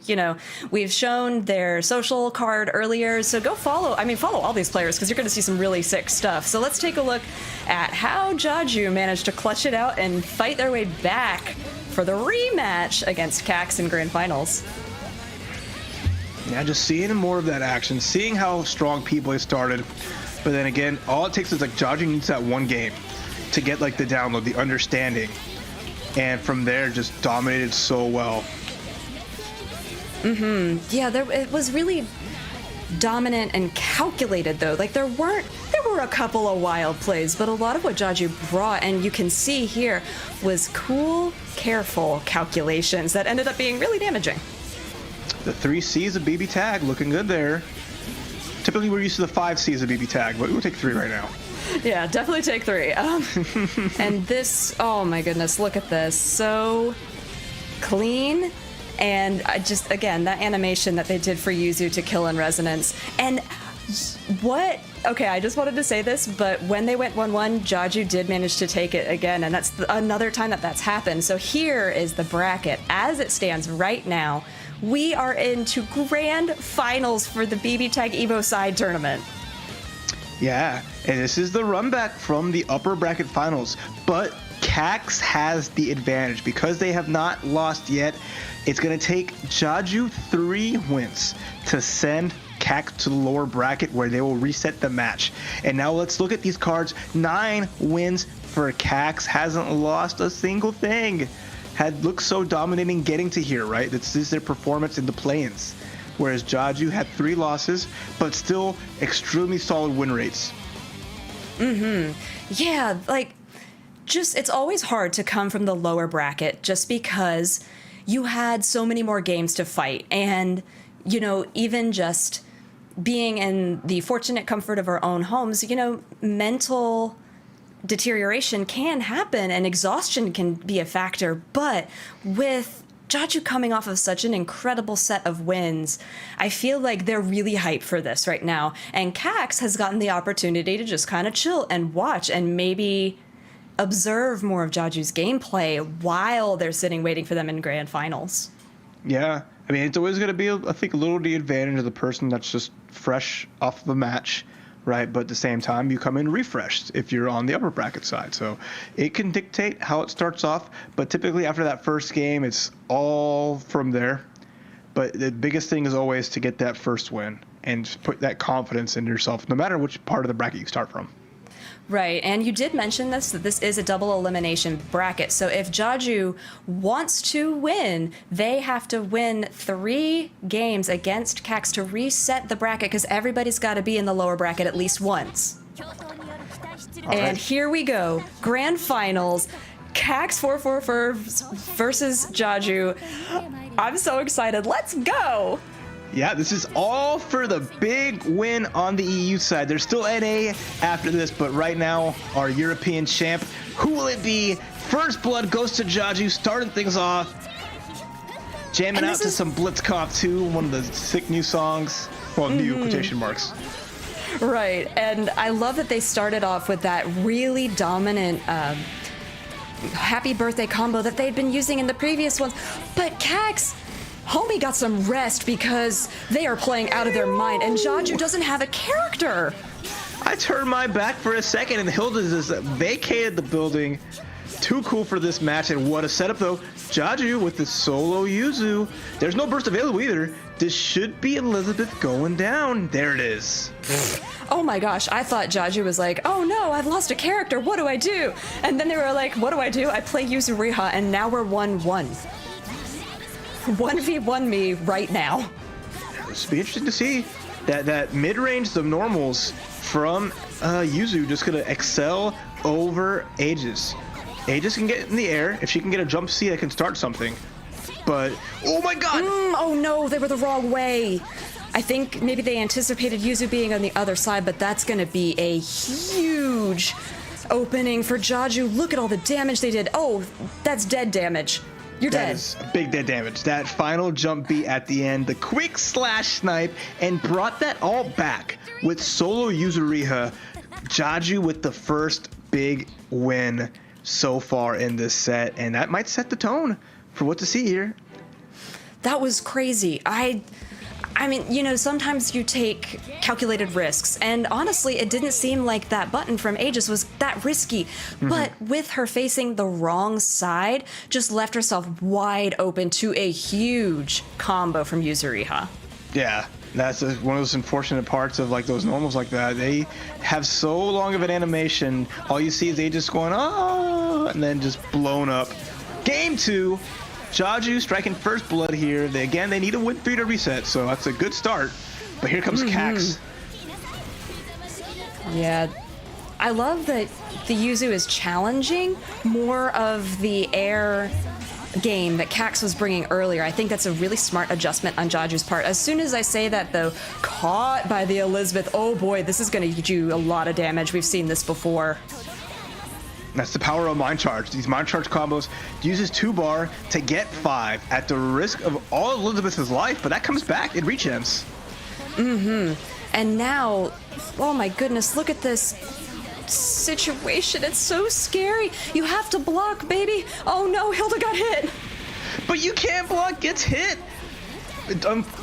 we've shown their social card earlier. So go follow all these players because you're going to see some really sick stuff. So let's take a look at how Jaju managed to clutch it out and fight their way back for the rematch against Cax in Grand Finals. Yeah, just seeing more of that action, seeing how strong P-Blade started. But then again, all it takes is Jaju needs that one game to get the download, the understanding, and from there just dominated so well. Yeah, it was really dominant and calculated though. There were a couple of wild plays, but a lot of what Jaju brought, and you can see here, was cool, careful calculations that ended up being really damaging. The 3 C's of BBTAG looking good there. Typically we're used to the 5 C's of BBTAG, but we'll take 3 right now. Yeah, definitely take 3. And this, oh my goodness, look at this. So clean. And again, that animation that they did for Yuzu to kill in Resonance. And I just wanted to say this, but when they went 1-1, Jaju did manage to take it again. And that's another time that's happened. So here is the bracket as it stands right now. We are into Grand Finals for the BBTAG EVO side tournament. Yeah, and this is the run back from the upper bracket finals, but Cax has the advantage because they have not lost yet. It's going to take Jaju 3 wins to send Cax to the lower bracket where they will reset the match. And now let's look at these cards. 9 wins for Cax, hasn't lost a single thing. Had looked so dominating getting to here, right? This is their performance in the play-ins. Whereas Jaju had 3 losses, but still extremely solid win rates. Yeah, it's always hard to come from the lower bracket just because you had so many more games to fight. And, even just being in the fortunate comfort of our own homes, mental deterioration can happen and exhaustion can be a factor. But with Jaju coming off of such an incredible set of wins, I feel like they're really hyped for this right now. And Cax has gotten the opportunity to just kind of chill and watch and maybe observe more of Jaju's gameplay while they're sitting waiting for them in Grand Finals. Yeah, it's always going to be, I think, a little the advantage of the person that's just fresh off the match, right? But at the same time, you come in refreshed if you're on the upper bracket side. So it can dictate how it starts off. But typically after that first game, it's all from there. But the biggest thing is always to get that first win and put that confidence in yourself, no matter which part of the bracket you start from. Right, and you did mention that this is a double elimination bracket. So if Jaju wants to win, they have to win 3 games against Cax to reset the bracket because everybody's got to be in the lower bracket at least once. And here we go, Grand Finals, Cax 444 versus Jaju. I'm so excited. Let's go! Yeah, this is all for the big win on the EU side. There's still NA after this, but right now, our European champ, who will it be? First Blood goes to Jaju, starting things off. Jamming out to some Blitzkopf 2, one of the sick new songs. Well, new quotation marks. Right, and I love that they started off with that really dominant happy birthday combo that they'd been using in the previous ones. But Cax, homie got some rest because they are playing out of their mind, and Jaju doesn't have a character. I turned my back for a second, and Hilda just vacated the building. Too cool for this match, and what a setup, though. Jaju with the solo Yuzu. There's no burst available either. This should be Elizabeth going down. There it is. Oh my gosh, I thought Jaju was like, oh no, I've lost a character, what do I do? And then they were like, what do? I play Yuzu Riha, and now we're 1-1. 1v1 me right now. This will be interesting to see. That mid-range, the normals from Yuzu just going to excel over Aegis. Aegis can get in the air. If she can get a jump C, that can start something. But, oh my god! Oh no, they were the wrong way. I think maybe they anticipated Yuzu being on the other side, but that's going to be a huge opening for Jaju. Look at all the damage they did. Oh, that's dead damage. You're That dead. is big dead damage. That final jump beat at the end, the quick slash snipe, and brought that all back with solo Yuzuriha. Jaju with the first big win so far in this set, and that might set the tone for what to see here. That was crazy. I mean, you know, sometimes you take calculated risks, and honestly, it didn't seem like that button from Aegis was that risky. But with her facing the wrong side, just left herself wide open to a huge combo from Yuzuriha. Yeah, that's one of those unfortunate parts of like those normals like that. They have so long of an animation. All you see is they just going, oh, and then just blown up. Game 2. Jaju striking first blood here. They need a win 3 to reset, so that's a good start. But here comes Cax. Yeah, I love that the Yuzu is challenging more of the air game that Cax was bringing earlier. I think that's a really smart adjustment on Jaju's part. As soon as I say that, though, caught by the Elizabeth, oh boy, this is going to do a lot of damage. We've seen this before. That's the power of Mind Charge. These Mind Charge combos uses 2-bar to get 5 at the risk of all Elizabeth's life, but that comes back in regems. And now, oh my goodness, look at this situation. It's so scary. You have to block, baby. Oh no, Hilda got hit. But you can't block, gets hit.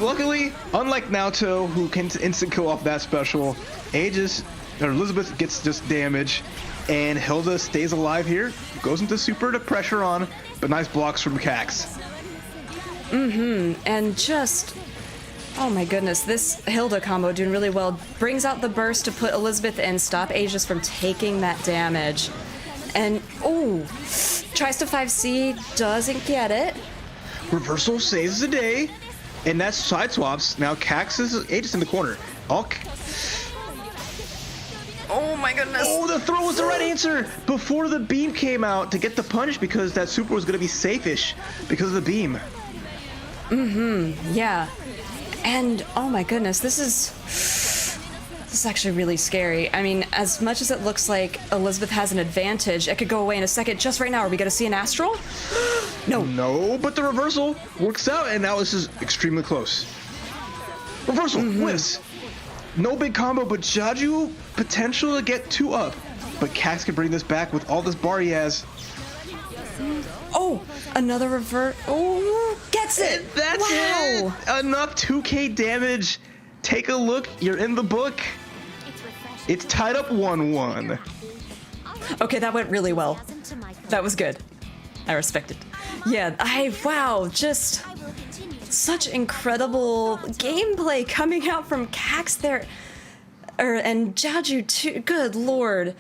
Luckily, unlike Naoto, who can instant kill off that special, Elizabeth gets just damage. And Hilda stays alive here, goes into super to pressure on, but nice blocks from Cax. And just, oh my goodness, this Hilda combo doing really well. Brings out the burst to put Elizabeth in, stop Aegis from taking that damage. And, oh, tries to 5C, doesn't get it. Reversal saves the day, and that's side swaps. Now Cax is Aegis in the corner. Oh my goodness. Oh, the throw was the right answer before the beam came out to get the punish because that super was going to be safe-ish because of the beam. Yeah. And, oh my goodness, this is actually really scary. I mean, as much as it looks like Elizabeth has an advantage, it could go away in a second. Just right now, are we going to see an Astral? No, but the reversal works out, and now this is extremely close. Reversal, whiffs. No big combo, but Jaju potential to get 2 up. But Cax can bring this back with all this bar he has. Oh, another revert. Oh, gets it. And that's wow. it. Enough 2k damage. Take a look. You're in the book. It's tied up 1-1. Okay, that went really well. That was good. I respect it. Yeah, wow, just such incredible gameplay coming out from Cax there. And Jaju too, good lord.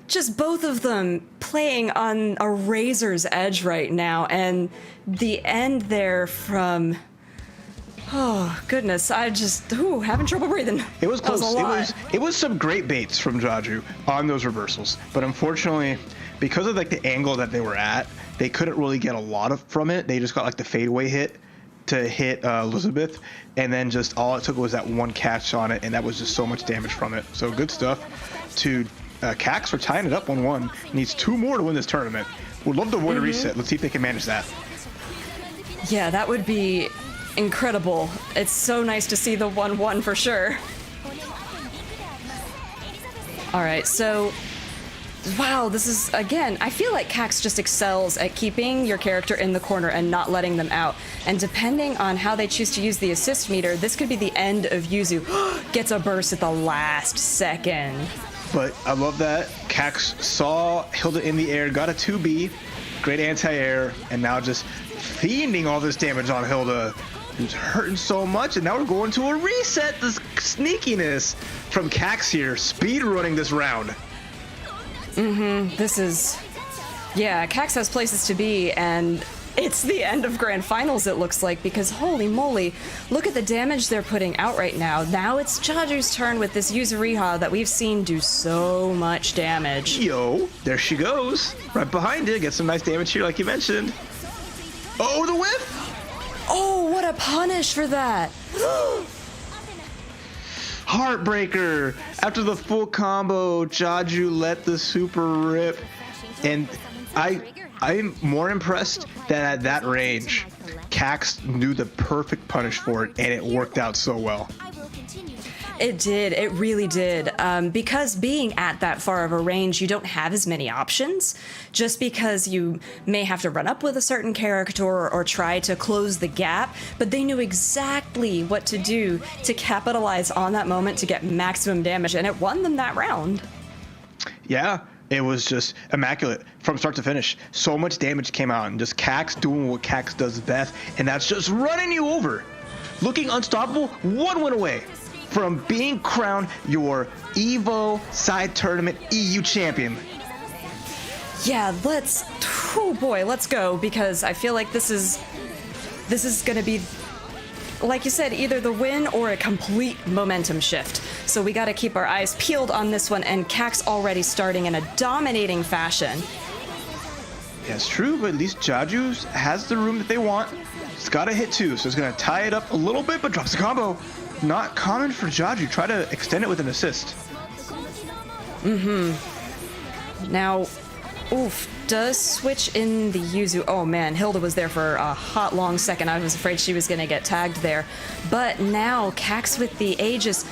Just both of them playing on a razor's edge right now, and the end there from, oh goodness, I just having trouble breathing. It was close. That was a lot. It was some great baits from Jaju on those reversals, but unfortunately, because of like the angle that they were at, they couldn't really get a lot from it. They just got like the fadeaway hit to hit Elizabeth, and then just all it took was that one catch on it, and that was just so much damage from it. So good stuff to Cax for tying it up 1-1. Needs 2 more to win this tournament. Would love to avoid a reset. Let's see if they can manage that. Yeah, that would be incredible. It's so nice to see the 1-1 for sure. All right, so wow, this is, again, I feel like Cax just excels at keeping your character in the corner and not letting them out. And depending on how they choose to use the assist meter, this could be the end of Yuzu. Gets a burst at the last second. But I love that. Cax saw Hilda in the air, got a 2B, great anti-air, and now just fiending all this damage on Hilda, who's hurting so much. And now we're going to a reset. This sneakiness from Cax here, speed running this round. This is, yeah, Cax has places to be, and it's the end of Grand Finals, it looks like, because holy moly, look at the damage they're putting out right now. Now it's Jaju's turn with this Yuzuriha that we've seen do so much damage. Yo, there she goes. Right behind it, get some nice damage here like you mentioned. Oh, the whiff! Oh, what a punish for that! Heartbreaker. After the full combo, Jaju let the super rip. And I'm more impressed that at that range, Cax knew the perfect punish for it, and it worked out so well. It did. It really did. Because being at that far of a range, you don't have as many options. Just because you may have to run up with a certain character or try to close the gap, but they knew exactly what to do to capitalize on that moment to get maximum damage, and it won them that round. Yeah, it was just immaculate from start to finish. So much damage came out, and just Cax doing what Cax does best, and that's just running you over. Looking unstoppable, one win away from being crowned your EVO side tournament EU champion. Yeah, let's go, because I feel like this is gonna be, like you said, either the win or a complete momentum shift. So we gotta keep our eyes peeled on this one, and Cax already starting in a dominating fashion. Yeah, it's true, but at least Jaju has the room that they want. It's gotta hit two, so it's gonna tie it up a little bit, but drops the combo. Not common for Jaju. Try to extend it with an assist. Now, does switch in the Yuzu. Oh man, Hilda was there for a hot long second. I was afraid she was gonna get tagged there. But now Cax with the Aegis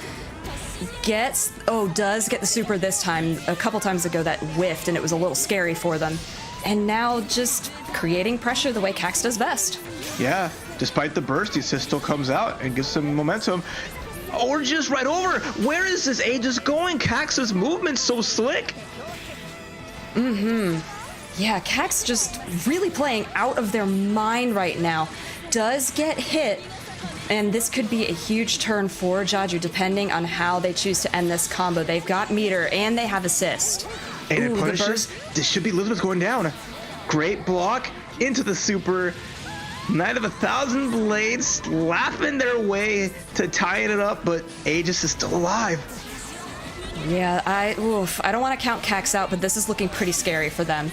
does get the super this time. A couple times ago that whiffed and it was a little scary for them. And now just creating pressure the way Cax does best. Yeah, despite the burst, the assist still comes out and gets some momentum. Or just right over. Where is this Aegis going? Cax's movement's so slick. Yeah, Cax just really playing out of their mind right now. Does get hit, and this could be a huge turn for Jaju depending on how they choose to end this combo. They've got meter and they have assist. And it punishes. This should be Elizabeth going down. Great block into the super. Knight of 1,000 Blades slapping their way to tying it up, but Aegis is still alive. Yeah, I don't want to count Cax out, but this is looking pretty scary for them.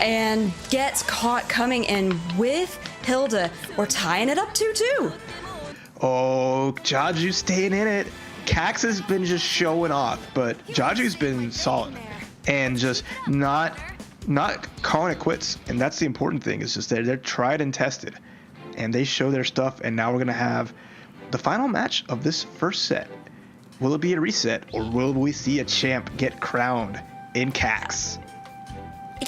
And gets caught coming in with Hilda. We're tying it up 2-2. Oh, Jaju staying in it. Cax has been just showing off, but Jaju's been solid and just not calling it quits. And that's the important thing. It's just they're tried and tested, and they show their stuff. And now we're gonna have the final match of this first set. Will it be a reset, or will we see a champ get crowned in Cax?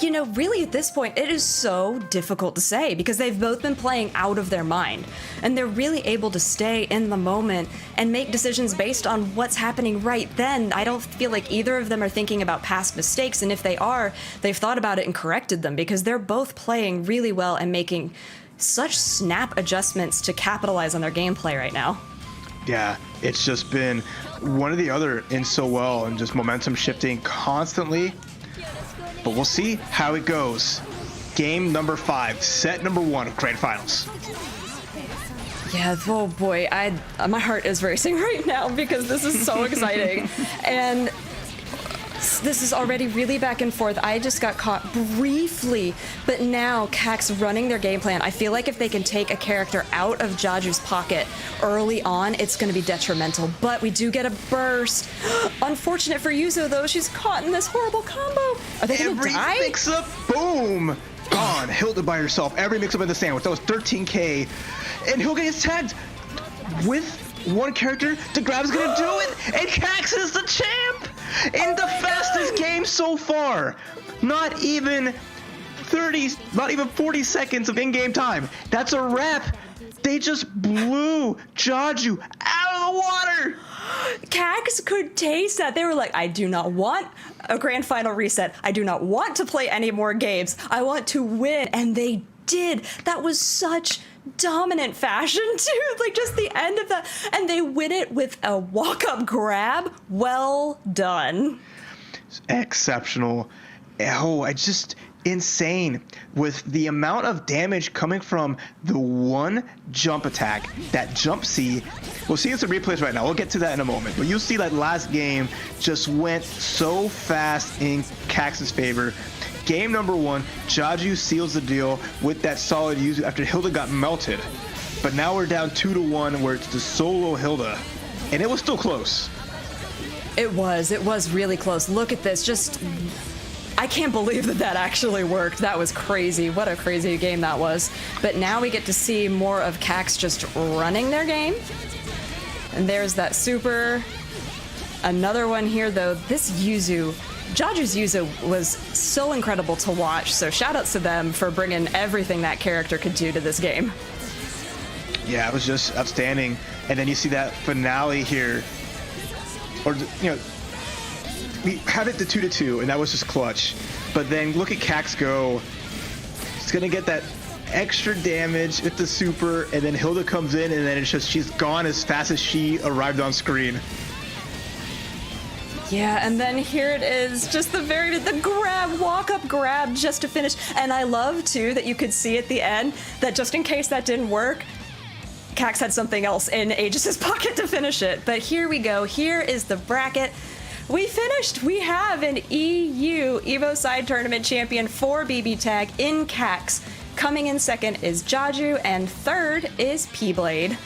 You know, really at this point, it is so difficult to say because they've both been playing out of their mind, and they're really able to stay in the moment and make decisions based on what's happening right then. I don't feel like either of them are thinking about past mistakes, and if they are, they've thought about it and corrected them because they're both playing really well and making such snap adjustments to capitalize on their gameplay right now. Yeah, it's just been one or the other in so well, and just momentum shifting constantly. But we'll see how it goes. Game number 5, set number 1 of Grand Finals. Yeah, oh boy, my heart is racing right now because this is so exciting. And this is already really back and forth. I just got caught briefly, but now Cax running their game plan. I feel like if they can take a character out of Jaju's pocket early on, it's going to be detrimental. But we do get a burst. Unfortunate for Yuzu, though. She's caught in this horrible combo. Are they going to die? Every mix-up, boom! Gone. Hilda by herself. Every mix-up in the sandwich. That was 13K. And Hilda gets tagged with one character. DeGrab's going to do it. And Cax is the champ! In the fastest game so far. Not even 40 seconds of in-game time. That's a wrap. They just blew Jaju out of the water. Cax could taste that. They were like, I do not want a grand final reset. I do not want to play any more games. I want to win. And they did. That was such dominant fashion too, like just the end of that, and they win it with a walk-up grab. Well done. Exceptional. Oh, I just insane with the amount of damage coming from the one jump attack. That jump C, we'll see some replays right now. We'll get to that in a moment, but you'll see that last game just went so fast in Cax's favor. Game number 1, Jaju seals the deal with that solid use after Hilda got melted. But now we're down 2-1 where it's the solo Hilda. And it was still close. It was really close. Look at this. Just, I can't believe that actually worked. That was crazy. What a crazy game that was. But now we get to see more of Cax just running their game. And there's that super. Another one here, though. This Yuzu, Jaju's Yuzu was so incredible to watch. So shout outs to them for bringing everything that character could do to this game. Yeah, it was just outstanding. And then you see that finale here. Or, you know, we have it to 2-2, and that was just clutch. But then look at Cax go. He's going to get that extra damage with the super, and then Hilda comes in, and then it's just she's gone as fast as she arrived on screen. Yeah, and then here it is, just the grab, walk-up grab just to finish. And I love, too, that you could see at the end that just in case that didn't work, Cax had something else in Aegis's pocket to finish it. But here we go. Here is the bracket. We finished. We have an EU EVO Side Tournament champion for BBTAG in Cax. Coming in second is Jaju, and third is P-Blade.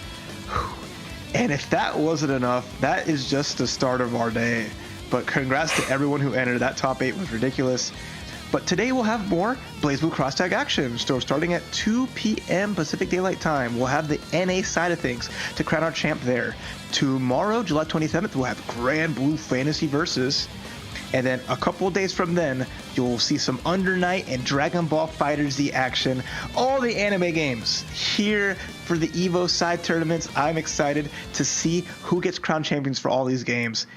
And if that wasn't enough, that is just the start of our day. But congrats to everyone who entered. That top 8 was ridiculous. But today we'll have more BlazBlue Cross Tag action. So starting at 2 p.m. Pacific Daylight Time, we'll have the NA side of things to crown our champ there. Tomorrow, July 27th, we'll have Grand Blue Fantasy Versus. And then a couple of days from then, you'll see some Under Night and Dragon Ball FighterZ action. All the anime games here for the EVO side tournaments. I'm excited to see who gets crowned champions for all these games.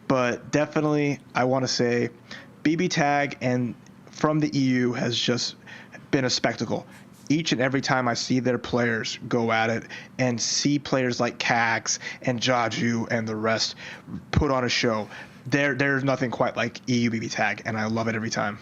But definitely, I want to say BBTAG and from the EU has just been a spectacle. Each and every time I see their players go at it and see players like Cax and Jaju and the rest put on a show, there's nothing quite like EU BBTAG, and I love it every time.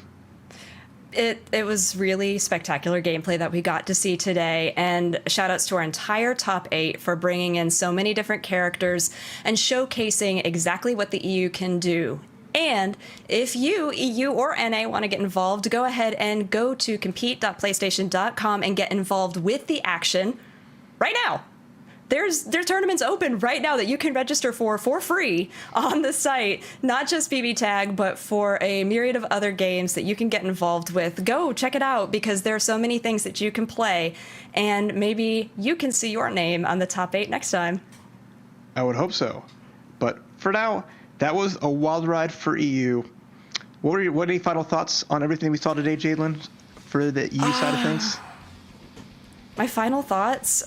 It was really spectacular gameplay that we got to see today, and shout outs to our entire top 8 for bringing in so many different characters and showcasing exactly what the EU can do. And if you, EU or NA, want to get involved, go ahead and go to compete.playstation.com and get involved with the action right now. There's tournaments open right now that you can register for free on the site, not just BBTAG, but for a myriad of other games that you can get involved with. Go check it out, because there are so many things that you can play, and maybe you can see your name on the top 8 next time. I would hope so. But for now, that was a wild ride for EU. What are any final thoughts on everything we saw today, Jalen, for the EU side of things? My final thoughts,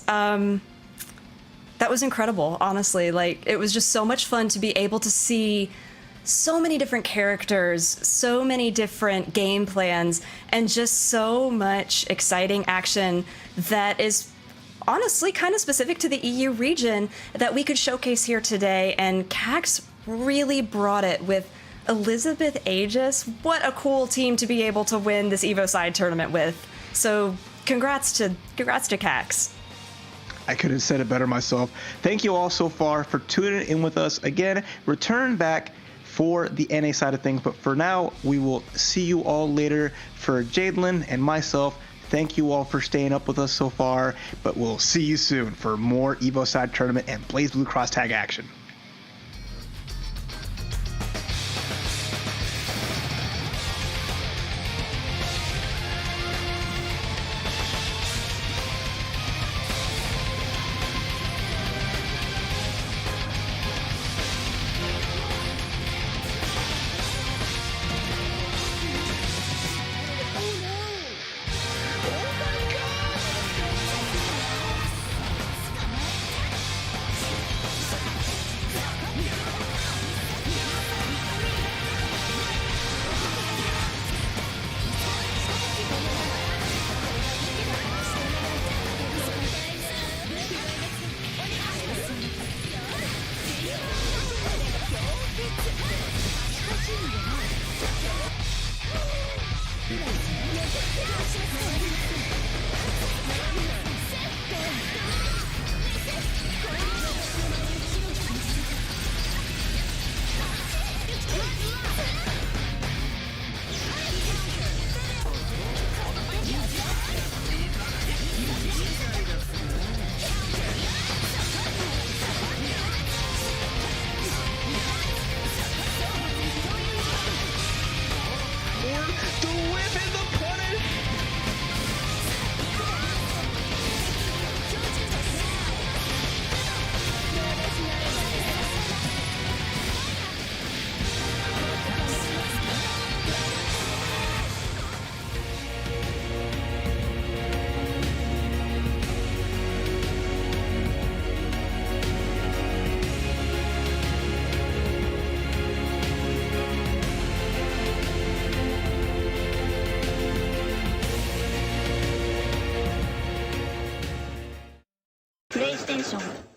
that was incredible, honestly. Like, it was just so much fun to be able to see so many different characters, so many different game plans, and just so much exciting action that is honestly kind of specific to the EU region that we could showcase here today. And Cax really brought it with Elizabeth Aegis. What a cool team to be able to win this EVO side tournament with. So congrats to Cax. I couldn't have said it better myself. Thank you all so far for tuning in with us. Again, return back for the NA side of things. But for now, we will see you all later. For Jadelyn and myself, thank you all for staying up with us so far. But we'll see you soon for more EVO side tournament and BlazBlue Cross Tag action. PlayStation